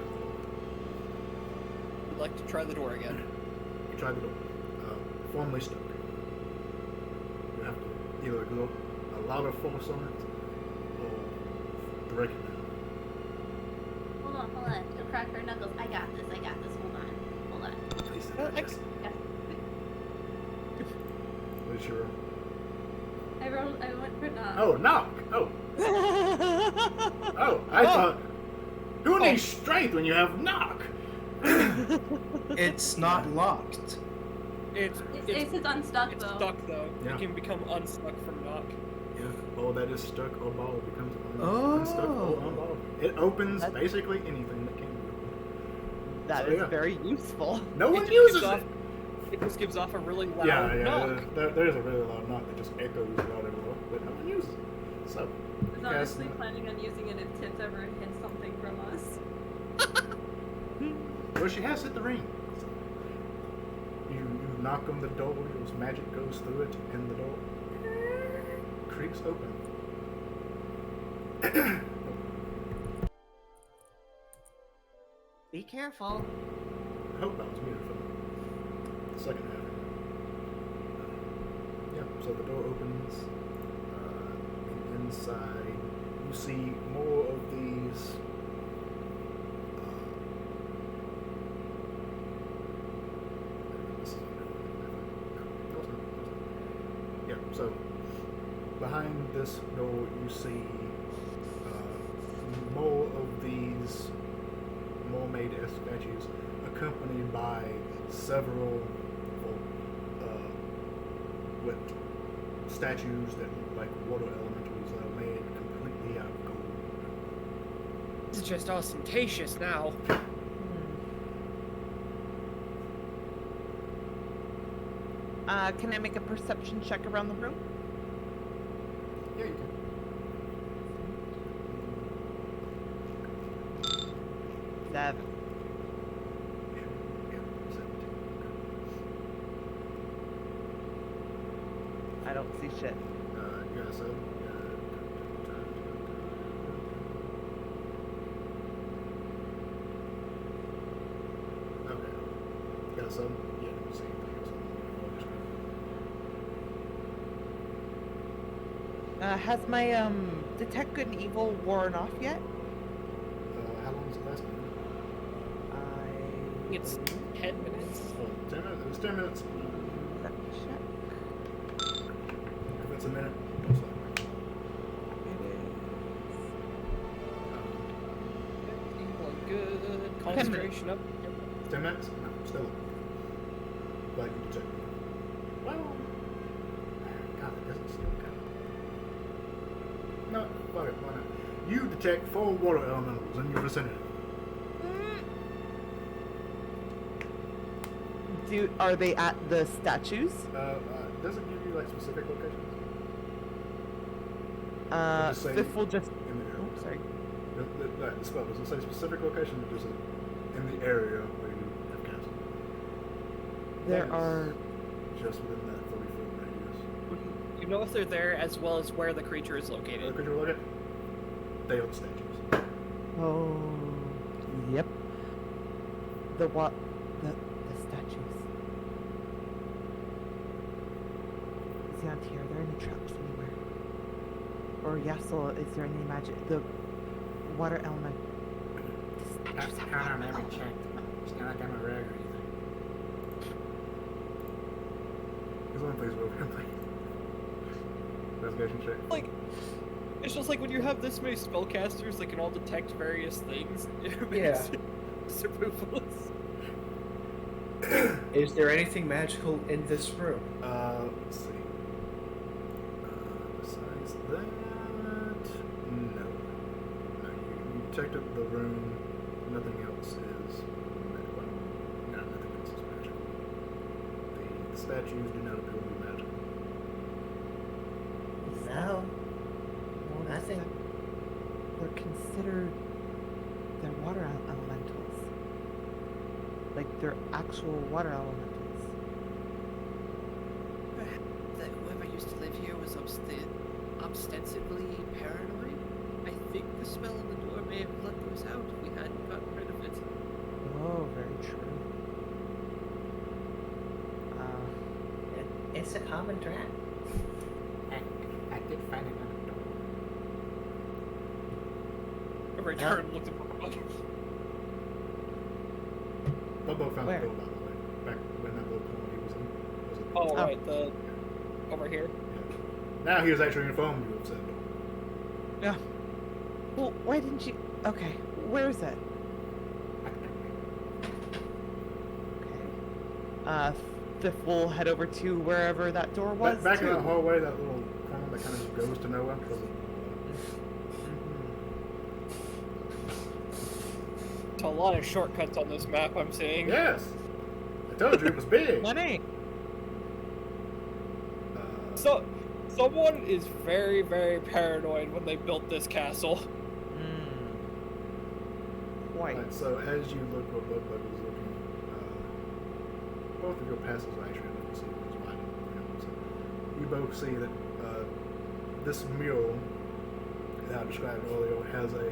I'd like to try the door again. You try the door. Formally stuck. You have to either exert a lot of force on it or break it down. Hold on. She'll crack her knuckles. I got this. Hold on. Please say Uh, that, yes. Yeah. What's your... I went for knock. Oh, knock! Oh. Oh, I thought... Who needs strength when you have knock? It's not locked. It says unstuck It's though. stuck though. Yeah. You can become unstuck from knock. If all that is stuck or ball becomes unstuck Oh. or unballed. It opens That's- basically anything that can be opened. That So, is yeah. very useful. No one just uses gives it! off- It just gives off a really loud Yeah, knock. there's a really loud knock that just echoes out everywhere, but no one uses it. So, I was honestly Yes. planning on using it if Tips ever hid something from us. well, she has hit the ring. So, you knock on the door, magic goes through it, and the door creaks open. Be careful. I hope that was muted for the second half. Yeah, so the door opens, and inside you see more of these. Yeah, so behind this door you see more of these mermaid-esque statues, accompanied by several what statues that look like water elementals that are made completely out of gold. This is just ostentatious now. Can I make a perception check around the room? Yeah, you can. 7. Yeah, 17. I don't see shit. Yeah, so okay. Got some? Yeah, see anything else on the Has my detect good and evil worn off yet? how long was it lasting? It's 10 minutes. Oh, 10 minutes? It was 10 minutes. Let me check. If it's a minute, most likely. Evil and good. Concentration up. 10 minutes? No, still up. But you can check. Well, God, it doesn't still count. No, fuck it, why not? You detect 4 water elementals in your vicinity. Are they at the statues? Does it give you like specific locations? just say- Fifth will just. In the area. Oh, sorry. The spell, does it say specific location or just in the area where you have cast? There That is are. just within that 30-foot radius. You know if they're there as well as where the creature is located. Could you look at? They are the statues. Oh. Yep. The what? The statues. Is he on here? Are there any traps anywhere? Or Yassel, is there any magic? The water element. The statues have water element. checked. It's not like I'm a rag or anything. There's only place where we can play. Investigation check. Like, it's just like when you have this many spellcasters that can all detect various things. It makes it superfluous. Is there anything magical in this room? Let's see. Besides that, no. No, you detected the room. Nothing else is magical. No, nothing else is magical. The statues do not appear to be magical. No. Nothing. They're considered. They're water elementals. Like they're actual water elementals. That whoever used to live here was ostensibly paranoid. I think the spell on the door may have let those out if we hadn't gotten rid of it. Oh, very true. It's a common trap. I did find it on the door. I returned and looked at my Bubbo found Where? the door, by the way. Back when that little corner he was in. Was it? Oh, right, the over here. Yeah. Now he was actually informed you of said door. Yeah. Well, why didn't you? Okay, where is it? Okay. Fifth will head over to wherever that door was. Back in too. that hallway, that little corner that kind of just goes to nowhere. It's a lot of shortcuts on this map I'm seeing. Yes! I told you it was big! Money. So, someone is very, very paranoid when they built this castle. Quite. Right, so as you look where Bug is looking, both of your passes are actually enough to see what's wide open. So you both see that this mural that I described earlier has a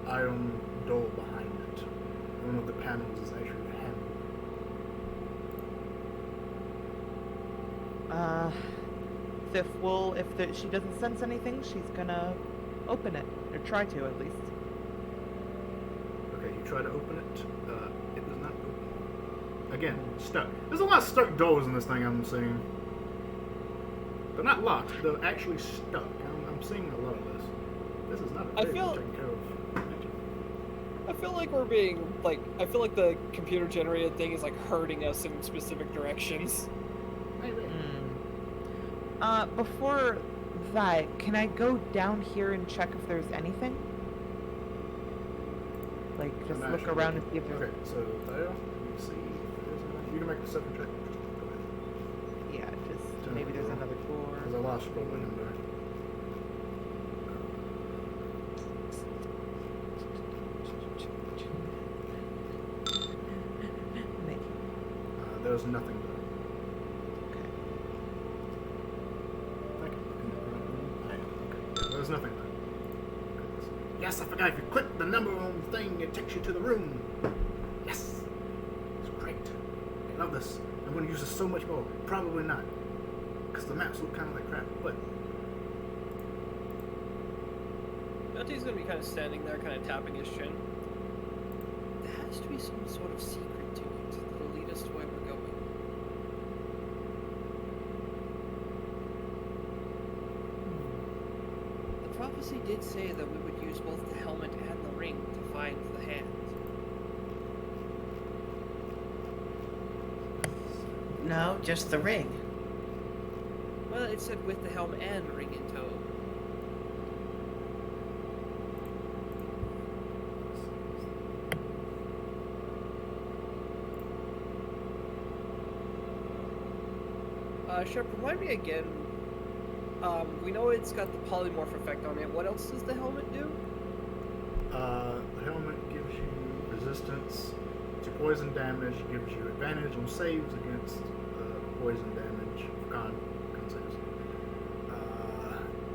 iron door behind it. One of the panels is actually a handle. If she doesn't sense anything, she's gonna open it, or try to at least. Okay, you try to open it. It does not open. Again, stuck. There's a lot of stuck doors in this thing I'm seeing. They're not locked. They're actually stuck. I'm seeing a lot of this. This is not a I very feel- well taken care of. I feel like we're being like I feel like the computer generated thing is like hurting us in specific directions. Maybe. Before that, can I go down here and check if there's anything? Like, just I'm look actually around and looking- see if there's... Okay, so there. Let me see if there's anything. You can make a separate check. Go ahead. Yeah, just Turn maybe the there's door. another door. There's a lot of scrolling in there. Maybe. There's nothing there. Okay. Thank you. Okay. There's nothing there. Yes, I forgot. If you click the number on the thing, it takes you to the room. Yes. It's great. I love this. I'm going to use this so much more. Probably not. Because the maps look kind of like crap. But Yelty's gonna be kind of standing there, kind of tapping his chin. There has to be some sort of secret to it that'll lead us to where we're going. The prophecy did say that we would use both the helmet and the ring to find the hand. No, just the ring. Well, it said with the helmet and ring in tow. Shep, remind me again. We know it's got the polymorph effect on it. What else does the helmet do? the helmet gives you resistance to poison damage, gives you advantage on saves against poison damage, con saves.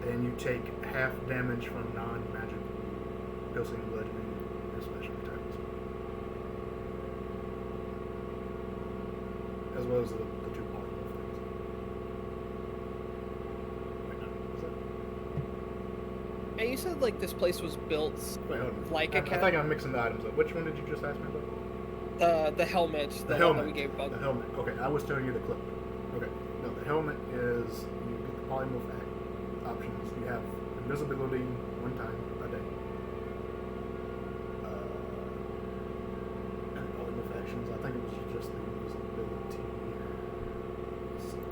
And you take half damage from non-magic piercing, bludgeoning, and slashing attacks. As well as the two polymorph things. Wait, no, is that? And you said like this place was built Wait, hold on. like I a cat. think I'm mixing the items up. Which one did you just ask me about? The helmet. The one helmet. that we gave Bug. The helmet. Okay, I was telling you the clip. Okay. No, the helmet is you get the polymorph options. You have invisibility one time a day. And polymorph actions. I think it was just the invisibility. Let's see.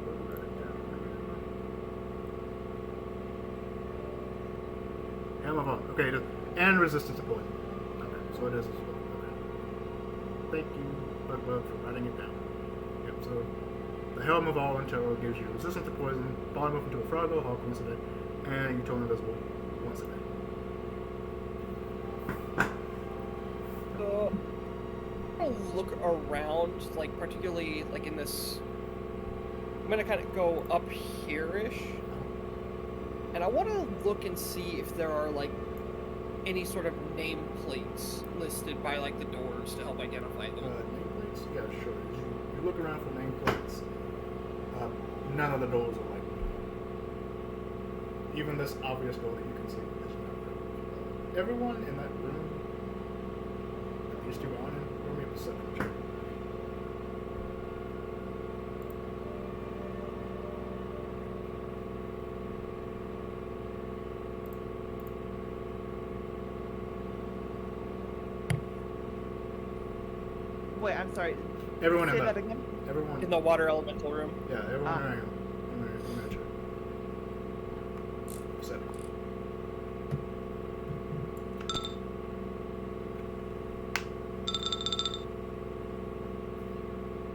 We'll write it down. Hammer of okay, it is. And resistance to poison. Okay, so it is as well. Okay. Thank you, Bug, for writing it down. Yep, so the Helm of All Intel gives you resistance to poison, polymorph into a frog or hawk once a day, and you turn invisible once a day. So, I'm gonna look around, like particularly like in this. I'm gonna kind of go up here-ish, and I want to look and see if there are like any sort of nameplates listed by like the doors to help identify them. Nameplates? Yeah, sure. You look around for nameplates. None of the doors are like even this obvious door that you can see is not. Everyone in that room, that these two are in, room me a perception check. Wait, I'm sorry. Everyone in Say that. that again. Everyone. In the water elemental room. Yeah, everyone Ah. in that check. 7.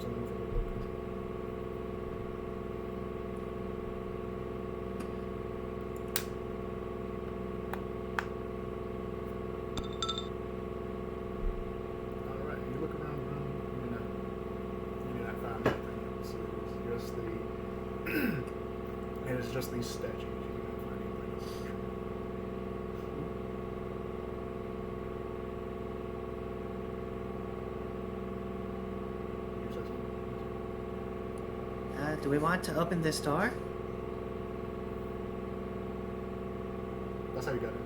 Someone for the book. Alright, you look around the room, you do not find anything else. It's just the just these statues. You can't find anything else. You said something? Do we want to open this door? That's how you got it.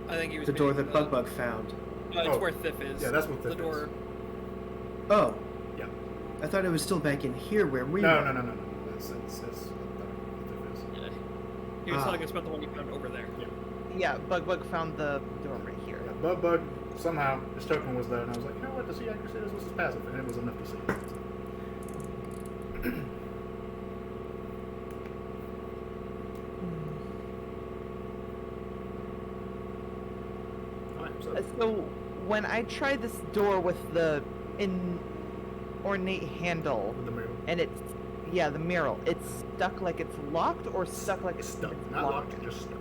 I think he was The door meaning that Bug found. It's Oh. where Thiff is. Yeah, that's what the Thiff door. is. Oh, Yeah. I thought it was still back in here where we No, were. no, no, no, no. It's up there. Yeah. He was Ah. telling us about the one you found over there. Yeah, Bug found the door right here. Yeah, Bug, somehow, his token was there, and I was like, you know what, to see accuracy, this was his passive, and it was enough to see. Alright, so, So when I tried this door with the ornate handle, with the mirror. and it's the mural, it's stuck like it's locked or stuck like it's Stuck. it's Not blocked? locked, just stuck.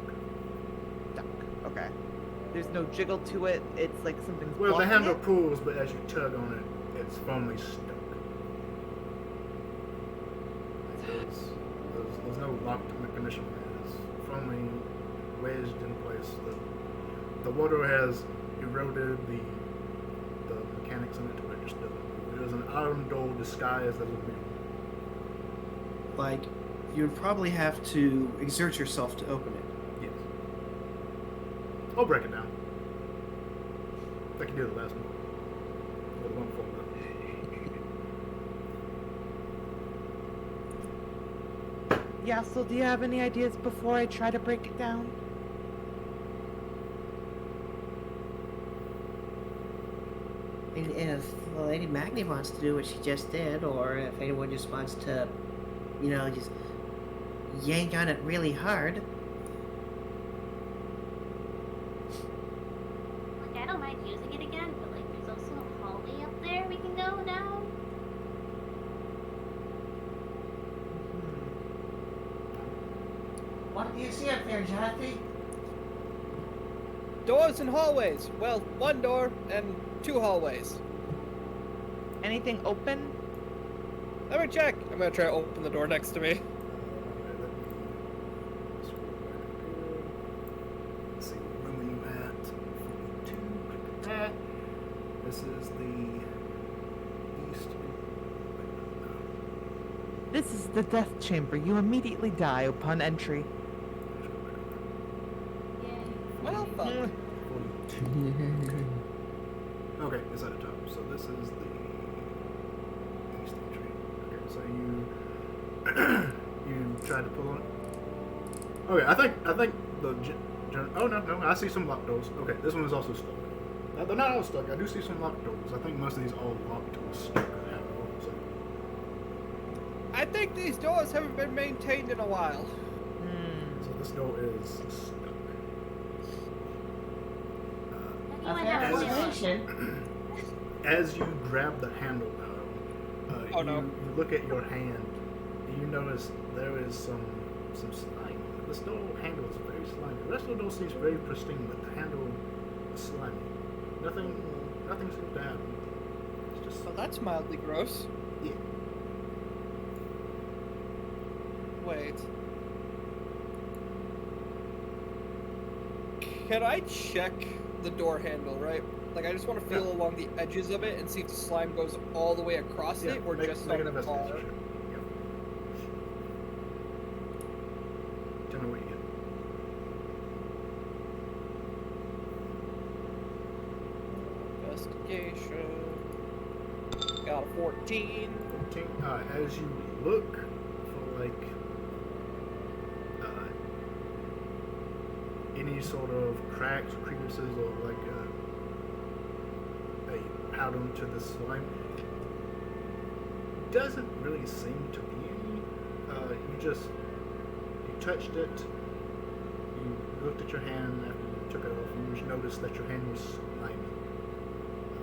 Stuck. Okay. There's no jiggle to it. It's like something's Well, the blocking handle it? pulls, but as you tug on it, it's firmly stuck. There's no locked mechanism. It's firmly wedged in place. The water has eroded the mechanics in it to where it just doesn't move. It is an iron door disguised as a mirror. Like, you would probably have to exert yourself to open it. Yes. I'll break it down. Like you did the last one. Or the one before that. Yeah, so do you have any ideas before I try to break it down? And if Lady Magni wants to do what she just did, or if anyone just wants to, just yank on it really hard. Like, I don't mind using it again, but like, there's also a hallway up there we can go down. What do you see up there, Jonathan? Doors and hallways. Well, one door and two hallways. Anything open? Let me check. I'm gonna try to open the door next to me. Okay, let me scroll back up here. Let's see, what room are you at? 42. Click that. This is the east. No. This is the death chamber. You immediately die upon entry. Let's go back up there. Yeah. Well, fuck. 42. Okay, it's at the top. So this is the east entry. Okay, so you tried to pull on it. Okay, I think the oh no, I see some locked doors. Okay, this one is also stuck. They're not all stuck. I do see some locked doors. I think most of these are all locked or stuck. So, I think these doors haven't been maintained in a while. so this door is stuck. You might have As- a plan. As you grab the handle, Oh, no. you look at your hand. You notice there is some slime. This door handle is very slimy. The rest of the door seems very pristine, but the handle is slimy. Nothing seems to happen. It's just So that's mildly gross. yeah. Wait. Can I check the door handle, right? Like, I just want to feel Yeah. along the edges of it and see if the slime goes all the way across Yeah, it or make just an on the investigation bar. check. Yeah. Tell me what you get. Investigation. Got a 14. 14. As you look for like any sort of cracks, crevices, or like a pattern to the slime, doesn't really seem to be any. You touched it. You looked at your hand after you took it off, and you just noticed that your hand was slimy.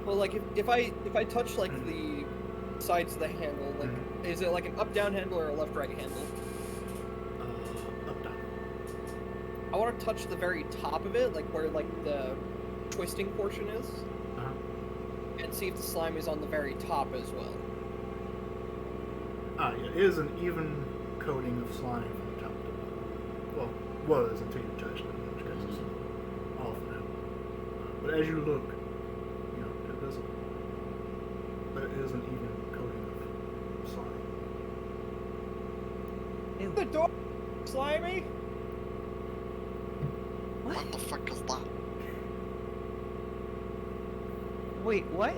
Well, like if I touch like the sides of the handle, like is it like an up down handle or a left right handle? Up down. I want to touch the very top of it, like where like the twisting portion is, Uh-huh. and see if the slime is on the very top as well. Yeah, it is an even coating of slime from top to bottom. Well, was until you touched it, in which case it's off now. But as you look, there is an even coating of slime. Ew. The door slimy? What the fuck is that? Wait, what?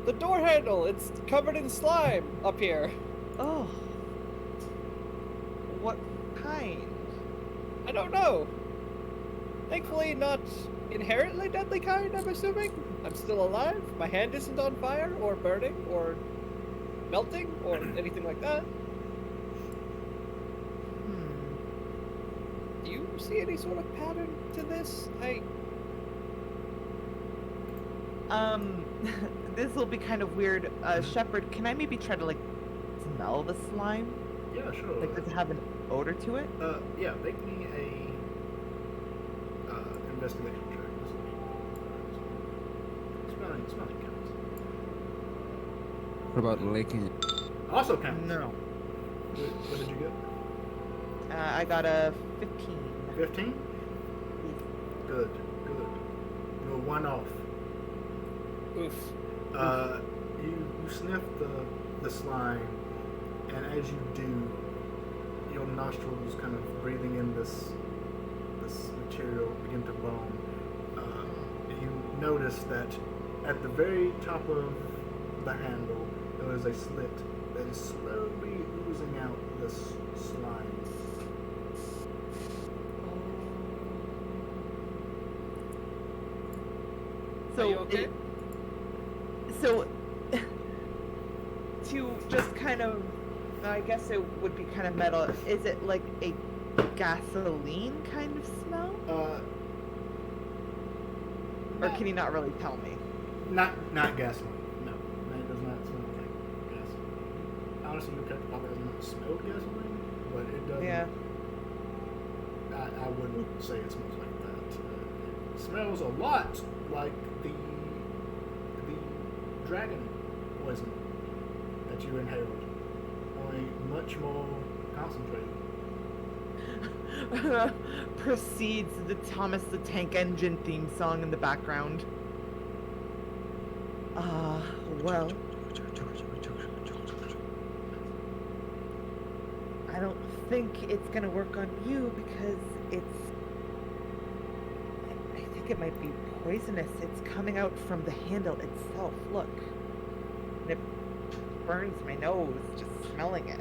The door handle, it's covered in slime up here. Oh. What kind? I don't know. Thankfully not inherently deadly kind, I'm assuming. I'm still alive. My hand isn't on fire or burning or melting or anything like that. Do you see any sort of pattern to this? This will be kind of weird. Shepard, can I maybe try to, like, smell the slime? Yeah, sure. Like, does it have an odor to it? Yeah, make me a investigation check. Smelling counts. What about licking it? Also counts. No. What did you get? I got a 15. 15? Good. You're one off. Oof. You sniff the slime, and as you do, your nostrils kind of breathing in this material begin to bone. You notice that at the very top of the handle there is a slit that is slowly oozing out this slime. So, Are you okay? So, to just kind of, I guess it would be kind of metal. Is it like a gasoline kind of smell? Or can you not really tell me? Not gasoline. No, it does not smell like gasoline. Honestly, your character probably has not smelled gasoline, but it doesn't. Yeah. I wouldn't say it smells like that. It smells a lot like the dragon poison that you inhaled, only much more concentrated. Proceeds the Thomas the Tank Engine theme song in the background. Well, I don't think it's gonna work on you because I think it might be poisonous. It's coming out from the handle itself. Look. And it burns my nose just smelling it.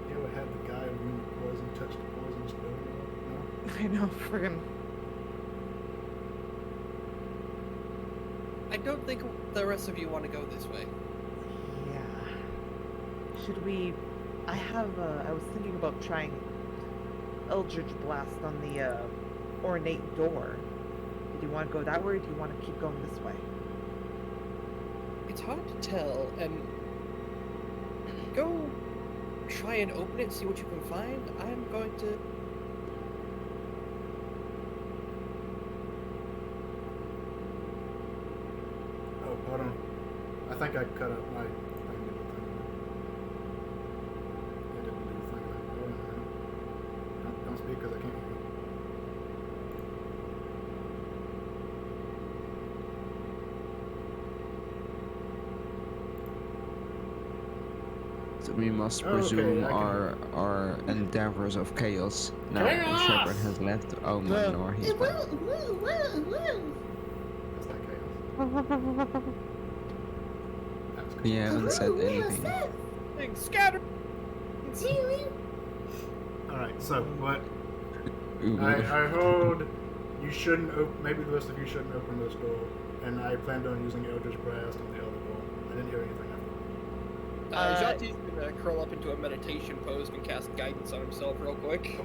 You ever had the guy who knew the poison touch the poison spill? No? I know, friggin'. I don't think the rest of you want to go this way. Yeah. Should we... I was thinking about trying Eldritch Blast on the, ornate door. Do you want to go that way, or do you want to keep going this way? It's hard to tell, and go try and open it, see what you can find. I'm going to... Oh, hold on. I think I cut up my thing. It didn't do the thing. Don't speak because I can't hear you. So we must Okay, presume I can- our endeavors of chaos. Now Chaos! Shepard has left Omen or his Woo, wife. woo, woo, woo. That's not chaos. That's cool. We haven't said anything. Things scatter! Alright, so what? Ooh. I heard you shouldn't open, maybe the rest of you shouldn't open this door, and I planned on using Eldritch Blast on the other door. I didn't hear anything after. Jati's gonna curl up into a meditation pose and cast guidance on himself real quick.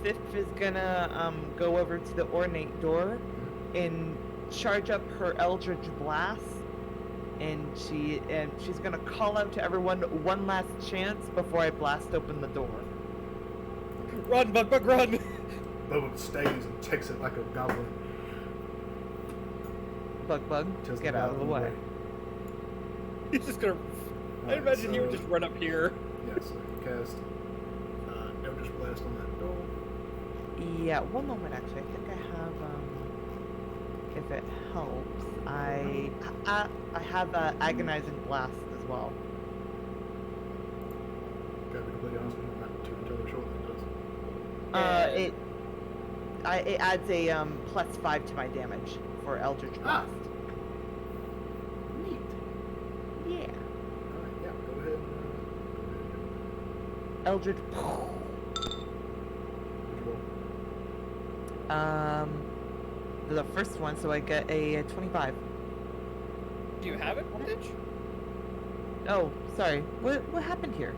Fifth is gonna, go over to the ornate door and charge up her Eldritch Blast. And she's gonna call out to everyone one last chance before I blast open the door. Run, Bug, run! Bubba stays and takes it like a goblin. Bug, Just get out of the goblin way. He's just gonna. I Alright, imagine he would so- just run up here. Yeah, so you cast Eldritch Blast on that door. Yeah, one moment actually. I think I have if it helps, I have agonizing blast as well. Gotta be completely honest with you, I'm not too entirely sure what that does. It adds a +5 to my damage for Eldritch Ah. Blast. Neat. Yeah. Alright, yeah, go ahead and Eldritch. what'd you roll? The first one, so I get a 25. Do you have advantage? Oh, sorry. What happened here?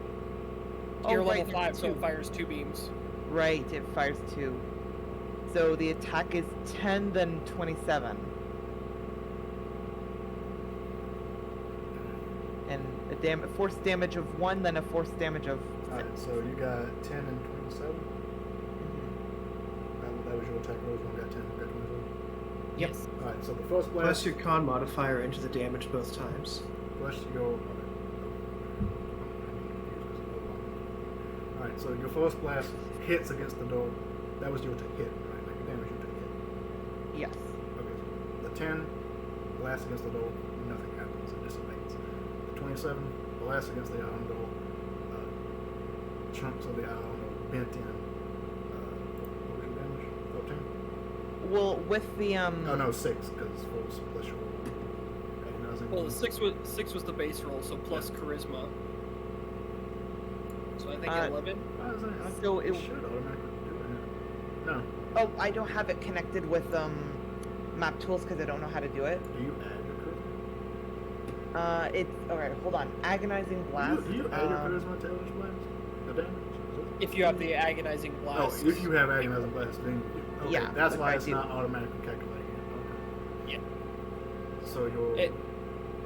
You're oh, level right, 5, so two. it fires 2 beams. Right, it fires 2. So the attack is 10, then 27. And a force damage of 1, then a force damage of 6. Alright, so you got 10 and 27. That was your attack rolls. One got 10, one got 27. Yes. Alright, so the first blast. Plus your con modifier into the damage both times. Plus your. Alright, so your first blast hits against the door. That was your to hit, right? Like damage you to hit. Yes. Okay, so the 10 blasts against the door, nothing happens, it dissipates. The 27 blasts against the iron door, chunks of the iron are bent in. What was your damage? 13? Well, with the Oh no, 6, because force plus your agonizing. Well, 6 was the base roll, so plus charisma. So I think 11. So it- should automatically do it. No. Oh, I don't have it connected with map tools because I don't know how to do it. Do you add your charisma? It's alright. Hold on. Agonizing blast. Do you add your charisma to Eldritch Blast? The damage? If you have the agonizing blast. Oh, if you have agonizing blast, then okay, Yeah, that's if why I it's do. not automatically calculating it. Okay. Yeah. So your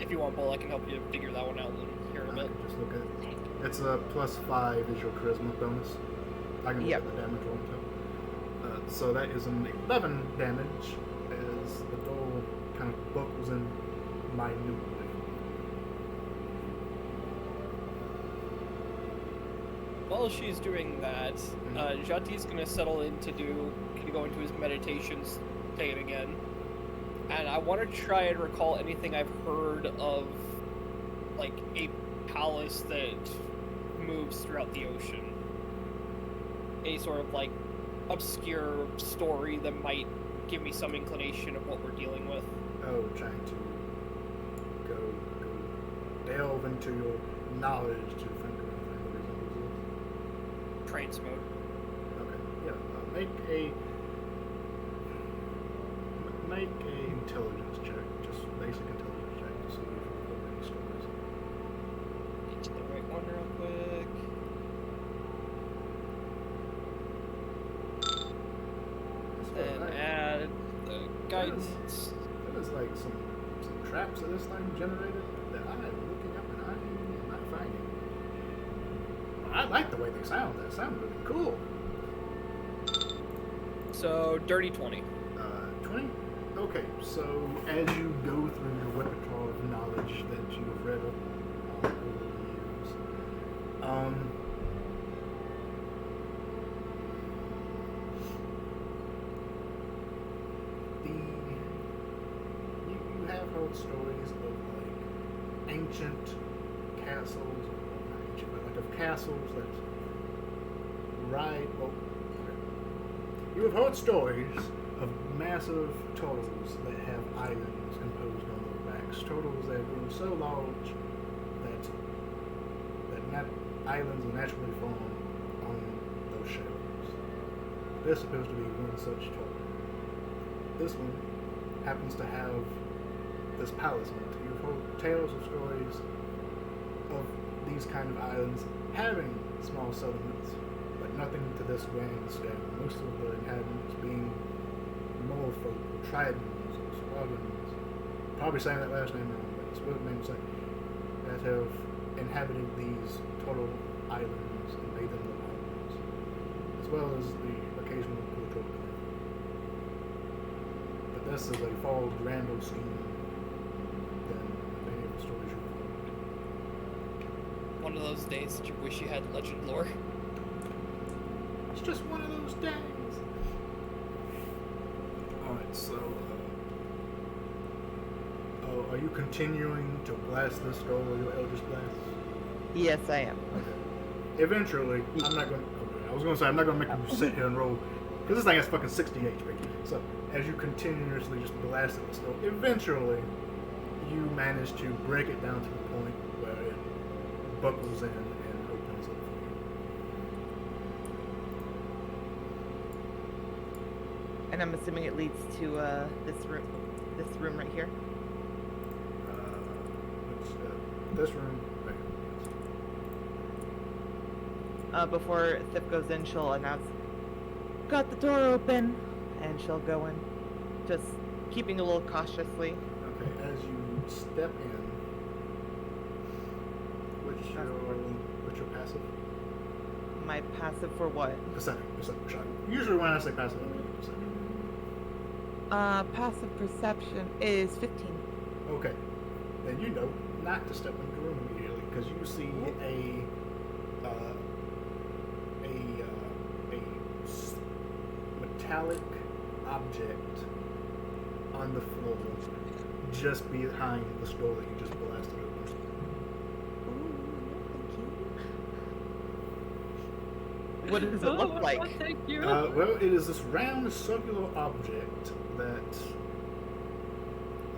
If you want, Bull, I can help you figure that one out here in a bit. just look at it's a +5 is your charisma bonus. I can look Yep. at the damage roll too. So that is an 11 damage as the door kind of buckles in minutely. While she's doing that, Jati's gonna settle in to go into his meditation state again. And I want to try and recall anything I've heard of, like, a palace that moves throughout the ocean. Any sort of, like, obscure story that might give me some inclination of what we're dealing with. Oh, trying to go delve into your knowledge to think of anything that resembles this. Trance mode. Okay, yeah. Make a intelligence check, just basic intelligence check to see if you've heard any stories. Get to the right one real quick. That's And right. add the guidance. That is like some traps that this thing generated that I am looking up and I am not finding. I like the way they sound. They sound really cool. So, dirty 20. 20? Okay, so as you go through your repertoire of knowledge that you have read up over the years, you have heard stories of like ancient castles, or not ancient, but like of castles that ride. Well, okay. You have heard stories of massive turtles that have islands imposed on their backs. Turtles that grow so large that islands are naturally formed on those shells. There's supposed to be one such turtle. This one happens to have this palace on it. You've heard tales of stories of these kind of islands having small settlements, but nothing to this grand scale. Most of the inhabitants being more folk, Tridents, or Squadrons, probably saying that last name wrong, but it's what name say, that have inhabited these total islands and made them their homes, as well as the occasional cultural clan. But this is a far grander scheme than any of the stories you've heard. of those days that you wish you had legend lore. It's just one of those days. Alright, so, are you continuing to blast this skull with your Eldritch Blast? Yes, I am. Okay. Eventually, I'm not going to... Okay, I was going to say, I'm not going to make you sit here and roll, because this thing has fucking 60 HP. So, as you continuously just blast at the skull, eventually, you manage to break it down to the point where it buckles in and opens up for you. And I'm assuming it leads to this room right here. This room right here. Before Thip goes in, she'll announce, "Got the door open," and she'll go in, just keeping a little cautiously. Okay, as you step in, what's your passive? My passive for what? Perception. Usually when I say passive, I mean perception. Passive perception is 15. Okay, then you know not to step into the room immediately because you see a metallic object on the floor just behind the skull that you just blasted open. What does it look like? Thank you. Well, it is this round circular object that,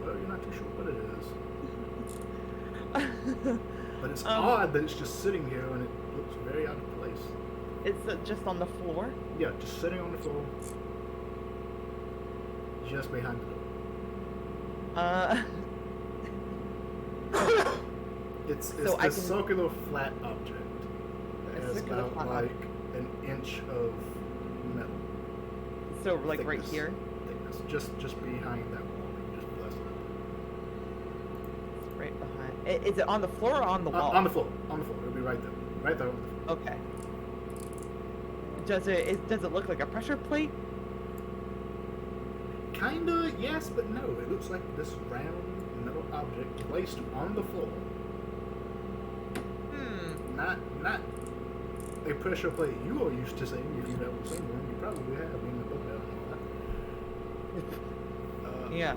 well, you're not too sure what it is. But it's odd that it's just sitting here and it looks very out of place. It's just on the floor? Yeah, just sitting on the floor, just behind the door. It's So I this can- circular flat object that A has circular about flat like an inch of metal So, like, right thickness. here? Thickness, just behind that wall. You just blasted it. It's right behind. Is it on the floor or on the wall? On the floor. It'll be right there. Right there. Okay. Does it look like a pressure plate? Kinda, yes, but no. It looks like this round metal object placed on the floor. Not a pressure plate you are used to seeing. If you've ever seen one, you probably have been in the book and all that. Yeah.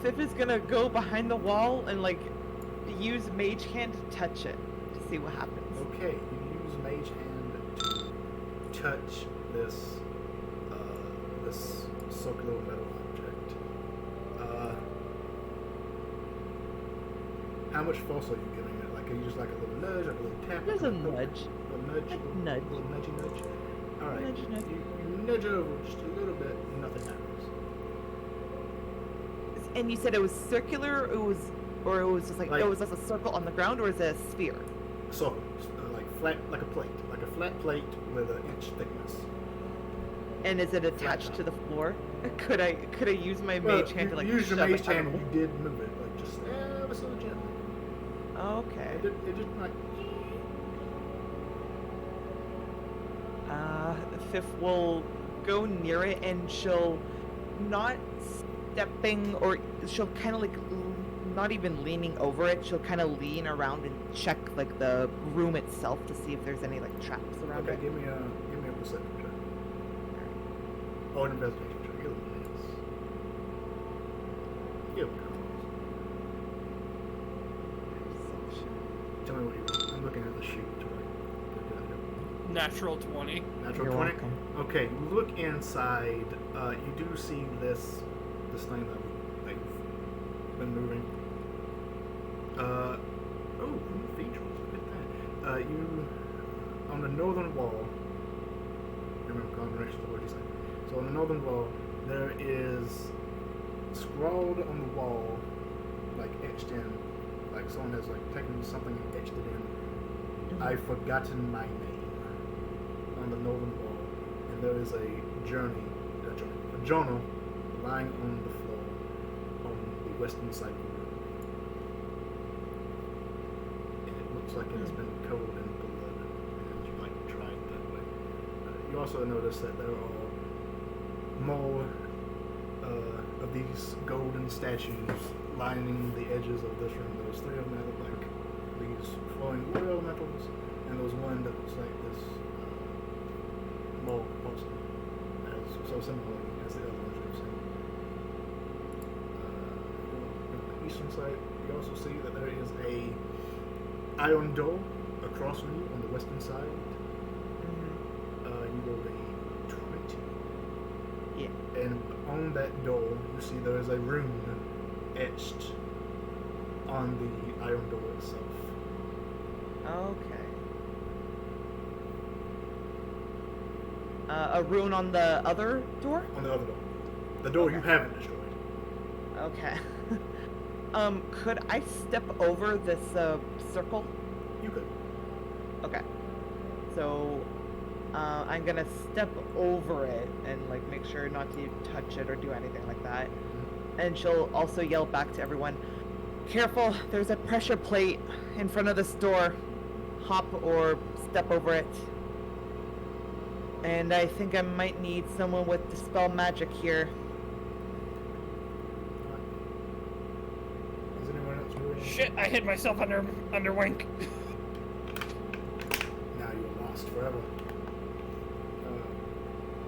Sif is gonna go behind the wall and, like, use Mage Hand to touch it to see what happens. Okay, you use Mage Hand to touch this this circular metal object. How much force are you giving it? Like, are you just like a little nudge, like a little tap? There's a like nudge. A nudge? A nudge. A little nudgy nudge? Alright. Nudge, nudge. You nudge over just a little bit, nothing happens. And you said it was circular, or it was just like, Like- it was just a circle on the ground, or is it a sphere? So, like flat, like a plate. Like a flat plate with an inch thickness. And is it attached to the floor? Could I use my Mage Hand to, like, use your shove Mage it out Hand of and the- you did move it, like just ever so gently. Okay. It just like, Fifth will go near it and she'll not stepping, or she'll kind of like not even leaning over it. She'll kind of lean around and check like the room itself to see if there's any like traps around okay, it. give me a perception check. Oh, an investigation check. Give it a chance. Give it a chance. Tell me what you want. I'm looking at the sheet. Natural 20. Natural You're 20? welcome. Okay, look inside. You do see this thing that they've been moving. Oh, new features. Look at that. You, on the northern wall, remember combination of what you say. So on the northern wall, there is scrawled on the wall, like etched in, like someone has like taken something and etched it in. I've forgotten my name. On the northern wall, and there is a journal lying on the floor on the western side of the room. And it looks like it has been covered in blood, and you might try it that way. You also notice that there are more of these golden statues lining the edges of this room. There's 3 of them that look like those flowing water elementals, and there was one that looks like this mole person, as so similarly as the other ones you've seen. On the eastern side, you also see that there is a iron door across from you on the western side. You rolled a 20. Yeah. And on that door, you see there is a rune etched on the iron door itself. Okay. A rune on the other door? On the other door. The door you Okay. haven't destroyed. Okay. Could I step over this circle? You could. Okay. So, I'm gonna step over it and like make sure not to touch it or do anything like that. And she'll also yell back to everyone, "Careful! There's a pressure plate in front of this door. Hop or step over it." And I think I might need someone with dispel magic here. Is anyone else doing? Shit, I hid myself under Wink. Now you're lost forever.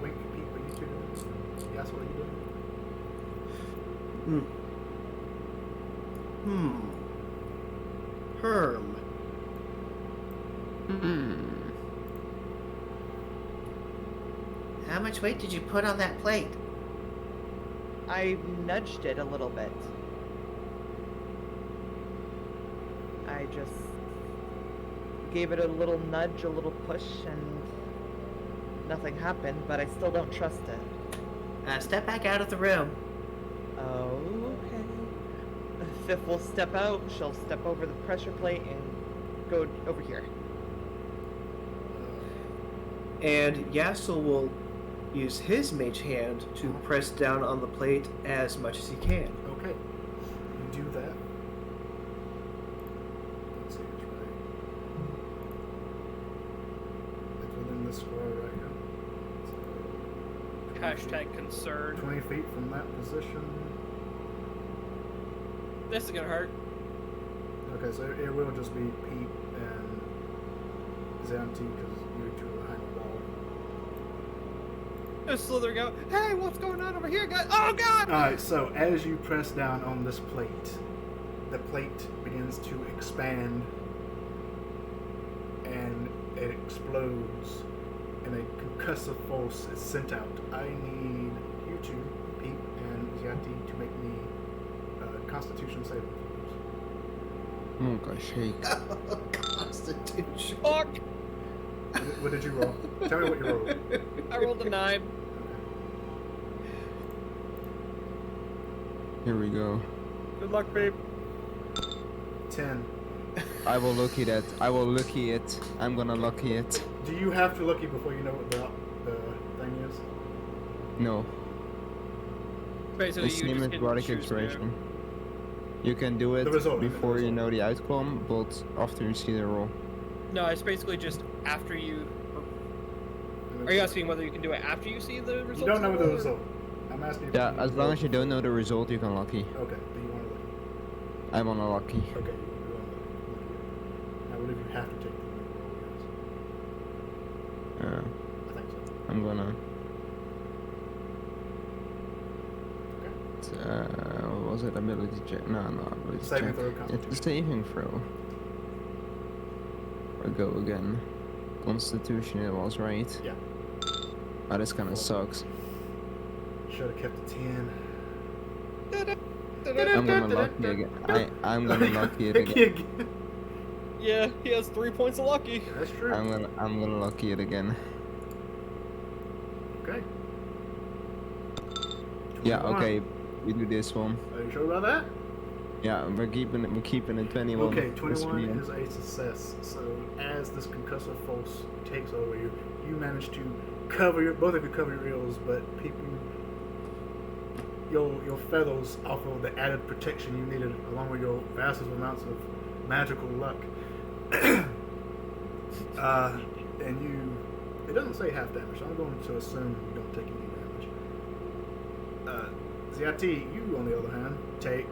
Wink, Pete, what are you two doing? Yes, what are you doing? Herm. How much weight did you put on that plate? I nudged it a little bit. I just gave it a little nudge, a little push, and nothing happened, but I still don't trust it. Step back out of the room. Oh, okay. Fifth will step out, she'll step over the pressure plate and go over here. And Yassel will use his mage hand to press down on the plate as much as he can. Okay. You do that. Let's see, it's right. It's within this square right here. So, 20 Hashtag feet- concern. 20 feet from that position. This is gonna hurt. Okay, so it will just be Pete and Zanti because you two are behind the wall. Just slithering out. Hey, what's going on over here, guys? Oh God! Alright, so as you press down on this plate, the plate begins to expand and it explodes and a concussive force is sent out. I need you two, Pete and Zanti, to make me Constitution saving throws. Oh gosh, shake. Constitution. Fuck! What did you roll? Tell me what you rolled. I rolled a 9. Here we go. Good luck, babe. 10. I will lucky that. I will lucky it. I'm gonna lucky it. Do you have to lucky before you know what the thing is? No. Basically, It's you named just get Bardic to choose Inspiration. You can do it The result, before the you result. know the outcome, but after you see the roll. No, it's basically just after you. And Are you it's- asking whether you can do it after you see the results? You don't know of the roll, or- result. I'm asking if Yeah, you as know long the as you don't know the result, you can lucky. Okay, do you want to lucky? I'm on a lucky. Okay, you want to lucky. I believe you have to take the roll, yes. I think so. I'm gonna. Okay. What was it? Ability check? No, ability Saving check. throw, It's a Constitution. saving throw. We go again. Constitution, it was right. Yeah. Oh, this kind of sucks. Should have kept the 10. I'm gonna lucky again. I'm gonna lucky it again. Yeah, he has 3 points of lucky. That's true. I'm gonna lucky it again. Okay. Yeah, 21. okay. We do this one. Are you sure about that? Yeah, we're keeping it 21. Okay, This 21 one. is a success. So as this concussive force takes over you, you manage to cover both of you cover your ears, but people, your feathers offer the added protection you needed, along with your vast amounts of magical luck. And it doesn't say half damage, so I'm going to assume you don't take any damage. Ziati, you on the other hand take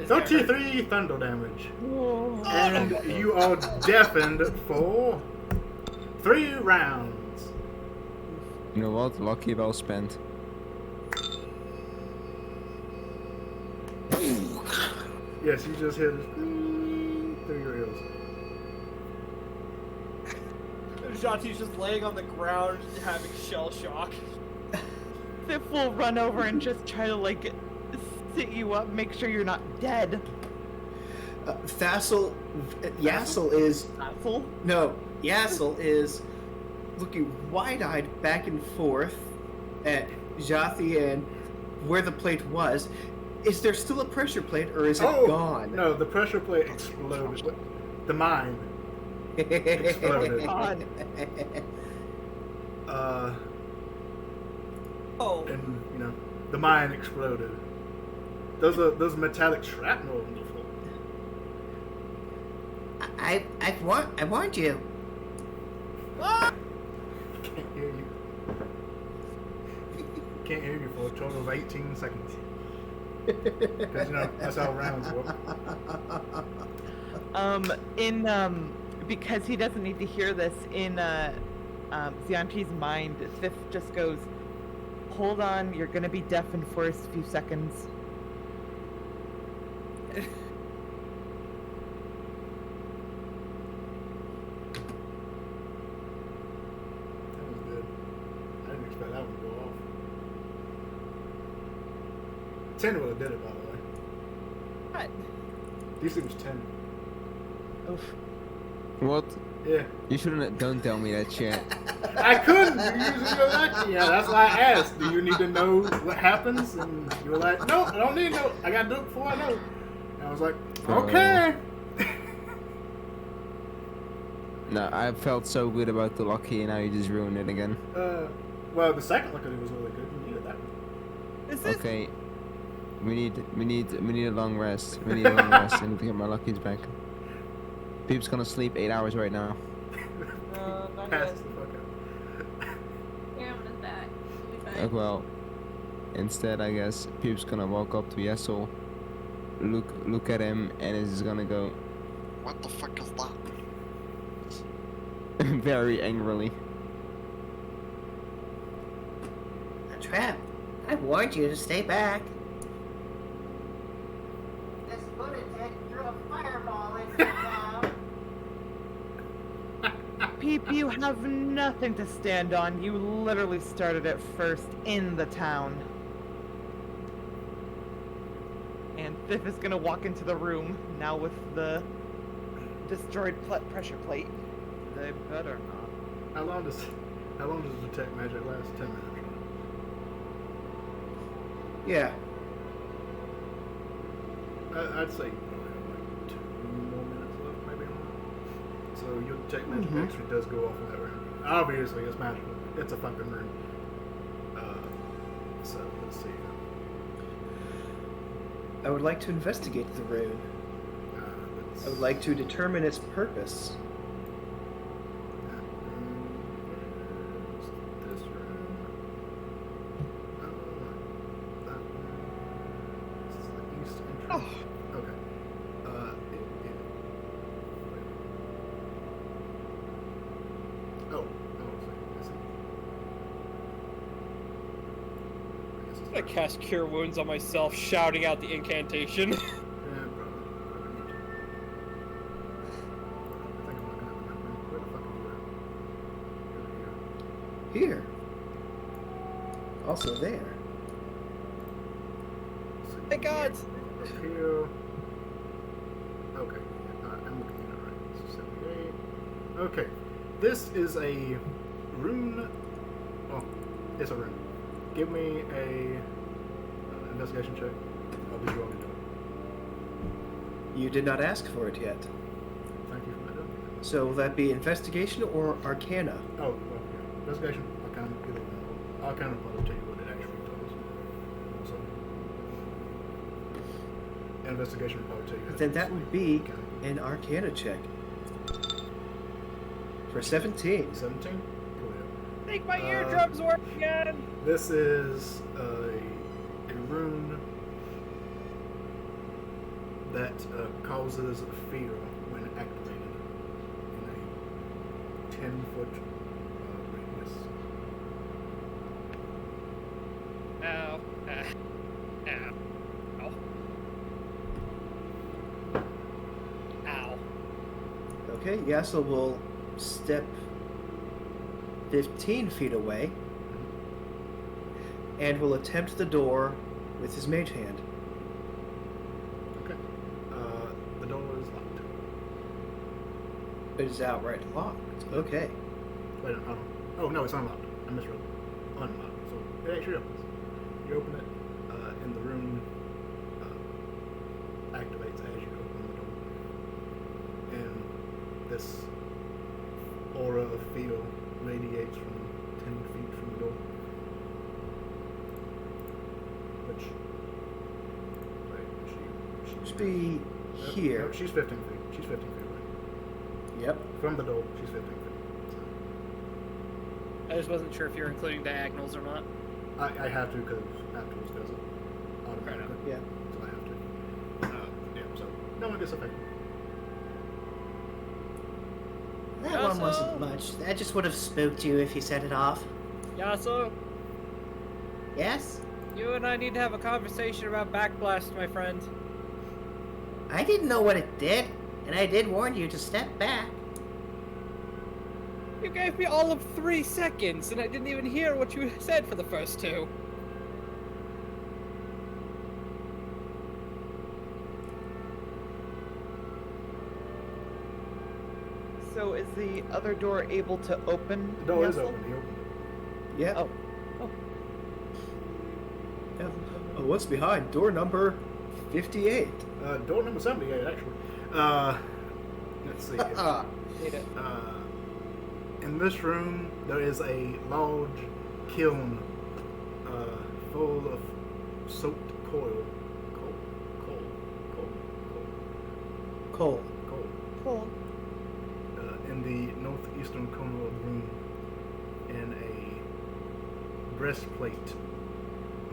33 thunder damage. Oh. And you are deafened for 3 rounds. You know what? Lucky well spent. Yes, you just hit it through your ears. Jati's just laying on the ground, having shell shock. Sif will run over and just try to like sit you up, make sure you're not dead. Yassel is Asshole. no. Yassel is looking wide-eyed back and forth at Jati and where the plate was. Is there still a pressure plate, or is it gone? No, the pressure plate exploded. The mine exploded. God. Oh. And you know, the mine exploded. Those metallic shrapnel on the floor. I warned you. Can't hear you. Can't hear you for a total of 18 seconds. Because you know that's how rounds work. Because he doesn't need to hear this, in Xianti's mind, Sif just goes, hold on, you're gonna be deafened for a few seconds. That was good. I didn't expect that one to go off. 10 would have did it, by the way. What? DC was 10. Oof. What? Yeah. You shouldn't. Don't tell me that shit. I couldn't. You're using your lucky. Yeah, that's why I asked. Do you need to know what happens? And you were like, no, I don't need to know. I got to do it before I know. And I was like, okay. No, I felt so good about the lucky, and now you just ruined it again. Well, the second lucky was really good. You needed that one. Is this Okay. We need a long rest. We need a long rest. I need to get my luckies back. Peep's gonna sleep 8 hours right now. Not Pass yet. the fuck out. Here, I'm just back. We'll be fine. Well, instead, I guess Peep's gonna walk up to Yessel, look at him, and is just gonna go What the fuck is that? very angrily. A trap. I warned you to stay back. This lunatic threw a fireball into the town. Peep, you have nothing to stand on. You literally started it first in the town. And Sif is gonna walk into the room now with the destroyed pressure plate. They better not. How long does detect magic last? 10 minutes. Right? Yeah. I'd say probably like 2 more minutes left, maybe. So your detect magic actually does go off in that room. Obviously, it's magical. It's a fucking room. So let's see. I would like to investigate the rune. Let's- I would like to determine its purpose. This room. That one. This is the east entrance. Okay. Oh. I'm gonna cast Cure Wounds on myself, shouting out the incantation. Yeah, probably need to. I think I'm looking at the map. Where the fuck are you at? Here. Also there. Thank God! Up here. Okay. I'm looking at it right. This is 78. Okay. This is a rune. Oh, it's a rune. Give me a investigation check. I'll do you already do it. You did not ask for it yet. Thank you for that. So will that be investigation or arcana? Oh, well, yeah. Investigation. I'll kind of probably tell you what it actually does. So, investigation will probably tell you. Then that would be an arcana check. For 17. 17. Make my eardrums work again! This is a rune. that causes fear when activated in a 10-foot radius. Ow. Ow. Ow. Okay, Yasuo will step 15 feet away and will attempt the door with his mage hand. Okay. The door is locked. It is outright locked. Okay. Wait, oh no, it's unlocked. I misread. Unlocked. So it actually opens. You open it, and the room activates as you open the door. And this aura of feel radiates from 10 feet from the door. Which. Wait, Should be no, here. No, she's 15 feet. She's 15 feet away. Yep. From the door, she's 15 feet. I just wasn't sure if you were including diagonals or not. I have to because Aptools does it automatically. Yeah. So I have to. Yeah, so no one gets affected. That Also- one wasn't much. That just would have spooked you if you set it off. Yasuo, Yes? you and I need to have a conversation about Backblast, my friend. I didn't know what it did, and I did warn you to step back. You gave me all of 3 seconds, and I didn't even hear what you said for the first 2. So is the other door able to open? The door is Yasuo? open. He opened it. Yeah. Oh. Yeah. Oh, what's behind? Door number 58. Door number 78, actually. Let's see. Need it. In this room, there is a large kiln full of soaked coal. Cole. Cool. In the northeastern corner of the room, and a breastplate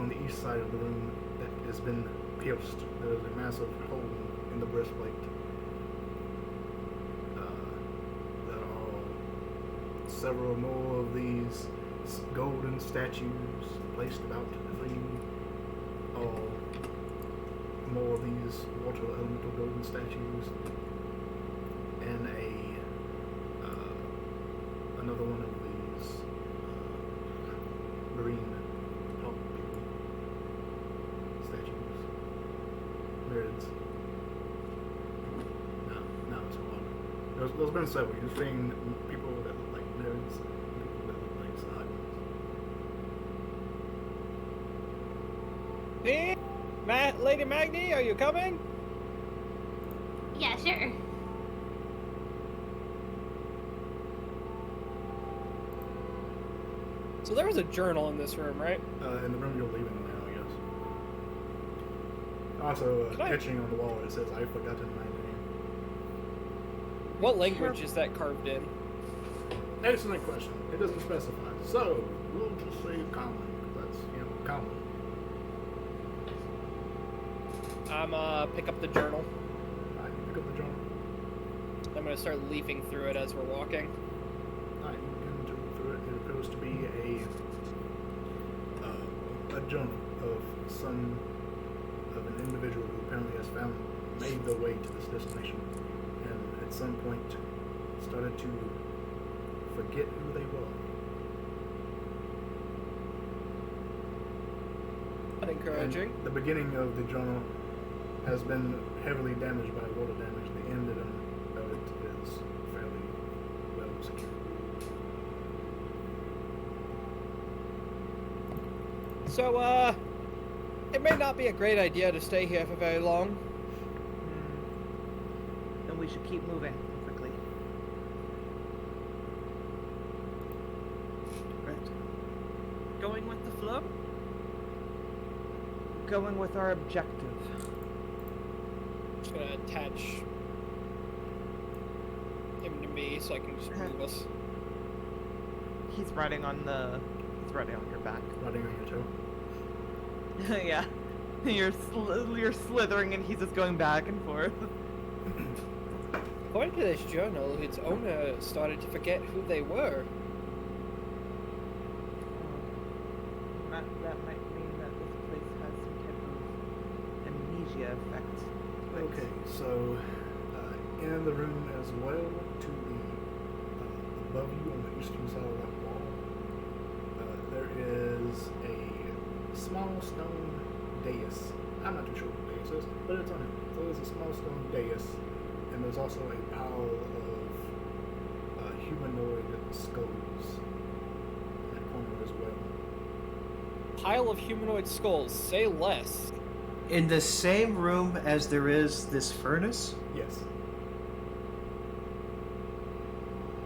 on the east side of the room that has been pierced. There is a massive hole in the breastplate. There are several more of these golden statues placed about the thing. All more of these water elemental golden statues, and another one of these marine hawk people statues. Nerds. No, it's water. There's been several. You've seen people that look like nerds, and people that look like sahagins. Hey, Lady Magni, are you coming? Yeah, sure. So there was a journal in this room, right? In the room you're leaving now, yes. Also, Can I- etching on the wall, it says, "I've forgotten my name." What language is that carved in? Excellent question. It doesn't specify. So, we'll just say common, because that's, common. I'm pick up the journal. Alright, you pick up the journal. I'm gonna start leafing through it as we're walking. Alright, you begin to look through it. It appears to be a journal of of an individual who apparently has made their way to this destination, and at some point started to forget who they were. Encouraging. And the beginning of the journal has been heavily damaged by water damage. The end of it is fairly well secured. So, it may not be a great idea to stay here for very long. Then we should keep moving quickly. Right. Going with the flow? Going with our objective. Just gonna attach him to me so I can just move us. He's riding on your back. Riding on your toe. Yeah. You're slithering, and he's just going back and forth. According to this journal, its owner started to forget who they were. That might mean that this place has some type of amnesia effect. to it. Okay, so in the room as well, to the above you on the eastern side of that wall, there is a small stone dais. I'm not too sure what the dais is, but it's on it. So there's a small stone dais, and there's also a pile of humanoid skulls in that corner as well. Pile of humanoid skulls, say less. In the same room as there is this furnace? Yes.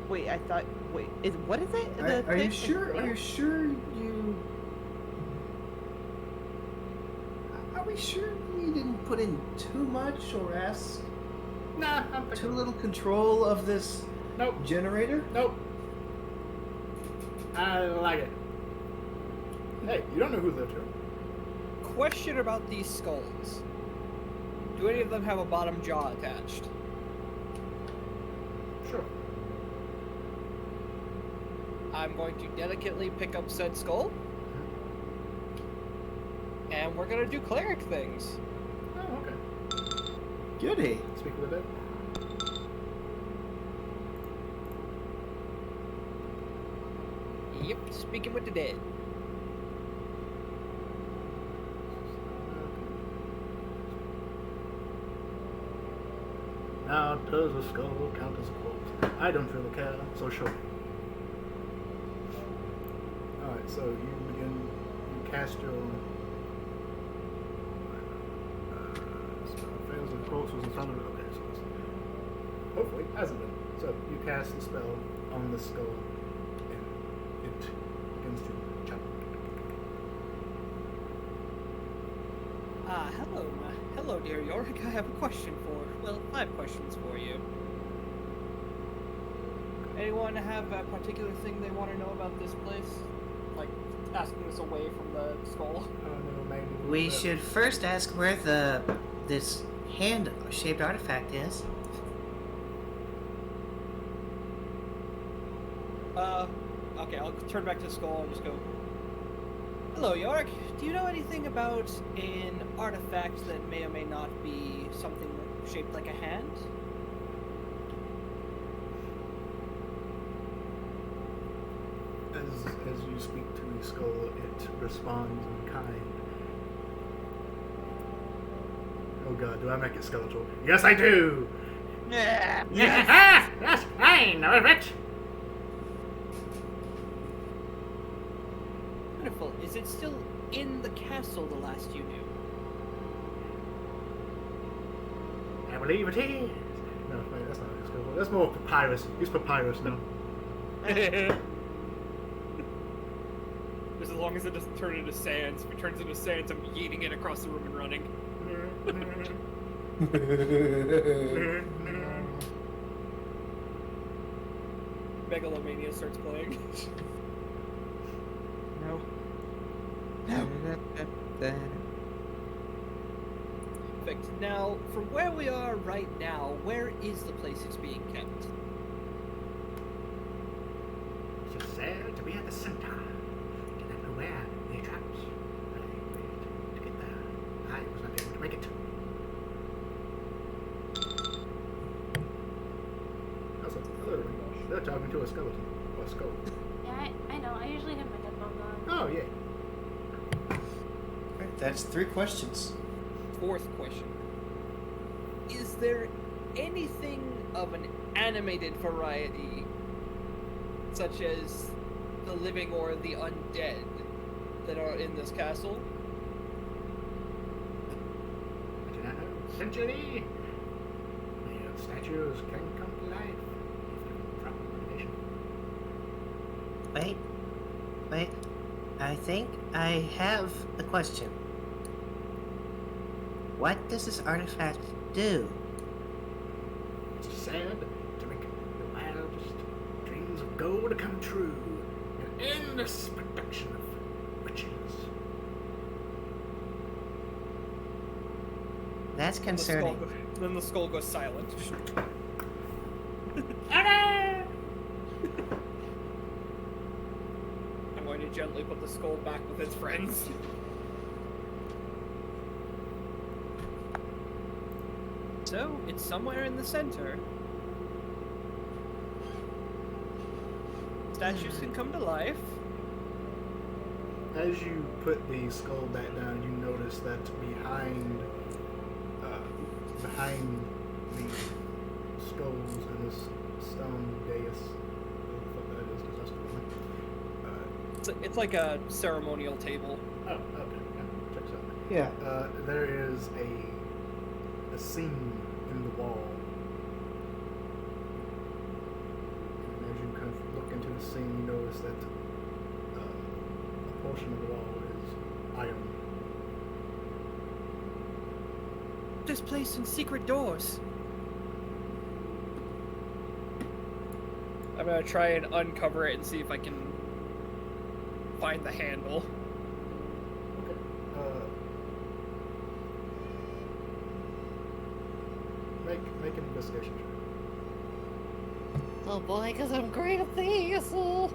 Wait, I thought. Wait, what is it? Are you sure? Are you sure you? Are we sure we didn't put in too much or ask Nah, I'm thinking. too little control of this Nope. generator? Nope. I like it. Hey, you don't know who lived here. Question about these skulls. Do any of them have a bottom jaw attached? Sure. I'm going to delicately pick up said skull. And we're gonna do cleric things. Oh, okay. Goody. Speak with it. Yep, speaking with the dead. Now, does a skull count as a quote? I don't really care, so sure. Alright, so you cast your spell fails and quotes was in front of it. Okay, so it's hopefully hasn't been. So you cast the spell on the skull and it begins to chop. Hello, dear Yorick. I have a question well, 5 questions for you. Anyone have a particular thing they want to know about this place? Like, asking this away from the skull? I don't know, maybe. We should first ask where this hand-shaped artifact is. Okay, I'll turn back to the skull and just go, hello, Yorick. Do you know anything about an artifact that may or may not be something shaped like a hand? As you speak to the skull, it responds in kind. Oh god, do I make it skeletal? Yes, I do! Yeah. Yes, I know of it! Wonderful. Is it still in the castle the last you knew? I believe it is. No, wait, that's not skeletal. That's more papyrus. Use papyrus now. Just as long as it doesn't turn into sands. If it turns into sands, I'm yeeting it across the room and running. Megalomania starts playing. No. Perfect. Now, from where we are right now, where is the place it's being kept? It's just sad to be at the center. Didn't know where they trapped. I waited to get there. I was not able to make it. Also, hello. They're talking to a skeleton. Or a skull. Yeah, I know. I usually have my headphones on. Oh, yeah. Right, that's 3 questions. 4th question. Is there anything of an animated variety, such as the living or the undead, that are in this castle? I do not know. Essentially, the statues can come to life if given proper motivation. Wait. I think I have a question. What does this artifact do? It's sad to make the wildest dreams of gold come true. An endless production of witches. That's Then the skull concerning. then the skull goes silent. I'm going to gently put the skull back with its friends. So, it's somewhere in the center. Statues can come to life. As you put the skull back down, you notice that behind the skulls and this stone dais, what the fuck that is, 'cause that's the one. It's like a ceremonial table. Oh, okay, yeah, checks out. Yeah. There is a seam in the wall. And as you kind of look into the seam, you notice that a portion of the wall is iron. This place in secret doors. I'm gonna try and uncover it and see if I can find the handle. Okay. Make an investigation check. Oh boy, because I'm great at these. Wow.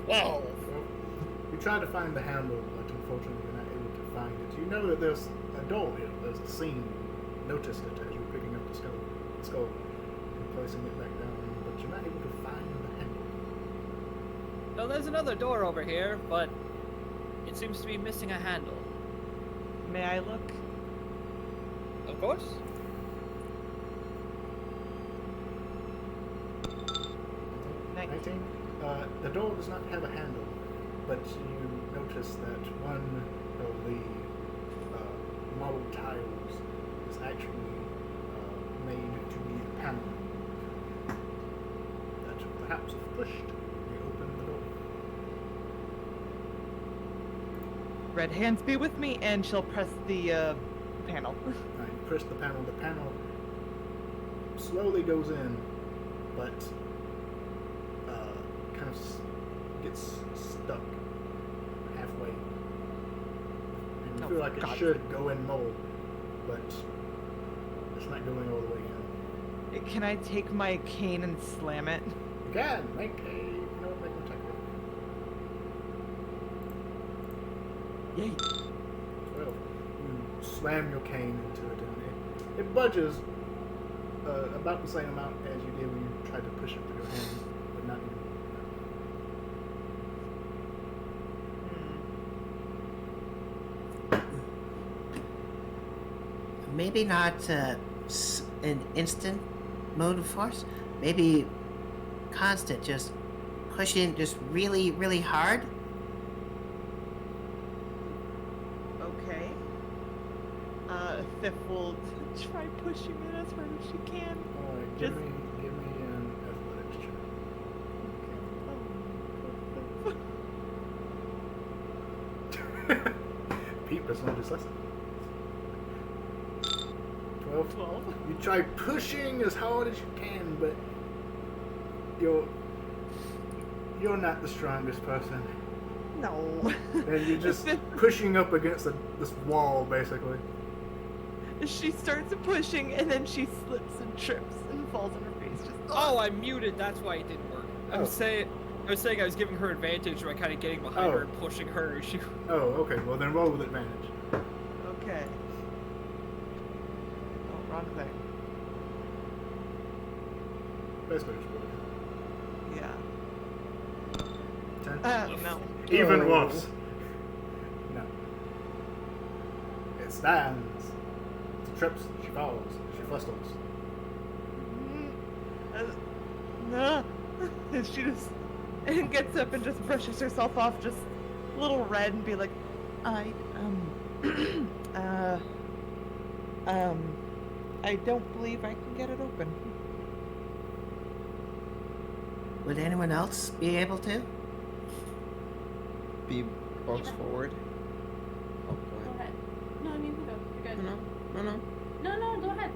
Well, you try to find the handle, but unfortunately you're not able to find it. You know that there's a door here. There's a seam. You noticed it as you were picking up the skull and placing it back down, but you're not able to find the handle. So there's another door over here, but it seems to be missing a handle. May I look? Of course. Nice. 19. The door does not have a handle, but you notice that one of the model tiles is actually made to be a panel that perhaps if pushed may open the door. Red hands be with me, and she'll press the panel. Right, you press the panel. The panel slowly goes in, but kind of gets stuck halfway. And you Oh, feel like God. it should go in more, but it's not going all the way in. Can I take my cane and slam it? You can make an attack roll. Yay! 12. You slam your cane into it, and it budges about the same amount as you did when you tried to push it with your hand, but not even. Maybe not an instant mode of force. Maybe constant, just pushing just really, really hard. Okay. Thif will try pushing it as hard as she can. Alright, Just- give me an athletics check. Pete does not dyslexic. 12. 12. You try pushing as hard as you can, but you're not the strongest person. No. And you're just pushing up against this wall, basically. She starts pushing, and then she slips and trips and falls on her face. Just Oh, I'm muted. That's why it didn't work. I was saying I was giving her advantage by kind of getting behind her and pushing her. She... Oh, okay. Well, then roll with advantage. Okay. Oh, wrong thing. Basically, just roll. Yeah. 10. No. Even Oh. worse. No. It stands. She trips. She falls. She flustles. No. And she just gets up and just brushes herself off, just a little red, and be like, I don't believe I can get it open. Would anyone else be able to? Be walks Yeah. forward. Oh, go Go ahead. ahead. No, you can go. You're good. No. No, go ahead.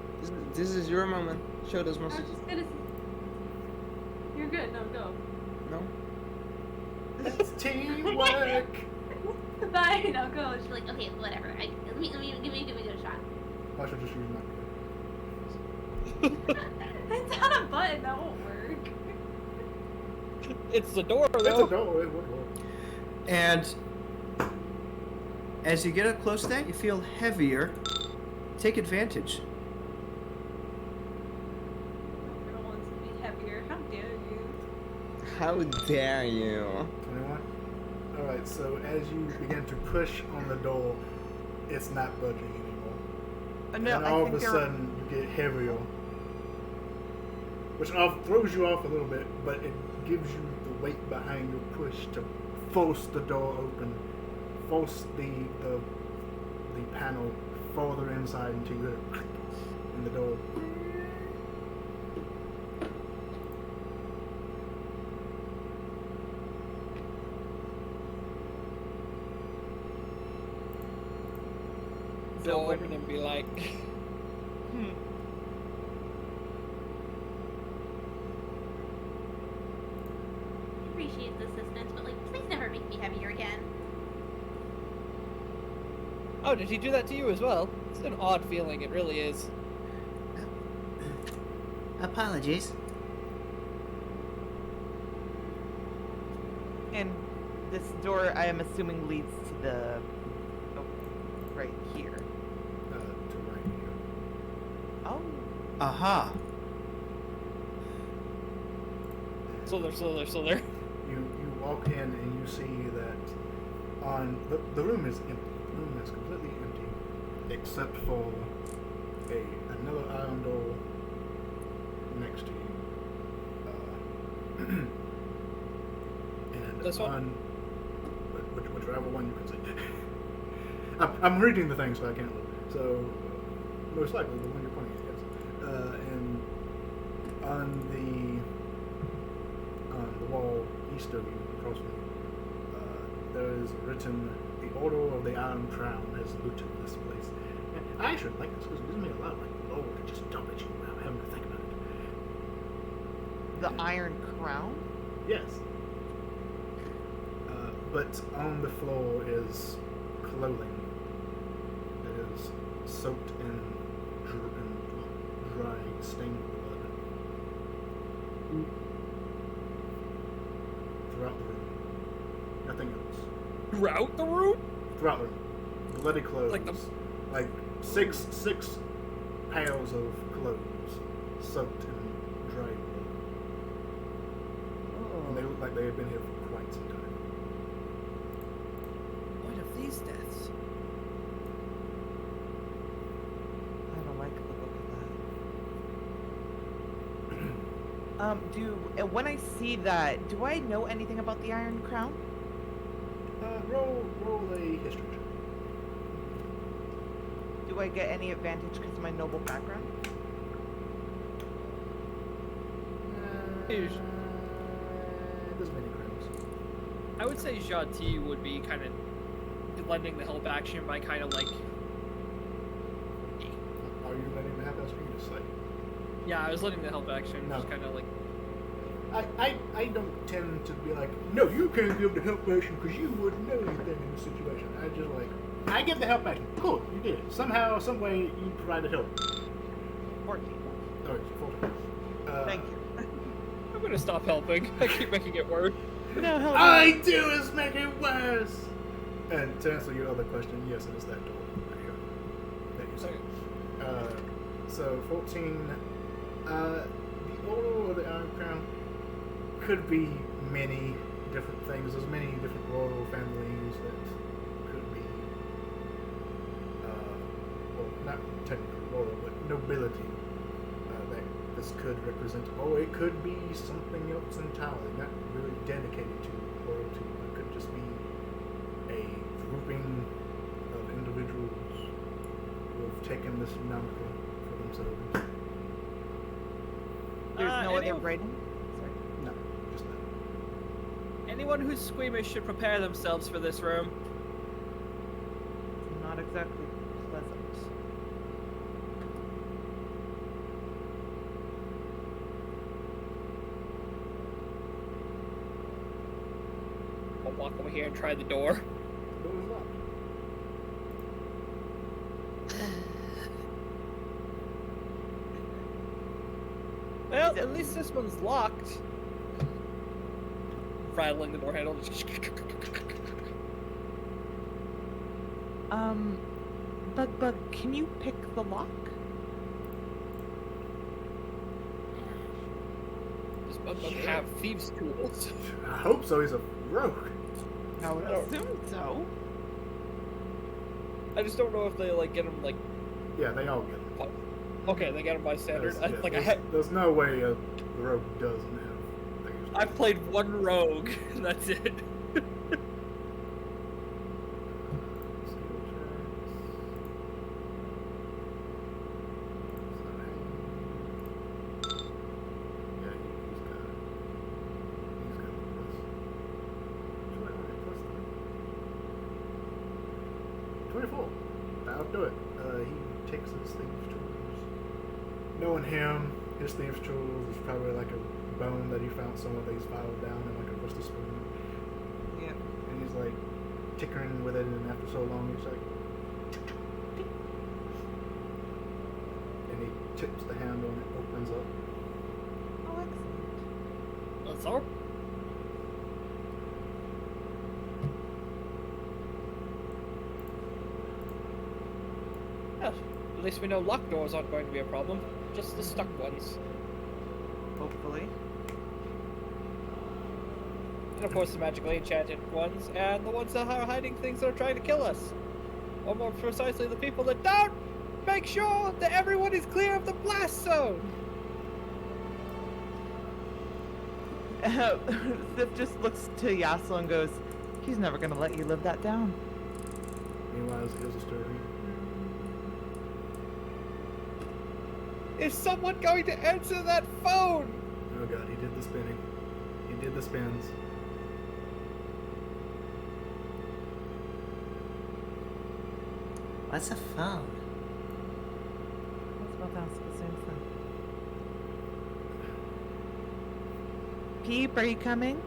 This is your moment. Show those I was muscles. just gonna. You're good. No, go. No. It's teamwork. Fine, I'll go. She's like, okay, whatever. Let me give it a shot. I should just use my. It's on a button. That won't work. It's the door, It's though. a door. It would work. And as you get up close to that, you feel heavier. Take advantage. Girl wants to be heavier. How dare you? How dare you? 21. All right. So as you begin to push on the door, it's not budging anymore. No, And I all think of a you're. sudden, you get heavier, which throws you off a little bit, but it gives you the weight behind your push to force the door open, force the panel further inside until you're in the door. Go open and be like, Appreciate the assistance, but like, please never make me heavier again. oh, did he do that to you as well? It's an odd feeling, it really is. Apologies. And this door, I am assuming, leads to the. Oh, right here. To right here. Oh. Aha. So there. You walk in and you see that on the room is empty. The room is completely empty, except for another iron door next to you. And This one? on whichever one you can see. I'm reading the thing, so I can't look. So most likely the one you're pointing at, yes. And on the wall east of you, across from you, there is written, "The Order of the Iron Crown has looted this place." And I actually like this because it gives me a lot of lore to just dump at you without having to think about it. The Iron Crown? Yes. But on the floor is clothing that is soaked in dry, stained blood. Throughout the room. Nothing else. Throughout the room? Throughout the room. Bloody clothes. Like the- Like six pails of clothes soaked in dry blood. And they look like they had been here for quite some time. What of these deaths? I don't like the look of that. When I see that, do I know anything about the Iron Crown? Roll a history check. Do I get any advantage because of my noble background? Hey, There's many crowns. I would say Jati would be kind of lending the help action by kind of like, Are you letting the help action just say? yeah, I was letting the help action, No. just kind of like, I don't tend to be like, no, you can't give the help action because you wouldn't know anything in this situation. I just like, I give the help action. Cool, you did it. Somehow, some way, you provided help. 14. Oh, it's 14. Thank you. I'm gonna stop helping. I keep making it worse. No, help. I do is make it worse. And to answer your other question, yes, it is that door right here that you see. So 14. The Order of the Iron Crown could be many different things. There's many different royal families that could be, well, not technically royal, but nobility that this could represent. Or it could be something else entirely, not really dedicated to royalty. It could just be a grouping of individuals who have taken this moniker for themselves. There's no other anyone- writing? Sorry. No, just that. Anyone who's squeamish should prepare themselves for this room. Not exactly pleasant. I'll walk over here and try the door. door is locked. Well, at least this one's locked. Rattling the door handle. Bug, can you pick the lock? Does Bug have thieves' tools? I hope so. He's a rogue. I would assume so. I just don't know if they like get him like. Yeah, they all get it. Okay, they get him by standard. There's no way the rogue doesn't have things. I've played one rogue. That's it. Skill checks. Yeah, he's got the plus. Plus 24. That'll do it. He takes his thieves' tools. Knowing him, his thieves' tools is probably like a bone that he found somewhere that he's filed down in like a rusty spoon. Yeah. And he's like tinkering with it, and after so long, he's like, and he tips the handle and it opens up. Oh, excellent. That's all. Yeah, at least we know locked doors aren't going to be a problem. Just the stuck ones. Hopefully. And of course the magically enchanted ones, and the ones that are hiding things that are trying to kill us. Or more precisely, the people that don't make sure that everyone is clear of the blast zone! Zip just looks to Yassel and goes, he's never gonna let you live that down. Meanwhile, he hears a story. Is someone going to answer that phone? Oh god, he did the spinning. He did the spins. What's a phone? I was about to ask the same thing. Peep, are you coming?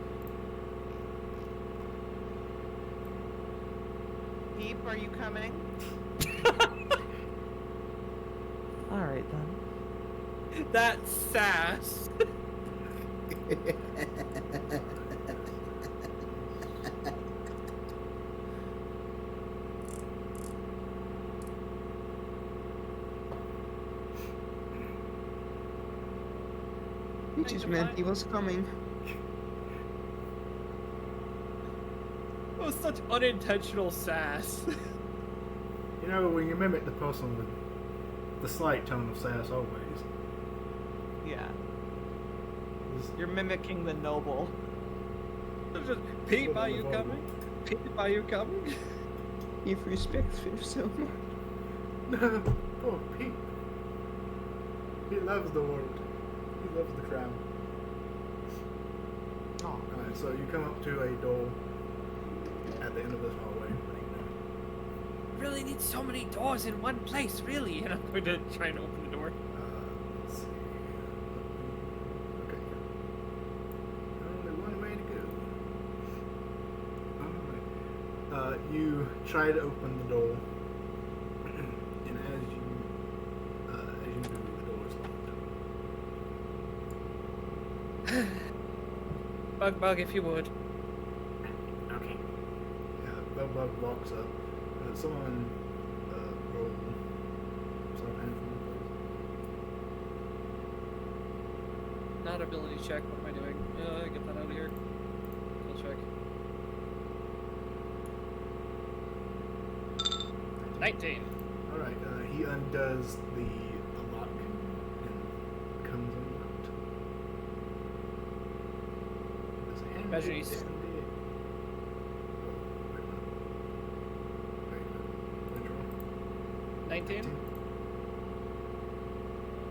Peep, are you coming? Alright then. That's sass. He just meant he was coming. That was such unintentional sass. You know, when you mimic the person with the slight tone of sass always. Yeah. Just You're mimicking the noble. Just, Pete, are you coming? Pete, are you coming? You've respect for so much. No, poor Pete. He loves the world. He loves the crown. Oh. Alright, so you come up to a door at the end of this hallway. What do you do? Really need so many doors in one place, really. And I'm going to try and open the door. Let's see. Okay. Only one way to go. Alright. You try to open the door, and as you do, the door is locked. Bug, if you would. Okay. Bug walks up. Someone roll some handful, please. Not ability check. What am I doing? Get that out of here. Skill check. 19. Alright, he undoes the lock and comes unlocked. There's a hand Imagine shake he's- down there. Oh, wait, no. 19?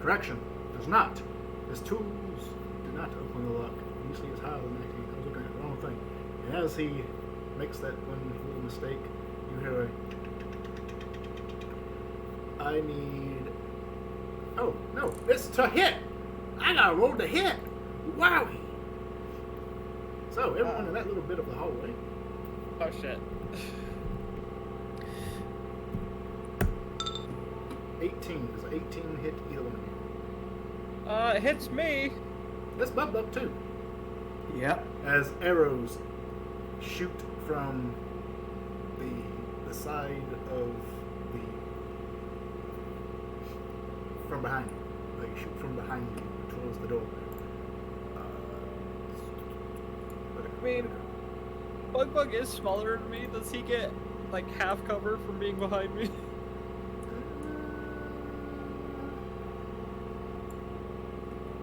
Correction, does not. His tools do not open the lock. Usually it's higher than 19. I was looking at the wrong thing. And as he makes that one little mistake, you hear a I need. Oh, no, it's to hit! I gotta roll to hit! Wowie! So, everyone in that little bit of the hallway, Oh shit. 18. Does an 18 hit either one of you? It hits me. Let's bump up too. Yep. As arrows shoot from the side of the from behind you. Like shoot from behind you towards the door. I mean, Bug is smaller than me. Does he get like half cover from being behind me?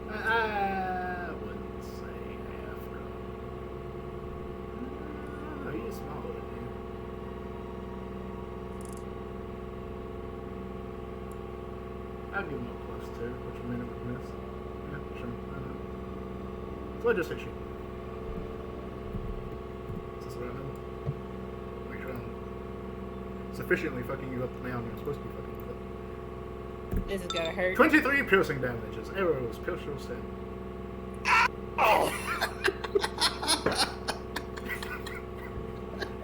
I wouldn't say half. No, he is smaller than you. I'll give him a +2, which would mean it would miss. Yeah, sure. So I just hit you. Is this what I know? Make sure I'm sufficiently fucking you up now. I'm supposed to be fucking you up. This is gonna hurt. 23 piercing damages. Arrows pierce your stem.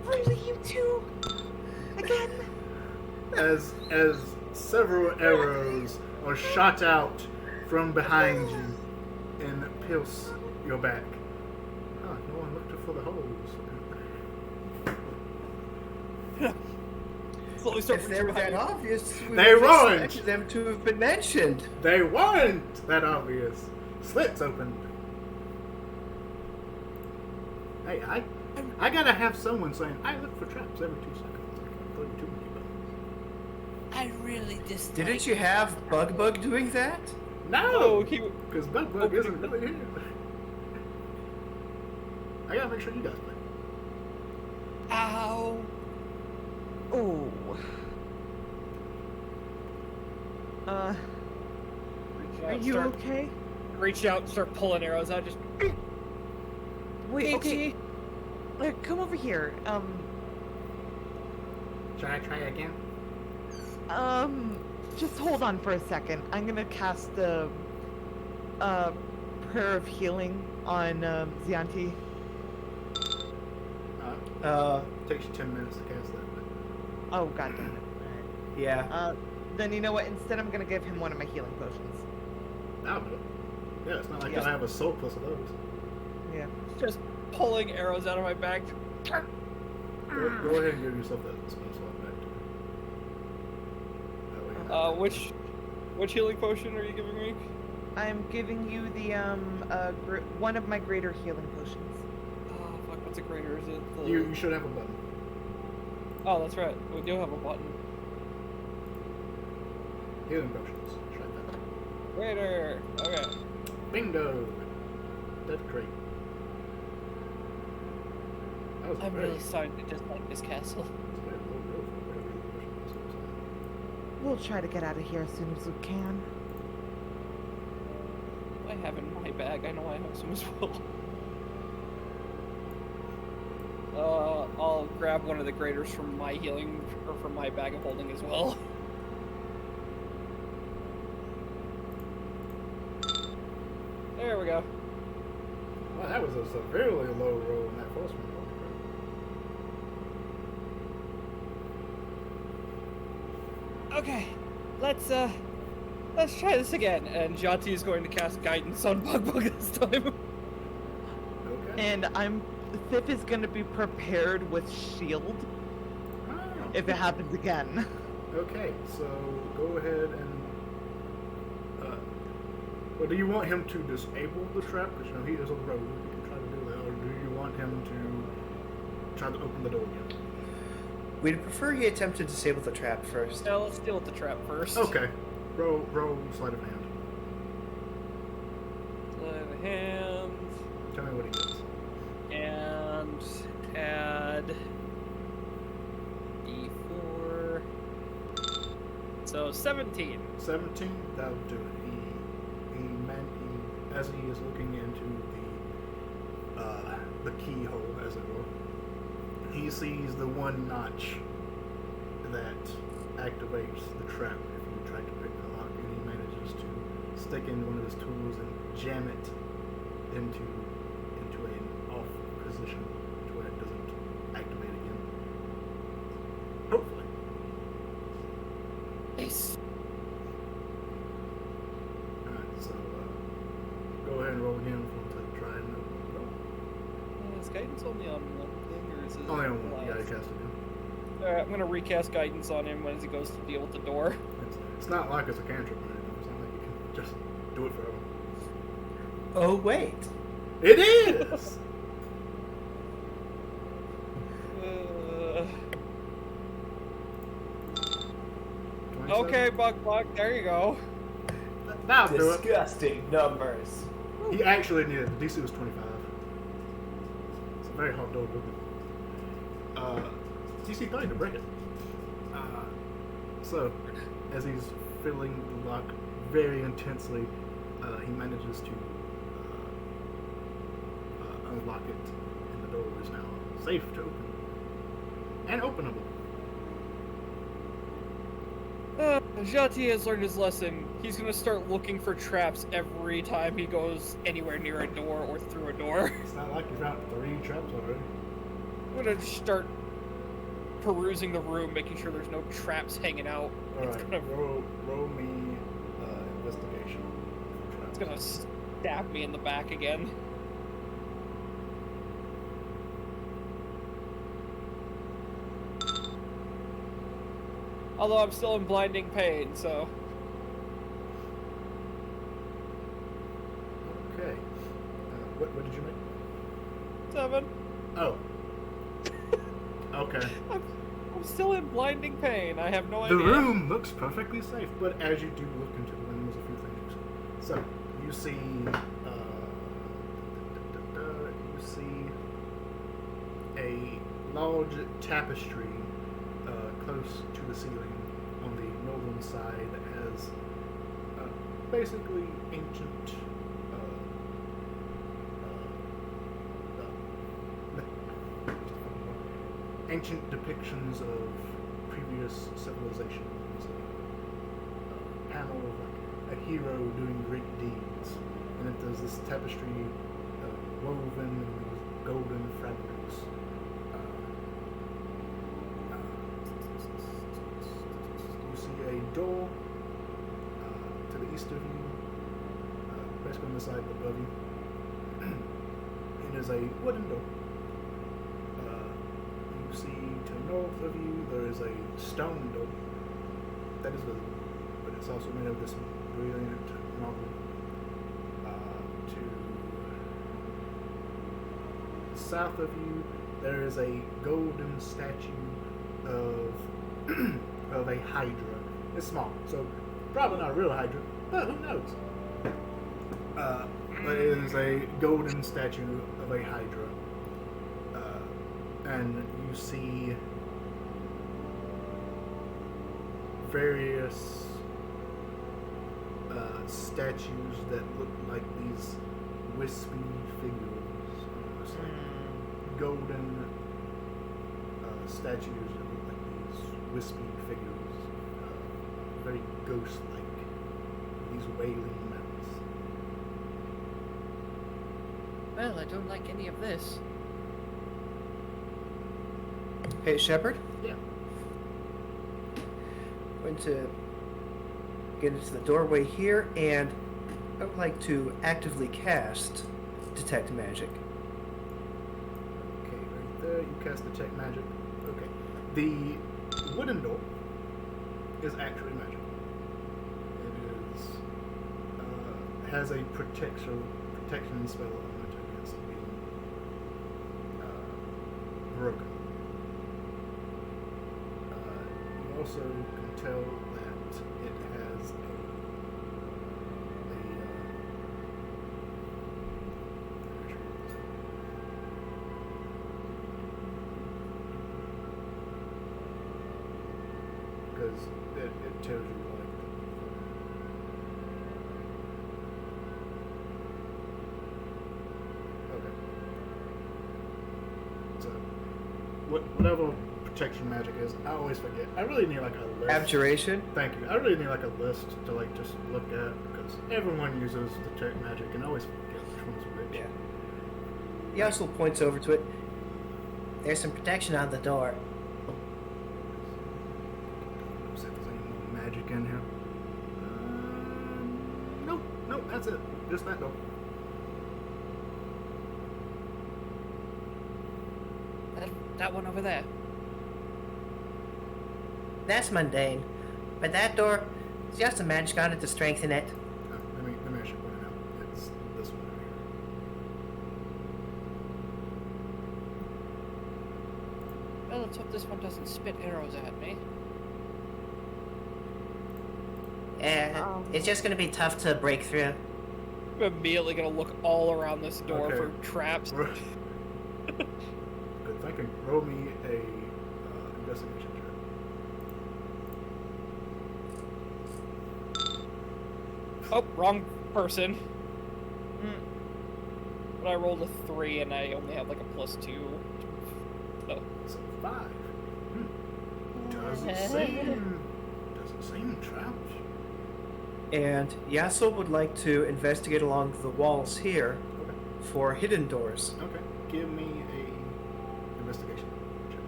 Really, you two? Again? As several arrows are shot out from behind you and pierce your back. Huh, no one looked for the holes. Slowly start If they reaching were that behind me. obvious, we They would have weren't. expected them to have been mentioned. They weren't that obvious. Slits opened. Hey, I gotta have someone saying, I look for traps every 2 seconds. I can't throw you too many buttons. I really just. Didn't you have Bug doing that? No! he. Because Bug isn't really here. I gotta make sure you guys play. Ow. Oh. Reach Are out, you start, okay? reach out, start pulling arrows out. Just. Wait, okay. Come over here. Should I try again? Just hold on for a second. I'm gonna cast the prayer of healing on Zianti. Takes you 10 minutes to cast that. Oh, god damn it. Yeah. Then you know what? Instead, I'm gonna give him one of my healing potions. That'll do it. Yeah, it's not like Yeah. I have a surplus of those. Yeah. Just pulling arrows out of my back. Go ahead and give yourself that spell slot back to me. Which healing potion are you giving me? I'm giving you the one of my greater healing potions. Oh fuck, what's a greater? Is it the... You should have a button. Oh, that's right. We do have a button. Healing potions. Try that. Greater. Okay. Bingo. That's great. That was I'm very, really starting to dislike this castle. very low roll for whatever healing potion this was. We'll try to get out of here as soon as we can. I have in my bag. I know I have some as well. I'll grab one of the graders from my healing, or from my bag of holding as well. There we go. Wow, that was a severely low roll in that first one. Holy crap. Okay, let's try this again. And Jati is going to cast guidance on Bug this time. Okay. And Thip is gonna be prepared with shield Oh. if it happens again. Okay, so go ahead and. Well, do you want him to disable the trap? Because he is a rogue. You can try to do that. Or do you want him to try to open the door again? We'd prefer he attempt to disable the trap first. Now let's deal with the trap first. Okay. Roll sleight of hand. Sleight of hand. Tell me what he does. And add E4. So 17. 17. That'll do it. As he is looking into the keyhole, as it were, he sees the one notch that activates the trap if you try to pick the lock, and he manages to stick in one of his tools and jam it into an off position to where it doesn't activate again. Hopefully. Nice. guidance only on one thing, or is it? Only on one. You gotta last? cast it. Alright, I'm gonna recast guidance on him as he goes to deal with the door. It's not like it's a cantrip or anything. It's not like you can just do it forever. Oh wait. It is! Uh, 27? okay, Buck, there you go. That'll do it. Disgusting numbers. He actually needed the DC was 25. It's a very hard door to open. DC 30 to break it. So, as he's feeling the lock very intensely, he manages to unlock it, and the door is now safe to open. And openable. Jati has learned his lesson. He's gonna start looking for traps every time he goes anywhere near a door or through a door. It's not like he's out 3 traps already. I'm gonna start perusing the room, making sure there's no traps hanging out. Alright, roll me investigation. It's gonna stab me in the back again. Although I'm still in blinding pain, so... Okay. What did you make? 7. Oh. Okay. I'm still in blinding pain. I have no The idea. room looks perfectly safe, but as you do look into the room, there's a few things. So, you see, you see a large tapestry close to the ceiling on the northern side as basically ancient ancient depictions of previous civilizations, a panel of like a hero doing great deeds, and then there's this tapestry woven in these golden fabrics. You see a door to the east of you, basically on the side above you. It is a wooden door. You see to the north of you there is a stone door that is visible, but it's also made of this brilliant marble. To the south of you there is a golden statue of of a hydra. It's small, so probably not a real hydra, but who knows? But it is a golden statue of a hydra. And you see various statues that look like these wispy figures, almost like golden statues that look like these wispy figures, very ghost-like, these wailing mouths. Well, I don't like any of this. Hey, Shepard. Yeah. Going to get into the doorway here, and I would like to actively cast Detect Magic. Okay, right there, you cast Detect Magic. Okay. The wooden door is actually magic. It is has a protection spell on it against being broken. You also can tell that it has because it tells you like okay. So whatever protection magic is, I always forget. I really need like a list. Abjuration. Thank you. I really need like a list to like just look at because everyone uses detect magic and I always forget which one's which. Yeah. He also points over to it. There's some protection on the door. See if there's any more magic in here. Nope, that's it. Just that door. That one over there. That's mundane. But that door, it's just a magic on it to strengthen it. Let me actually point it out. It's this one right here. Well, let's hope this one doesn't spit arrows at me. It's just gonna be tough to break through. I'm immediately gonna look all around this door Okay. for traps. Good thinking. Roll me a investigation check. Oh, wrong person. Mm. But I rolled a 3 and I only have like a +2. So, So 5. Doesn't seem trapped. And Yasuo would like to investigate along the walls here Okay. for hidden doors. Okay. Give me a investigation check.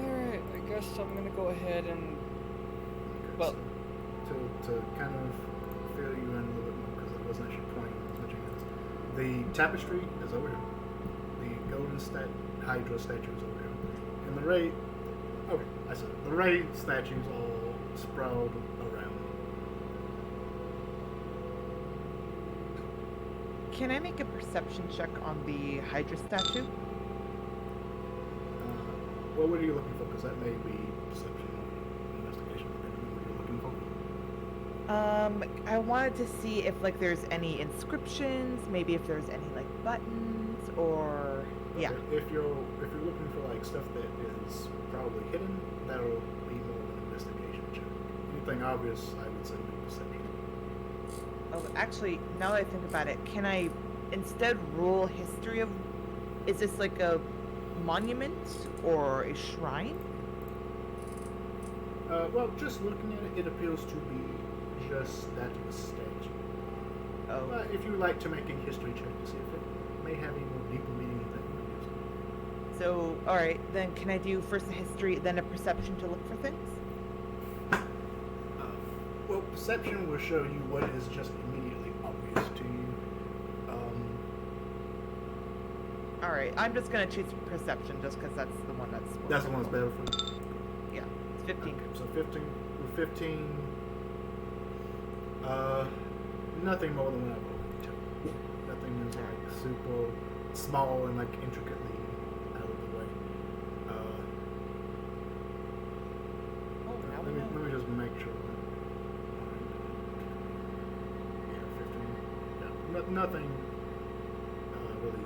alright, I guess I'm gonna go ahead and. Okay, Well- so to kind of fill you in a little bit more, because I wasn't actually pointing as much as the tapestry is over here. The golden Hydra statue is over here. And the Ray. Okay, I said it. The Ray statues all sprawled around. Can I make a perception check on the Hydra statue? Well, what are you looking for? Because that may be perception or investigation, depending on what you're looking for. I wanted to see if like there's any inscriptions, maybe if there's any like buttons or yeah. Okay, if you're looking for like stuff that is probably hidden, that'll be more of an investigation check. Anything obvious, I would say would be perception. Oh, actually, now that I think about it, can I instead roll history of? Is this like a monument or a shrine? Well, just looking at it, it appears to be just that of a statue. Oh, But if you would like to make a history check to see if it may have a more deeper meaning than that, so all right, then can I do first a history, then a perception to look for things? well, perception will show you what is just immediately obvious to you. All right, I'm just gonna choose perception just because that's the one that's. more That's the one that's difficult. better for you. Yeah, it's 15. Okay, so 15. With 15, nothing more than what I rolled. Nothing is like super small and like intricately out of the way. Oh, now Let we me, know. let me just make sure. Yeah, 15. Yeah, nothing really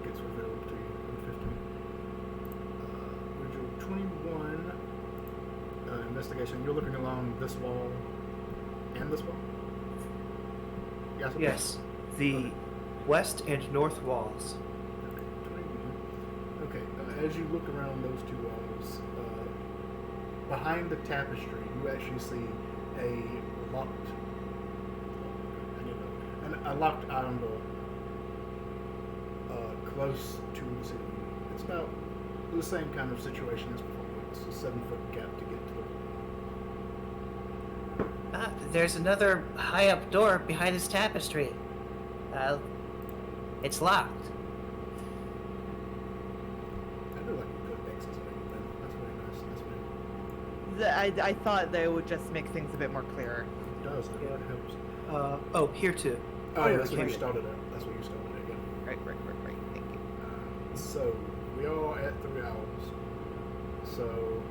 gets revealed to you in 15. With your 21 investigation, you're looking along this wall and this wall? Yes, the west and north walls. Okay, 21. Okay, as you look around those two walls, behind the tapestry, you actually see a locked iron door close to the ceiling. It's about the same kind of situation as before. It's a 7-foot gap to get to the wall. There's another high up door behind this tapestry. It's locked. I do like a good Dex's thing. That's very nice. That's very I thought that it would just make things a bit more clear. It does. It Yeah. helps. Here too. Oh, yeah, that's okay. where you started at. That's where you started at, yeah. Right. Thank you. So, we are at 3 hours. So,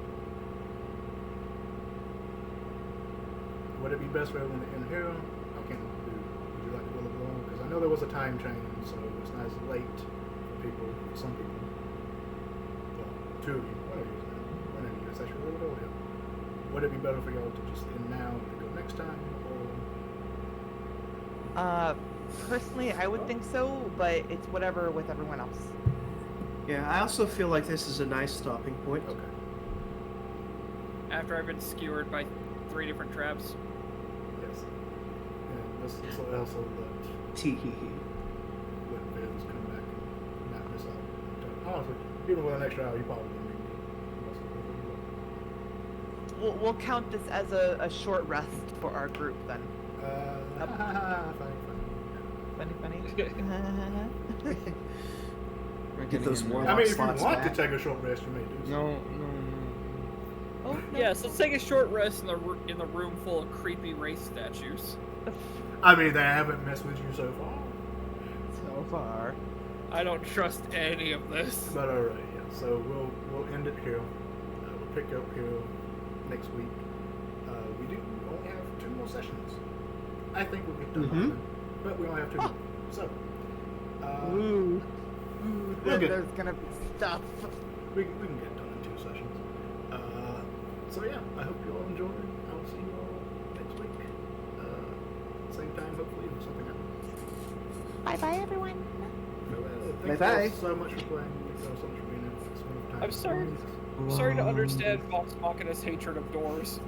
would it be best for everyone to end here? How can we do? Would you like to go a little long? Because I know there was a time change, so it's not as late for people, for some people. Well, 2 of you, one of you, it's actually a little bit earlier. Would it be better for y'all to just end now and go next time, or? Personally, I would think so, but it's whatever with everyone else. Yeah, I also feel like this is a nice stopping point. Okay. After I've been skewered by 3 different traps. Yes. Yeah, this will also let Tee hee hee. Viz come back and not miss out. Honestly, even with an extra hour, you probably wouldn't need most of it. We'll count this as a short rest for our group then. Funny. Funny. Right. not Get getting those in warlock I mean, if you slots want back. to take a short rest, you may do so. No. Oh, no. Yes, let's take a short rest in the room full of creepy race statues. I mean, they haven't messed with you so far. So far. I don't trust any of this. But alright, yeah. So we'll end it here. We'll pick up here next week. We do only have 2 more sessions. I think we'll get done by then, but we only have 2 more. So, Ooh. we'll get, There's gonna be stuff. we can get done in 2 sessions. So yeah, I hope you all enjoyed. I'll see you all next week. Same time, hopefully, with something else. Bye bye, everyone. Thank Bye-bye. you all so much for playing. Thank you all so much for being in. It's one of the I'm times. sorry to understand Vox Machina's hatred of doors.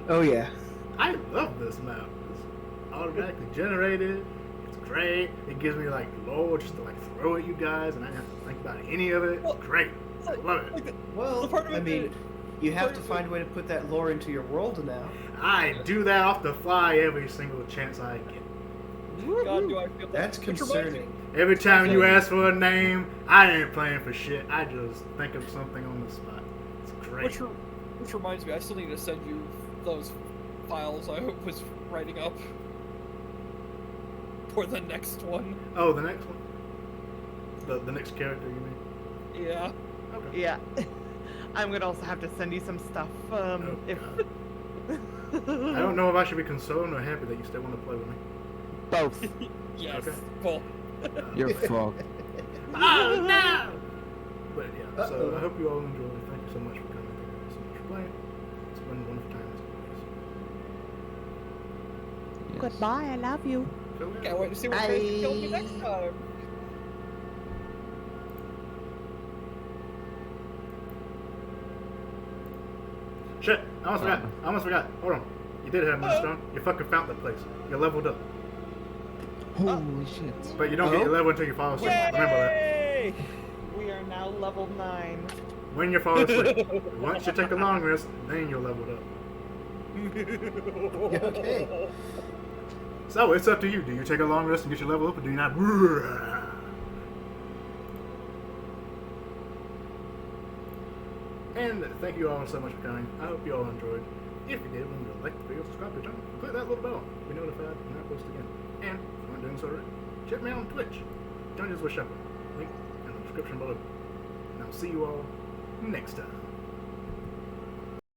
Oh yeah. I love this map. It's automatically generated. It's great. It gives me like lore just to like throw at you guys, and I don't have to think about any of it. Well, It's great. I love it. Like, Well, The part of I it mean, that- you have to find a way to put that lore into your world now. I do that off the fly every single chance I get. God, do I feel That's Which reminds concerning. me- Every time you ask for a name, I ain't playing for shit. I just think of something on the spot. It's great. Which reminds me, I still need to send you those files I was writing up for the next one. Oh, the next one? The next character, you mean? Yeah. Okay. Yeah. I'm gonna also have to send you some stuff. Oh, If God. I don't know if I should be concerned or happy that you still want to play with me. both. Yes. Okay. Well, You're fucked. Oh no! But yeah, so I hope you all enjoyed. Thank you so much for coming. Thank you so much for playing. It's been a wonderful time as always. Yes. Goodbye, I love you. So, yeah. can't wait to see what Tracy kills me next time. Shit! I almost forgot. Hold on. You did have Moonstone. You fucking found the place. You leveled up. Holy shit. But you don't get your level until you fall asleep. Remember that. Yay! We are now level 9. When you fall asleep. Once you take a long rest, then you're leveled up. Okay. So, it's up to you. Do you take a long rest and get your level up, or do you not? And thank you all so much for coming. I hope you all enjoyed. If you did, remember to like the video, subscribe to the channel, and click that little bell to be notified when I post again. And if you aren't doing so already, check me out on Twitch. Join us with Shepherd. Link in the description below. And I'll see you all next time.